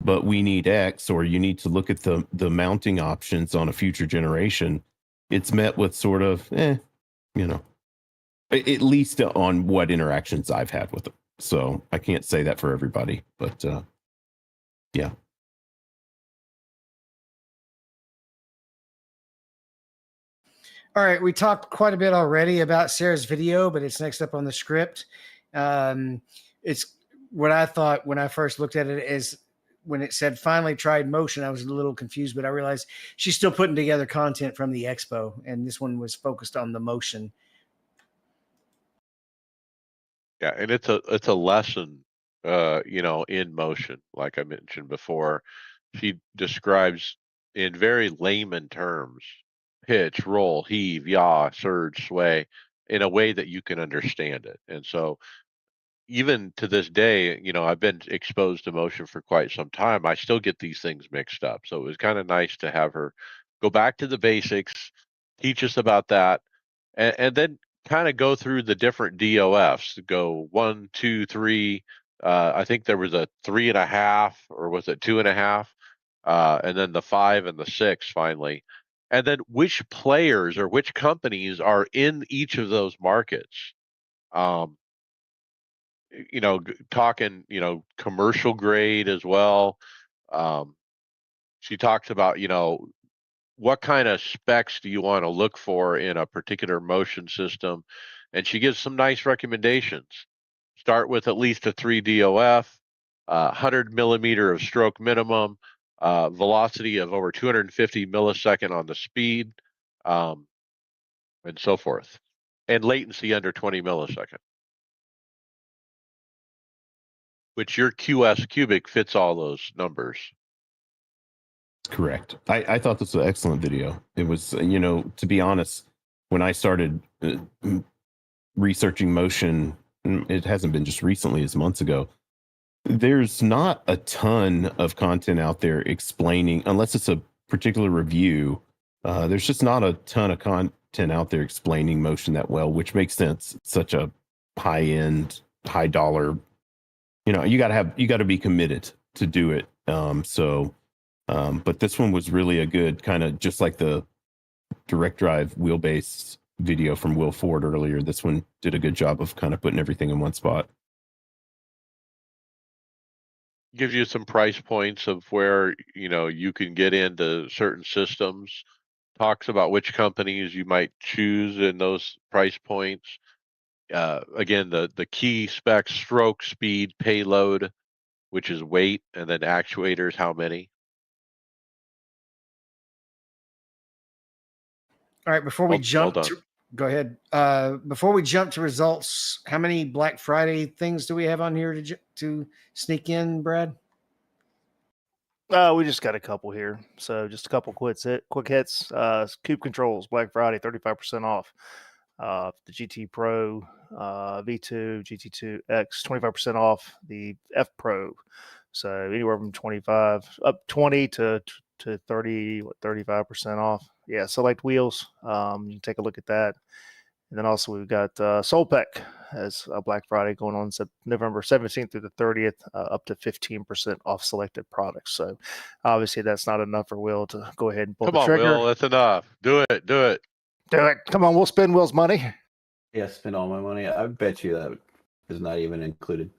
but we need X, or you need to look at the mounting options on a future generation. It's met with sort of, At least on what interactions I've had with them. So I can't say that for everybody, but yeah. All right, we talked quite a bit already about Sarah's video, but it's next up on the script. It's what I thought when I first looked at it is when it said finally tried motion, I was a little confused, but I realized she's still putting together content from the expo, and this one was focused on the motion. Yeah, and it's a lesson, in motion, like I mentioned before. She describes in very layman terms pitch, roll, heave, yaw, surge, sway in a way that you can understand it. And so even to this day, I've been exposed to motion for quite some time. I still get these things mixed up. So it was kind of nice to have her go back to the basics, teach us about that, and then kind of go through the different DOFs. Go 1, 2, 3. I think there was a 3.5, or was it 2.5? And then the 5 and the 6 finally. And then which players or which companies are in each of those markets. Um, talking, commercial grade as well. Um, she talks about, what kind of specs do you want to look for in a particular motion system? And she gives some nice recommendations. Start with at least a 3 DOF, 100 millimeter of stroke minimum, velocity of over 250 millisecond on the speed, um, and so forth, and latency under 20 millisecond. Which your QS cubic fits all those numbers. Correct. I thought this was an excellent video. It was, to be honest, when I started researching motion, it hasn't been just recently, as months ago. There's not a ton of content out there explaining, unless it's a particular review. There's just not a ton of content out there explaining motion that well, which makes sense. It's such a high end, high dollar. You got to be committed to do it. But this one was really a good kind of, just like the direct drive wheelbase video from Will Ford earlier. This one did a good job of kind of putting everything in one spot. Gives you some price points of where, you can get into certain systems. Talks about which companies you might choose in those price points. Again, the key specs: stroke, speed, payload, which is weight, and then actuators, how many. All right, before we jump done. go ahead. Before we jump to results, how many Black Friday things do we have on here to sneak in, Brad? We just got a couple here. So just a couple quick hits. Cube controls, Black Friday, 35% off. The GT Pro, V2, GT2 X, 25% off. The F Pro. So anywhere from 25 up 20 to 30, 35% off. Yeah, select wheels. You can take a look at that. And then also we've got Solpec as Black Friday going on November 17th through the 30th, up to 15% off selected products. So obviously that's not enough for Will to go ahead and pull the trigger. Will, that's enough. Do it. Do it. Come on, we'll spend Will's money. Yeah, spend all my money. I bet you that is not even included.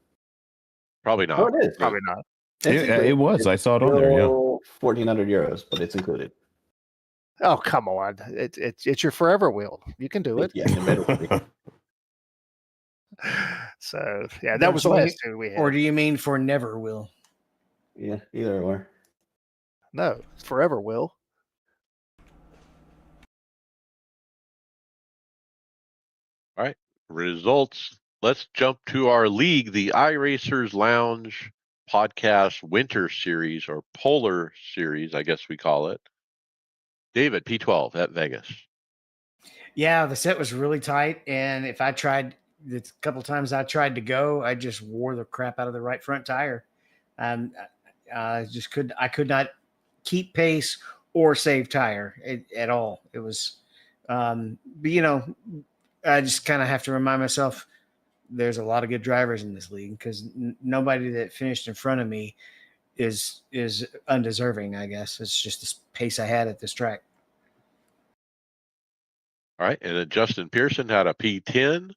Probably not. Oh, it is. Probably not. It was. I saw it on there. Yeah, 1,400 euros, but it's included. Oh, come on. It's your forever wheel. You can do it. Yeah, it better be. So, yeah, that was the last two we had. Or do you mean for never will? Yeah, either or. No, forever will. All right. Results. Let's jump to our league, the iRacers Lounge Podcast Winter Series, or Polar Series, I guess we call it. David, P12 at Vegas. Yeah, the set was really tight. And if I tried, the couple times I tried to go, I just wore the crap out of the right front tire. I could not keep pace or save tire at all. It was, but I just kind of have to remind myself there's a lot of good drivers in this league, because nobody that finished in front of me is undeserving, I guess. It's just the pace I had at this track. All right. And then Justin Pearson had a P10.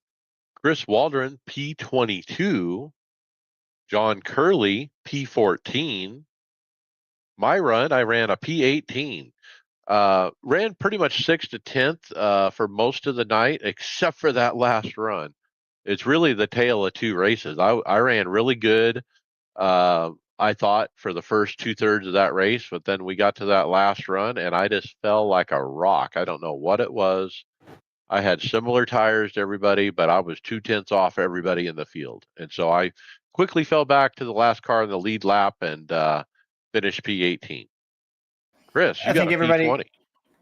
Chris Waldron, P22. John Curley, P14. My run, I ran a P18. Ran pretty much 6th to 10th for most of the night, except for that last run. It's really the tale of two races. I ran really good. I thought for the first 2/3 of that race, but then we got to that last run and I just fell like a rock. I don't know what it was. I had similar tires to everybody, but I was 2/10 off everybody in the field. And so I quickly fell back to the last car in the lead lap and finished P18. Chris, you I got think a everybody. P20.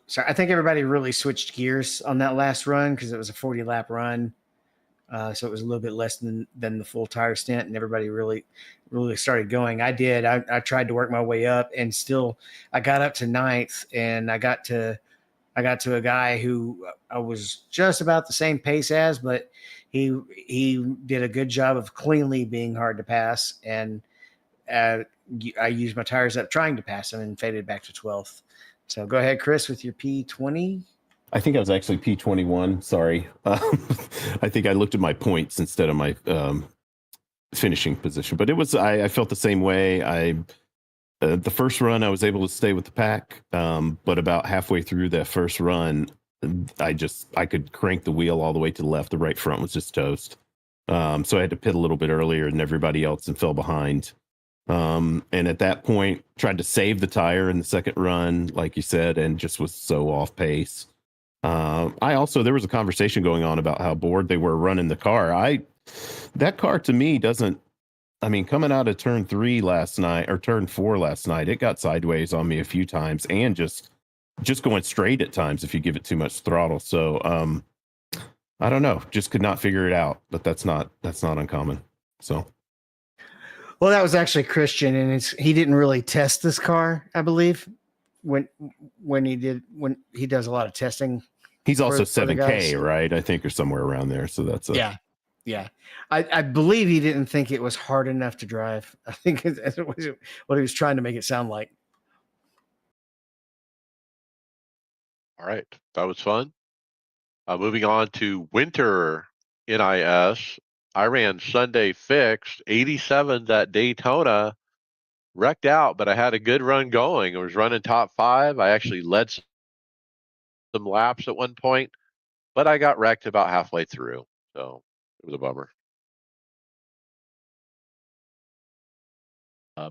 So I think everybody really switched gears on that last run because it was a 40 lap run. So it was a little bit less than the full tire stint, and everybody really started going. I did. I tried to work my way up, and still I got up to 9th, and I got to a guy who I was just about the same pace as, but he did a good job of cleanly being hard to pass, and I used my tires up trying to pass him and faded back to 12th. So go ahead, Chris, with your P20. I think I was actually P21. Sorry. I think I looked at my points instead of my finishing position, but it was, I felt the same way. The first run, I was able to stay with the pack. But about halfway through that first run, I could crank the wheel all the way to the left. The right front was just toast. So I had to pit a little bit earlier than everybody else and fell behind. And at that point, tried to save the tire in the second run, like you said, and just was so off pace. There was a conversation going on about how bored they were running the car. That car to me coming out of turn 3 last night or turn 4 last night, it got sideways on me a few times and just going straight at times if you give it too much throttle. So, I don't know, just could not figure it out, but that's not uncommon. So. Well, that was actually Christian, and he didn't really test this car, I believe, when he does a lot of testing. He's also 7K, right? I think, or somewhere around there. So that's yeah. I believe he didn't think it was hard enough to drive. I think that's what he was trying to make it sound like. All right, that was fun. Moving on to winter NIS. I ran Sunday fixed 87s at Daytona. Wrecked out, but I had a good run going. I was running top 5. I actually led some laps at one point, but I got wrecked about halfway through. So it was a bummer.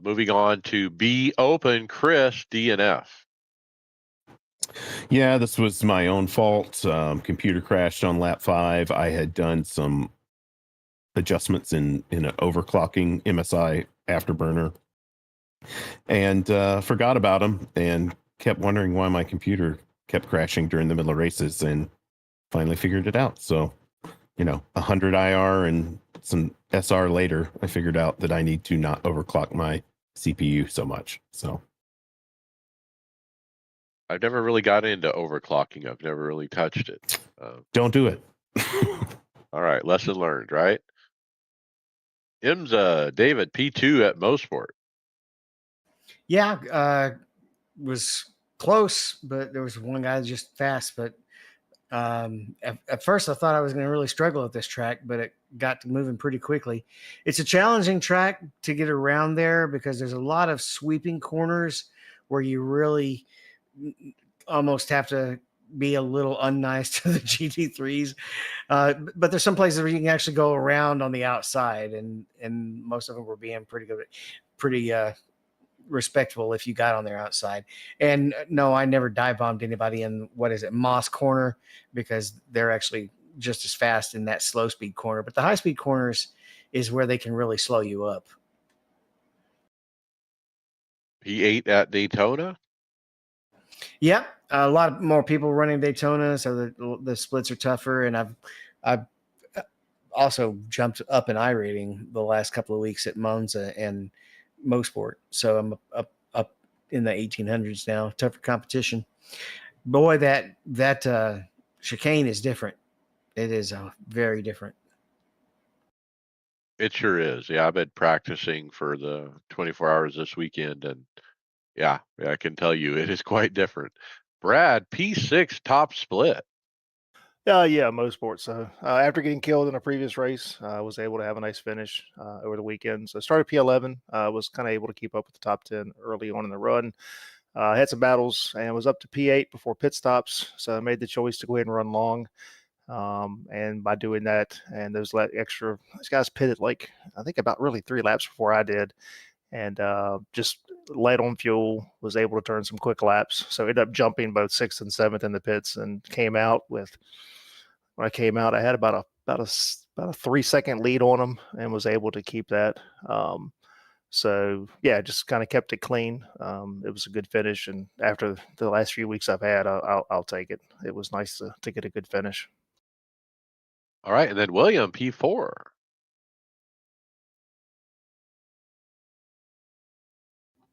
Moving on to B Open, Chris, DNF. Yeah, this was my own fault. Computer crashed on lap 5. I had done some adjustments in an overclocking MSI afterburner and forgot about them and kept wondering why my computer kept crashing during the middle of races, and finally figured it out. So, 100 IR and some SR later, I figured out that I need to not overclock my CPU so much. So I've never really got into overclocking. I've never really touched it. Don't do it. All right, lesson learned, right? IMSA, David, P2 at Mosport. Yeah, was close, but there was one guy just fast. But at first, I thought I was going to really struggle at this track, but it got to moving pretty quickly. It's a challenging track to get around there because there's a lot of sweeping corners where you really almost have to be a little unnice to the GT3s. But there's some places where you can actually go around on the outside, and most of them were being pretty good, pretty respectful if you got on their outside. And no, I never dive bombed anybody in Moss corner, because they're actually just as fast in that slow speed corner. But the high speed corners is where they can really slow you up. P8 at Daytona. Yeah, a lot more people running Daytona, so the splits are tougher. And I've also jumped up in iRating the last couple of weeks at Monza and Mosport, so I'm up in the 1800s now. Tougher competition. Boy, that chicane is different. It is very different. It sure is. Yeah, I've been practicing for the 24 hours this weekend, and yeah, I can tell you it is quite different. Brad, P6 top split. Yeah, motorsports. So after getting killed in a previous race, I was able to have a nice finish over the weekend. So I started P11. Was kind of able to keep up with the top 10 early on in the run. Had some battles and was up to P8 before pit stops. So I made the choice to go ahead and run long. And by doing that, and those guys pitted like I think about really 3 laps before I did, and just light on fuel, was able to turn some quick laps. So ended up jumping both sixth and seventh in the pits, and came out with when I came out, I had about a 3 second lead on them, and was able to keep that. So yeah, just kind of kept it clean. It was a good finish, and after the last few weeks I've had, I'll take it. It was nice to get a good finish. All right, and then William P4.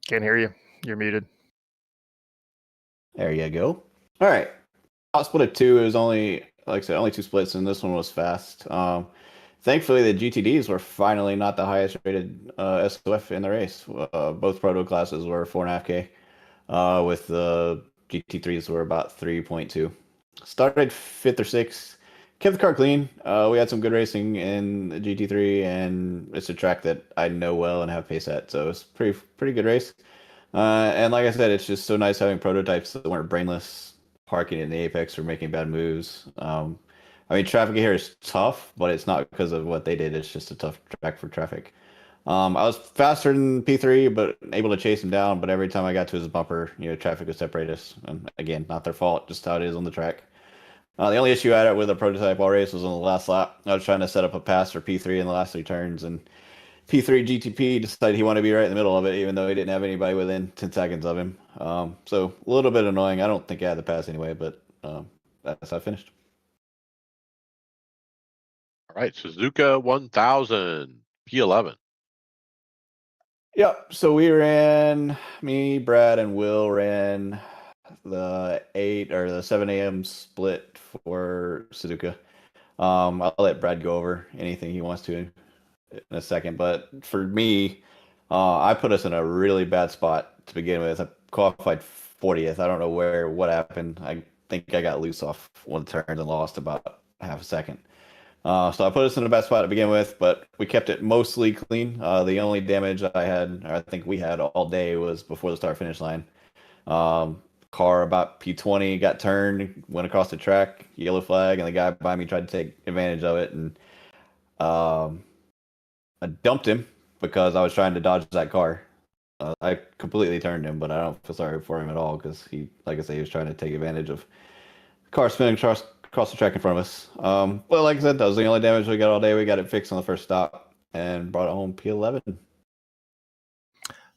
Can't hear you. You're muted. There you go. All right. I'll split it two. It was only, like I said, only 2 splits, and this one was fast. Thankfully, the GTDs were finally not the highest rated SOF in the race. Both proto classes were 4.5K, with the GT3s were about 3.2. Started fifth or sixth, kept the car clean. We had some good racing in the GT3, and it's a track that I know well and have pace at, so it's pretty good race. And like I said, it's just so nice having prototypes that weren't brainless, parking in the apex or making bad moves. I mean, traffic here is tough, but it's not because of what they did. It's just a tough track for traffic. I was faster than P3, but able to chase him down. But every time I got to his bumper, traffic would separate us. And again, not their fault, just how it is on the track. The only issue I had with a prototype all race was on the last lap. I was trying to set up a pass for P3 in the last 3 turns, and P3 GTP decided he wanted to be right in the middle of it, even though he didn't have anybody within 10 seconds of him. So a little bit annoying. I don't think I had the pass anyway, but that's how I finished. All right, Suzuka 1000 P11. Yep. So we ran, me, Brad, and Will ran the 8 or the 7 a.m. split for Suzuka. I'll let Brad go over anything he wants to in a second. But for me, I put us in a really bad spot to begin with. I qualified 40th. I don't know what happened. I think I got loose off one turn and lost about half a second. So I put us in a bad spot to begin with, but we kept it mostly clean. The only damage I had, or I think we had all day, was before the start finish line. Car about P20 got turned, went across the track, yellow flag, and the guy behind me tried to take advantage of it, and I dumped him because I was trying to dodge that car. I completely turned him, but I don't feel sorry for him at all because he, like I say, he was trying to take advantage of the car spinning across the track in front of us. Well, like I said, that was the only damage we got all day. We got it fixed on the first stop and brought it home P11.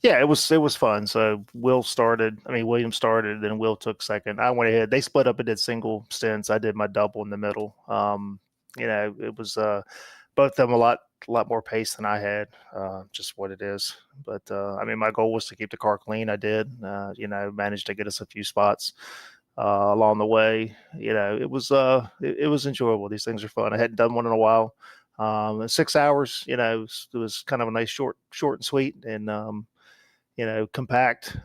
Yeah, it was fun. So William started, then Will took second. I went ahead. They split up and did single stints. I did my double in the middle. It was both of them a lot more pace than I had. Just what it is. But I mean, my goal was to keep the car clean. I did. Managed to get us a few spots along the way. It was enjoyable. These things are fun. I hadn't done one in a while. 6 hours. It was kind of a nice short and sweet, and compact.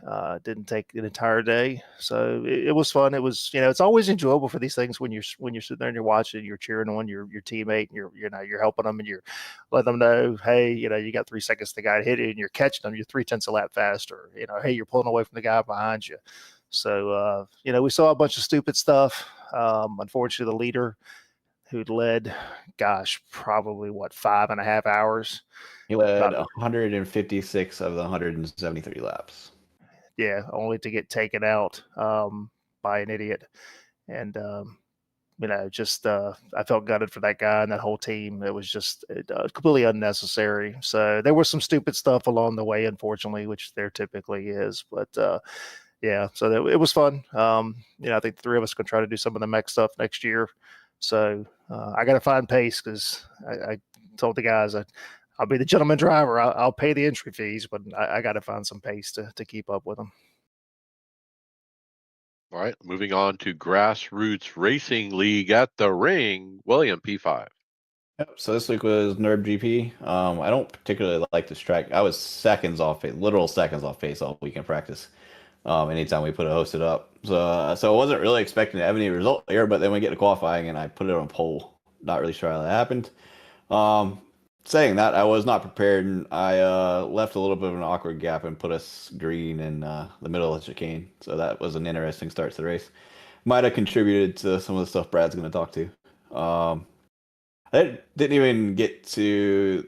Didn't take an entire day, so it was fun. It was, it's always enjoyable for these things when you're sitting there and you're watching, you're cheering on your teammate, and you're helping them, and you're letting them know, hey, you got 3 seconds to the guy to hit it, and you're catching them, you're 3/10 a lap faster. Hey, you're pulling away from the guy behind you. So we saw a bunch of stupid stuff. Unfortunately, the leader who'd led, gosh, probably 5.5 hours. He led 156 of the 173 laps. Yeah, only to get taken out by an idiot. And I felt gutted for that guy and that whole team. It was just completely unnecessary. So there was some stupid stuff along the way, unfortunately, which there typically is. But yeah, so it was fun. I think the three of us can try to do some of the mech stuff next year. So I got to find pace because I told the guys I'll be the gentleman driver. I'll pay the entry fees, but I got to find some pace to keep up with them. All right, moving on to Grassroots Racing League at the Ring. William P5. Yep. So this week was NERB GP. I don't particularly like this track. I was literal seconds off pace all week in practice. anytime we put a hosted up. So I wasn't really expecting to have any result here, but then we get to qualifying and I put it on pole. Not really sure how that happened. Um, Saying that, I was not prepared, and I left a little bit of an awkward gap and put us green in the middle of the chicane. So that was an interesting start to the race. Might have contributed to some of the stuff Brad's going to talk to. I didn't even get to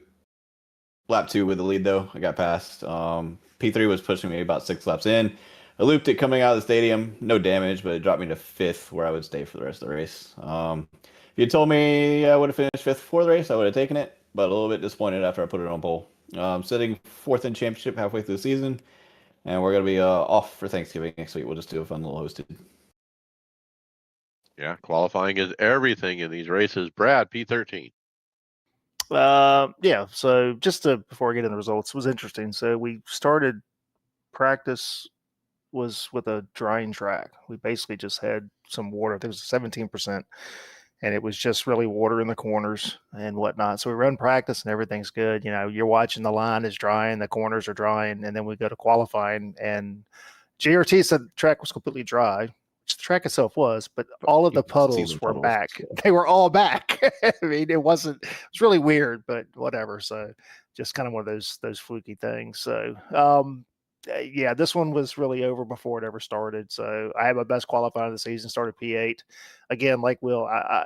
lap 2 with the lead, though. I got past. P3 was pushing me about 6 laps in. I looped it coming out of the stadium. No damage, but it dropped me to 5th, where I would stay for the rest of the race. If you told me I would have finished 5th before the race, I would have taken it, but a little bit disappointed after I put it on pole. Sitting 4th in championship halfway through the season, and we're going to be off for Thanksgiving next week. We'll just do a fun little hosted. Yeah, qualifying is everything in these races. Brad, P13. Yeah. So just before I get into the results, it was interesting. So we started practice was with a drying track. We basically just had some water. There was 17%, and it was just really water in the corners and whatnot. So we run practice and everything's good. You know, you're watching the line is drying, the corners are drying, and then we go to qualifying, and JRT said the track was completely dry, which the track itself was, but all of the puddles were back. They were all back. I mean, it was really weird, but whatever. So just kind of one of those fluky things. So yeah, this one was really over before it ever started. So I had my best qualifying of the season, started P8. Again, like Will, I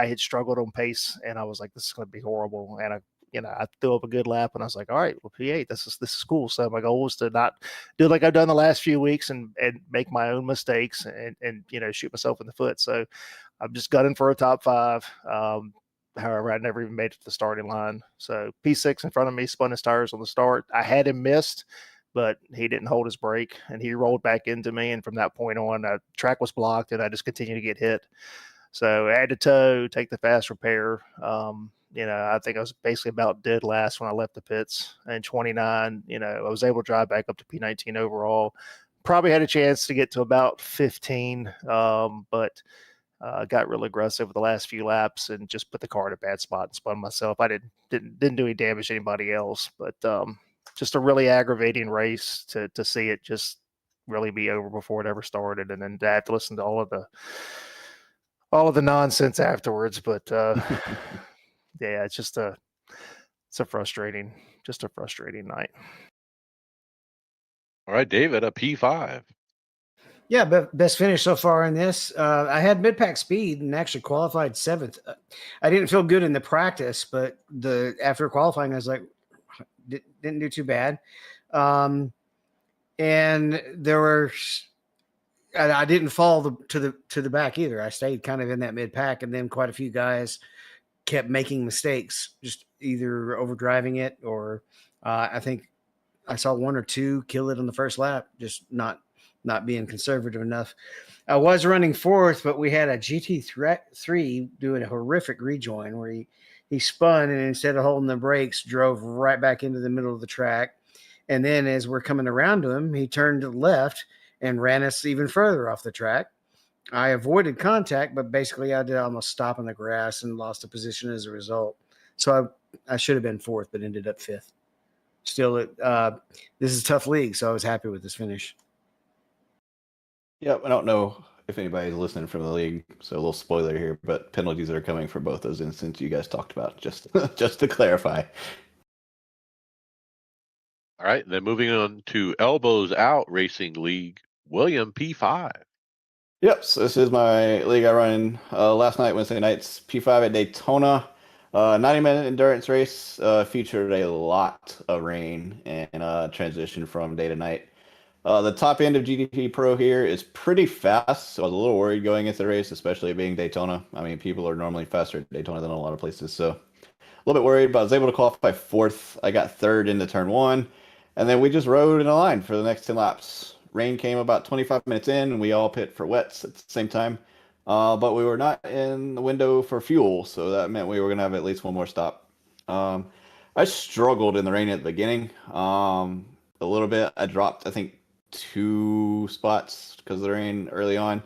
had struggled on pace, and I was like, this is going to be horrible. And I threw up a good lap, and I was like, all right, well, P8, this is cool. So my goal was to not do like I've done the last few weeks and make my own mistakes and shoot myself in the foot. So I'm just gunning for a top 5. However, I never even made it to the starting line. So P6 in front of me spun his tires on the start. I had him missed, but he didn't hold his brake, and he rolled back into me. And from that point on, the track was blocked, and I just continued to get hit. So I had to tow, take the fast repair. I think I was basically about dead last when I left the pits. And 29, I was able to drive back up to P19 overall. Probably had a chance to get to about 15, but got real aggressive the last few laps and just put the car in a bad spot and spun myself. I didn't do any damage to anybody else, but just a really aggravating race to see it just really be over before it ever started, and then to have to listen to all of the nonsense afterwards. But yeah, it's a frustrating night. All right, David, a P5. Yeah, best finish so far in this. I had mid-pack speed and actually qualified 7th. I didn't feel good in the practice, but after qualifying, I was like, didn't do too bad. And there were, I didn't fall to the back either. I stayed kind of in that mid-pack, and then quite a few guys kept making mistakes, just either overdriving it or I think I saw 1 or 2 kill it on the first lap, just not being conservative enough. I was running 4th, but we had a GT3 doing a horrific rejoin where he spun, and instead of holding the brakes, drove right back into the middle of the track. And then as we're coming around to him, he turned left and ran us even further off the track. I avoided contact, but basically I did almost stop in the grass and lost a position as a result. So I should have been 4th, but ended up 5th. Still, this is a tough league, so I was happy with this finish. Yep, I don't know if anybody's listening from the league, so a little spoiler here, but penalties are coming for both those instances you guys talked about, just just to clarify. All right, then moving on to Elbows Out Racing League, William P5. Yep, so this is my league I run last night, Wednesday nights, P5 at Daytona. 90-minute endurance race, featured a lot of rain and transition from day to night. The top end of GDP Pro here is pretty fast, so I was a little worried going into the race, especially being Daytona. I mean, people are normally faster at Daytona than a lot of places, so a little bit worried, but I was able to qualify 4th. I got 3rd into turn 1, and then we just rode in a line for the next 10 laps. Rain came about 25 minutes in, and we all pit for wets at the same time, but we were not in the window for fuel, so that meant we were going to have at least one more stop. I struggled in the rain at the beginning a little bit. I dropped, I think, 2 spots because of the rain early on,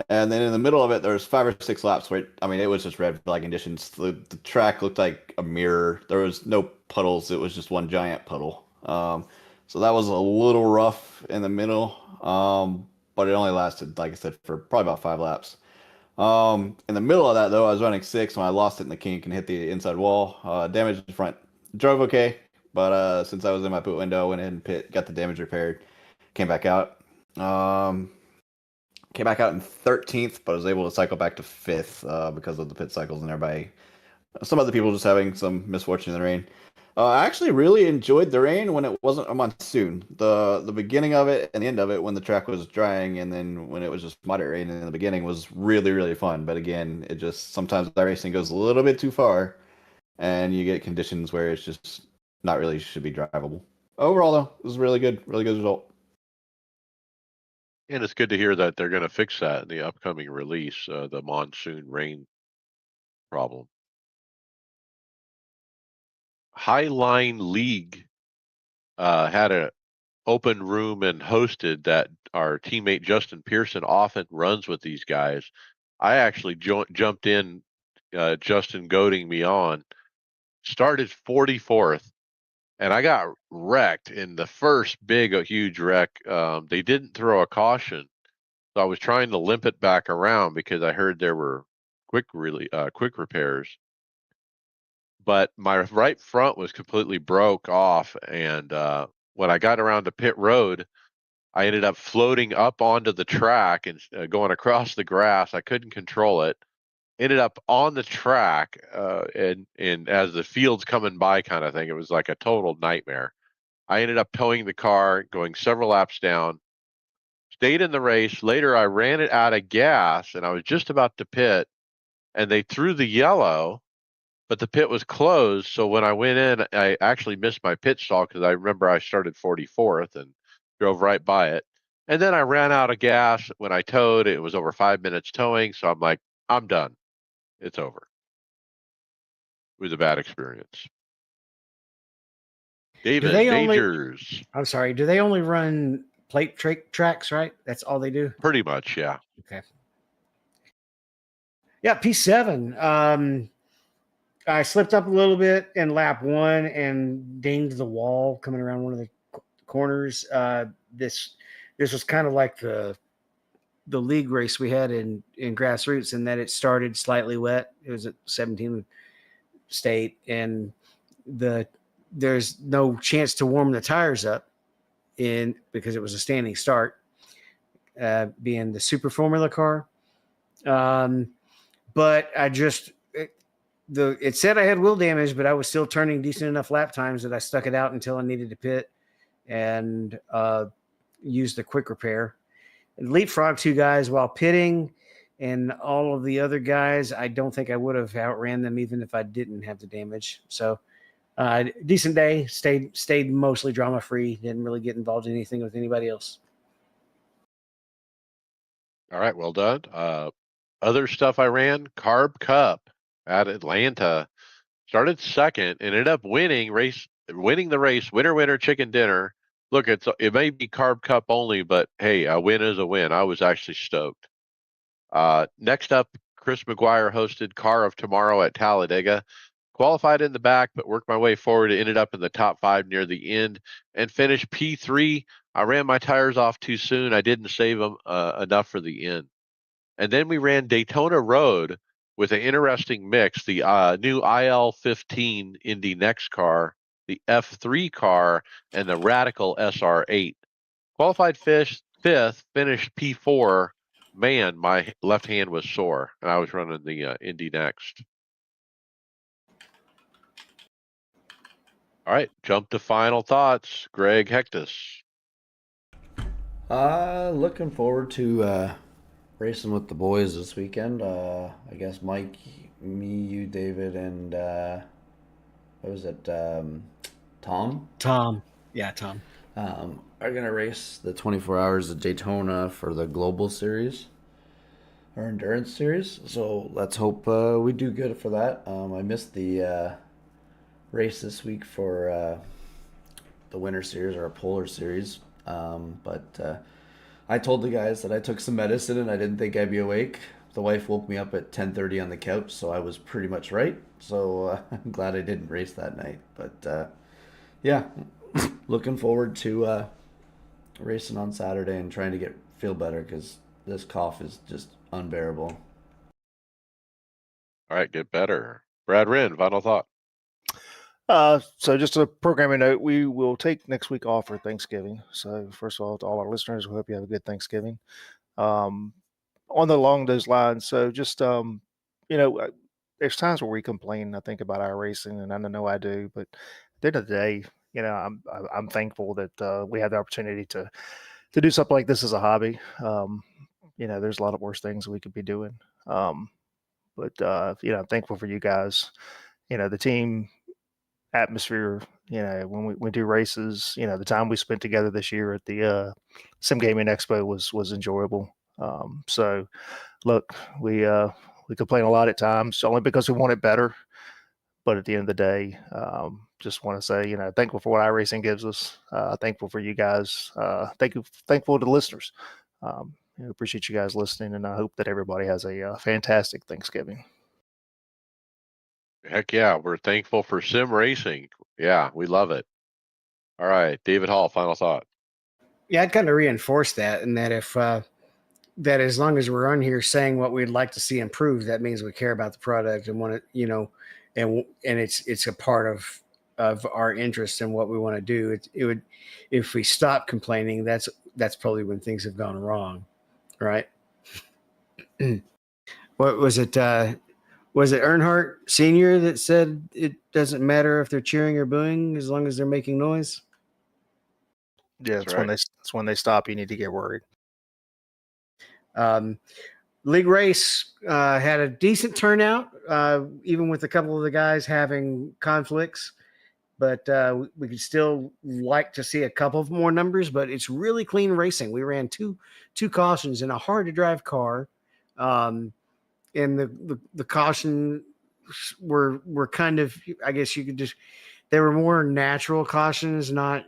and then in the middle of it there was 5 or 6 laps where it was just red flag conditions. The track looked like a mirror. There was no puddles, it was just one giant puddle. So that was a little rough in the middle. But it only lasted, like I said, for probably about 5 laps. In the middle of that though, I was running six when I lost it in the kink and hit the inside wall. Damaged the front. Drove okay, but since I was in my pit window, went in and pit, got the damage repaired, came back out. Um, Came back out in 13th, but I was able to cycle back to fifth because of the pit cycles and everybody. Some other people just having some misfortune in the rain. I actually really enjoyed the rain when it wasn't a monsoon. The beginning of it and the end of it when the track was drying, and then when it was just moderate rain in the beginning was really really fun. But again, it just sometimes that racing goes a little bit too far, and you get conditions where it's just not really should be drivable. Overall, though, it was really good result. And it's good to hear that they're going to fix that in the upcoming release, the monsoon rain problem. Highline League had a open room and hosted that our teammate Justin Pearson often runs with these guys. I actually jumped in, Justin goading me on, started 44th, and I got wrecked in the first big, huge wreck. They didn't throw a caution, so I was trying to limp it back around because I heard there were quick repairs. But my right front was completely broke off, and when I got around to pit road, I ended up floating up onto the track and going across the grass. I couldn't control it. Ended up on the track, and as the field's coming by, kind of thing. It was like a total nightmare. I ended up towing the car, going several laps down. Stayed in the race. Later, I ran it out of gas, and I was just about to pit, and they threw the yellow, but the pit was closed. So when I went in, I actually missed my pit stall because I remember I started 44th and drove right by it. And then I ran out of gas when I towed. It was over 5 minutes towing. So I'm like, I'm done. It's over. It was a bad experience. Do David they only? Majors, I'm sorry. Do they only run plate tracks? Right. That's all they do. pretty much, yeah. Okay. Yeah. P7. I slipped up a little bit in lap one and dinged the wall coming around one of the corners. This was kind of like the league race we had in grassroots, in that it started slightly wet. It was at 17 state, and there's no chance to warm the tires up in because it was a standing start, being the super formula car. But I just it said I had wheel damage, but I was still turning decent enough lap times that I stuck it out until I needed to pit and used the quick repair. And leapfrog two guys while pitting, and all of the other guys, I don't think I would have outran them even if I didn't have the damage. So decent day. Stayed mostly drama free. Didn't really get involved in anything with anybody else. All right, well done. Other stuff I ran, Carb Cup at Atlanta. Started second, ended up winning the race. Winner, chicken dinner. Look, it may be Carb Cup only, but hey, a win is a win. I was actually stoked. Next up, Chris McGuire hosted Car of Tomorrow at Talladega. Qualified in the back, but worked my way forward. Ended up in the top 5 near the end and finished P3. I ran my tires off too soon. I didn't save them enough for the end. And then we ran Daytona Road with an interesting mix, the new IL-15 Indy Next car, the F3 car, and the Radical SR8. Qualified fifth, finished P4. Man, my left hand was sore, and I was running the Indy Next. All right, jump to final thoughts. Greg Hectus. Looking forward to racing with the boys this weekend. I guess Mike, me, you, David, and what was it? Tom? Tom. Yeah, Tom. Are gonna race the 24 hours of Daytona for the Global Series, or Endurance Series. So let's hope we do good for that. I missed the race this week for the Winter Series or a Polar Series, but I told the guys that I took some medicine and I didn't think I'd be awake. The wife woke me up at 10:30 on the couch, so I was pretty much right. So I'm glad I didn't race that night. But yeah, looking forward to racing on Saturday and trying to feel better because this cough is just unbearable. All right, get better. Brad Wren, final thought. So just a programming note, we will take next week off for Thanksgiving. So first of all, to all our listeners, we hope you have a good Thanksgiving. Um, along those lines, so just you know, there's times where we complain, I think, about our racing, and I know I do, but at the end of the day, I'm thankful that we have the opportunity to do something like this as a hobby. There's a lot of worse things we could be doing. But I'm thankful for you guys. The team atmosphere, when we do races, the time we spent together this year at the Sim Gaming Expo was enjoyable. So look, we complain a lot at times only because we want it better. But at the end of the day, just want to say, thankful for what iRacing gives us. Thankful for you guys. Thankful to the listeners. Appreciate you guys listening, and I hope that everybody has a fantastic Thanksgiving. Heck yeah, we're thankful for sim racing. Yeah, we love it. All right, David Hall, final thought. Yeah, I'd kind of reinforce that, and that if that as long as we're on here saying what we'd like to see improved, that means we care about the product and want to, and it's a part of our interest in what we want to do. It would, if we stop complaining, that's probably when things have gone wrong, right? What was it? Was it Earnhardt Senior that said it doesn't matter if they're cheering or booing as long as they're making noise? Yeah, That's right. it's when they stop. You need to get worried. League race had a decent turnout, even with a couple of the guys having conflicts. But we could still like to see a couple of more numbers. But it's really clean racing. We ran two cautions in a hard to drive car, and the caution were kind of, I guess you could just, they were more natural cautions, not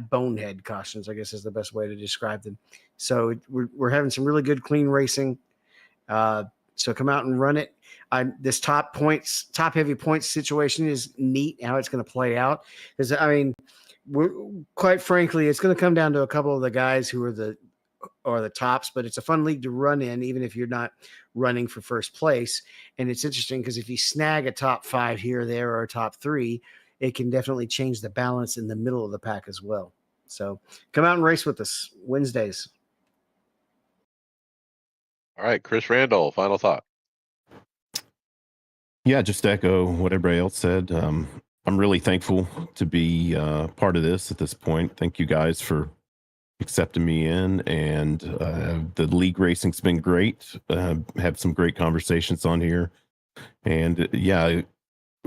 bonehead cautions, I guess is the best way to describe them. So we're having some really good clean racing. So come out and run it. This top heavy points situation is neat. How it's going to play out is, I mean, quite frankly, it's going to come down to a couple of the guys who are the tops, but it's a fun league to run in, even if you're not running for first place. And it's interesting because if you snag a top 5 here or there, or a top 3, it can definitely change the balance in the middle of the pack as well. So come out and race with us Wednesdays. All right, Chris Randall, final thought. Yeah, just to echo what everybody else said. I'm really thankful to be part of this at this point. Thank you guys for accepting me in, and the league racing's been great. Have some great conversations on here, and yeah,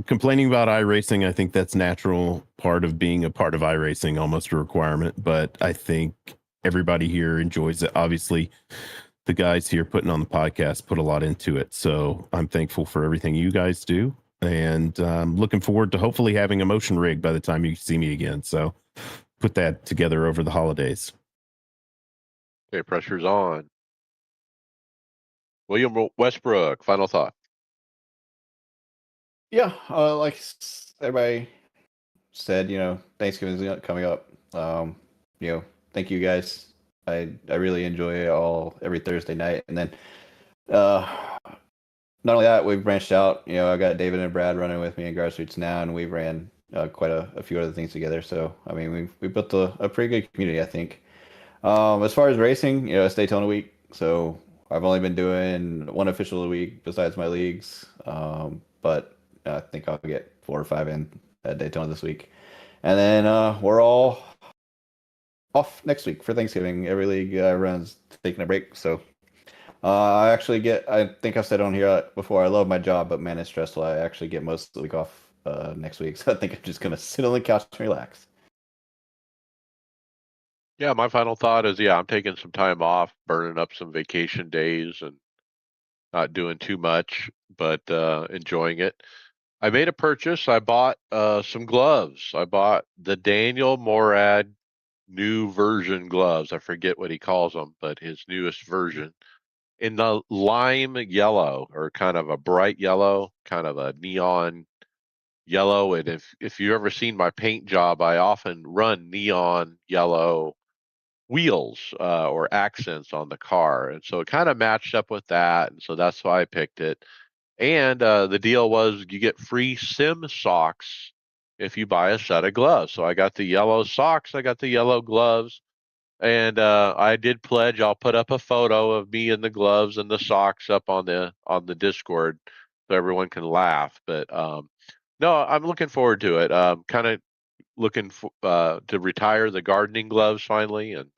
complaining about iRacing, I think that's natural part of being a part of iRacing, almost a requirement. But I think everybody here enjoys it. Obviously, the guys here putting on the podcast put a lot into it, so I'm thankful for everything you guys do, and looking forward to hopefully having a motion rig by the time you see me again. So put that together over the holidays. Okay, pressure's on. William Westbrook, final thought. Yeah, like everybody said, Thanksgiving's coming up. Thank you guys. I really enjoy it every Thursday night, and then not only that, we've branched out. I got David and Brad running with me in grassroots now, and we've ran quite a few other things together. So I mean, we built a pretty good community, I think. As far as racing, it's Daytona week, so I've only been doing one official a week besides my leagues. But I think I'll get 4 or 5 in at Daytona this week, and then we're all off next week for Thanksgiving. Every league runs taking a break, so I think I've said on here before, I love my job, but man, it's stressful. I actually get most of the week off next week, so I think I'm just gonna sit on the couch and relax. Yeah, my final thought is, I'm taking some time off, burning up some vacation days, and not doing too much, but enjoying it. I made a purchase. I bought some gloves. I bought the Daniel Morad new version gloves. I forget what he calls them, but his newest version in the lime yellow, or kind of a bright yellow, kind of a neon yellow. And if you've ever seen my paint job, I often run neon yellow wheels or accents on the car, and so it kind of matched up with that, and so that's why I picked it. And the deal was you get free sim socks if you buy a set of gloves. So I got the yellow socks, I got the yellow gloves, and I did pledge I'll put up a photo of me in the gloves and the socks up on the Discord so everyone can laugh. But no, I'm looking forward to it. Kind of looking to retire the gardening gloves finally, and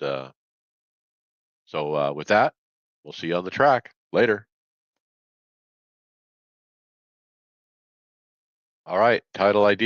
so with that, we'll see you on the track later. All right, title ID.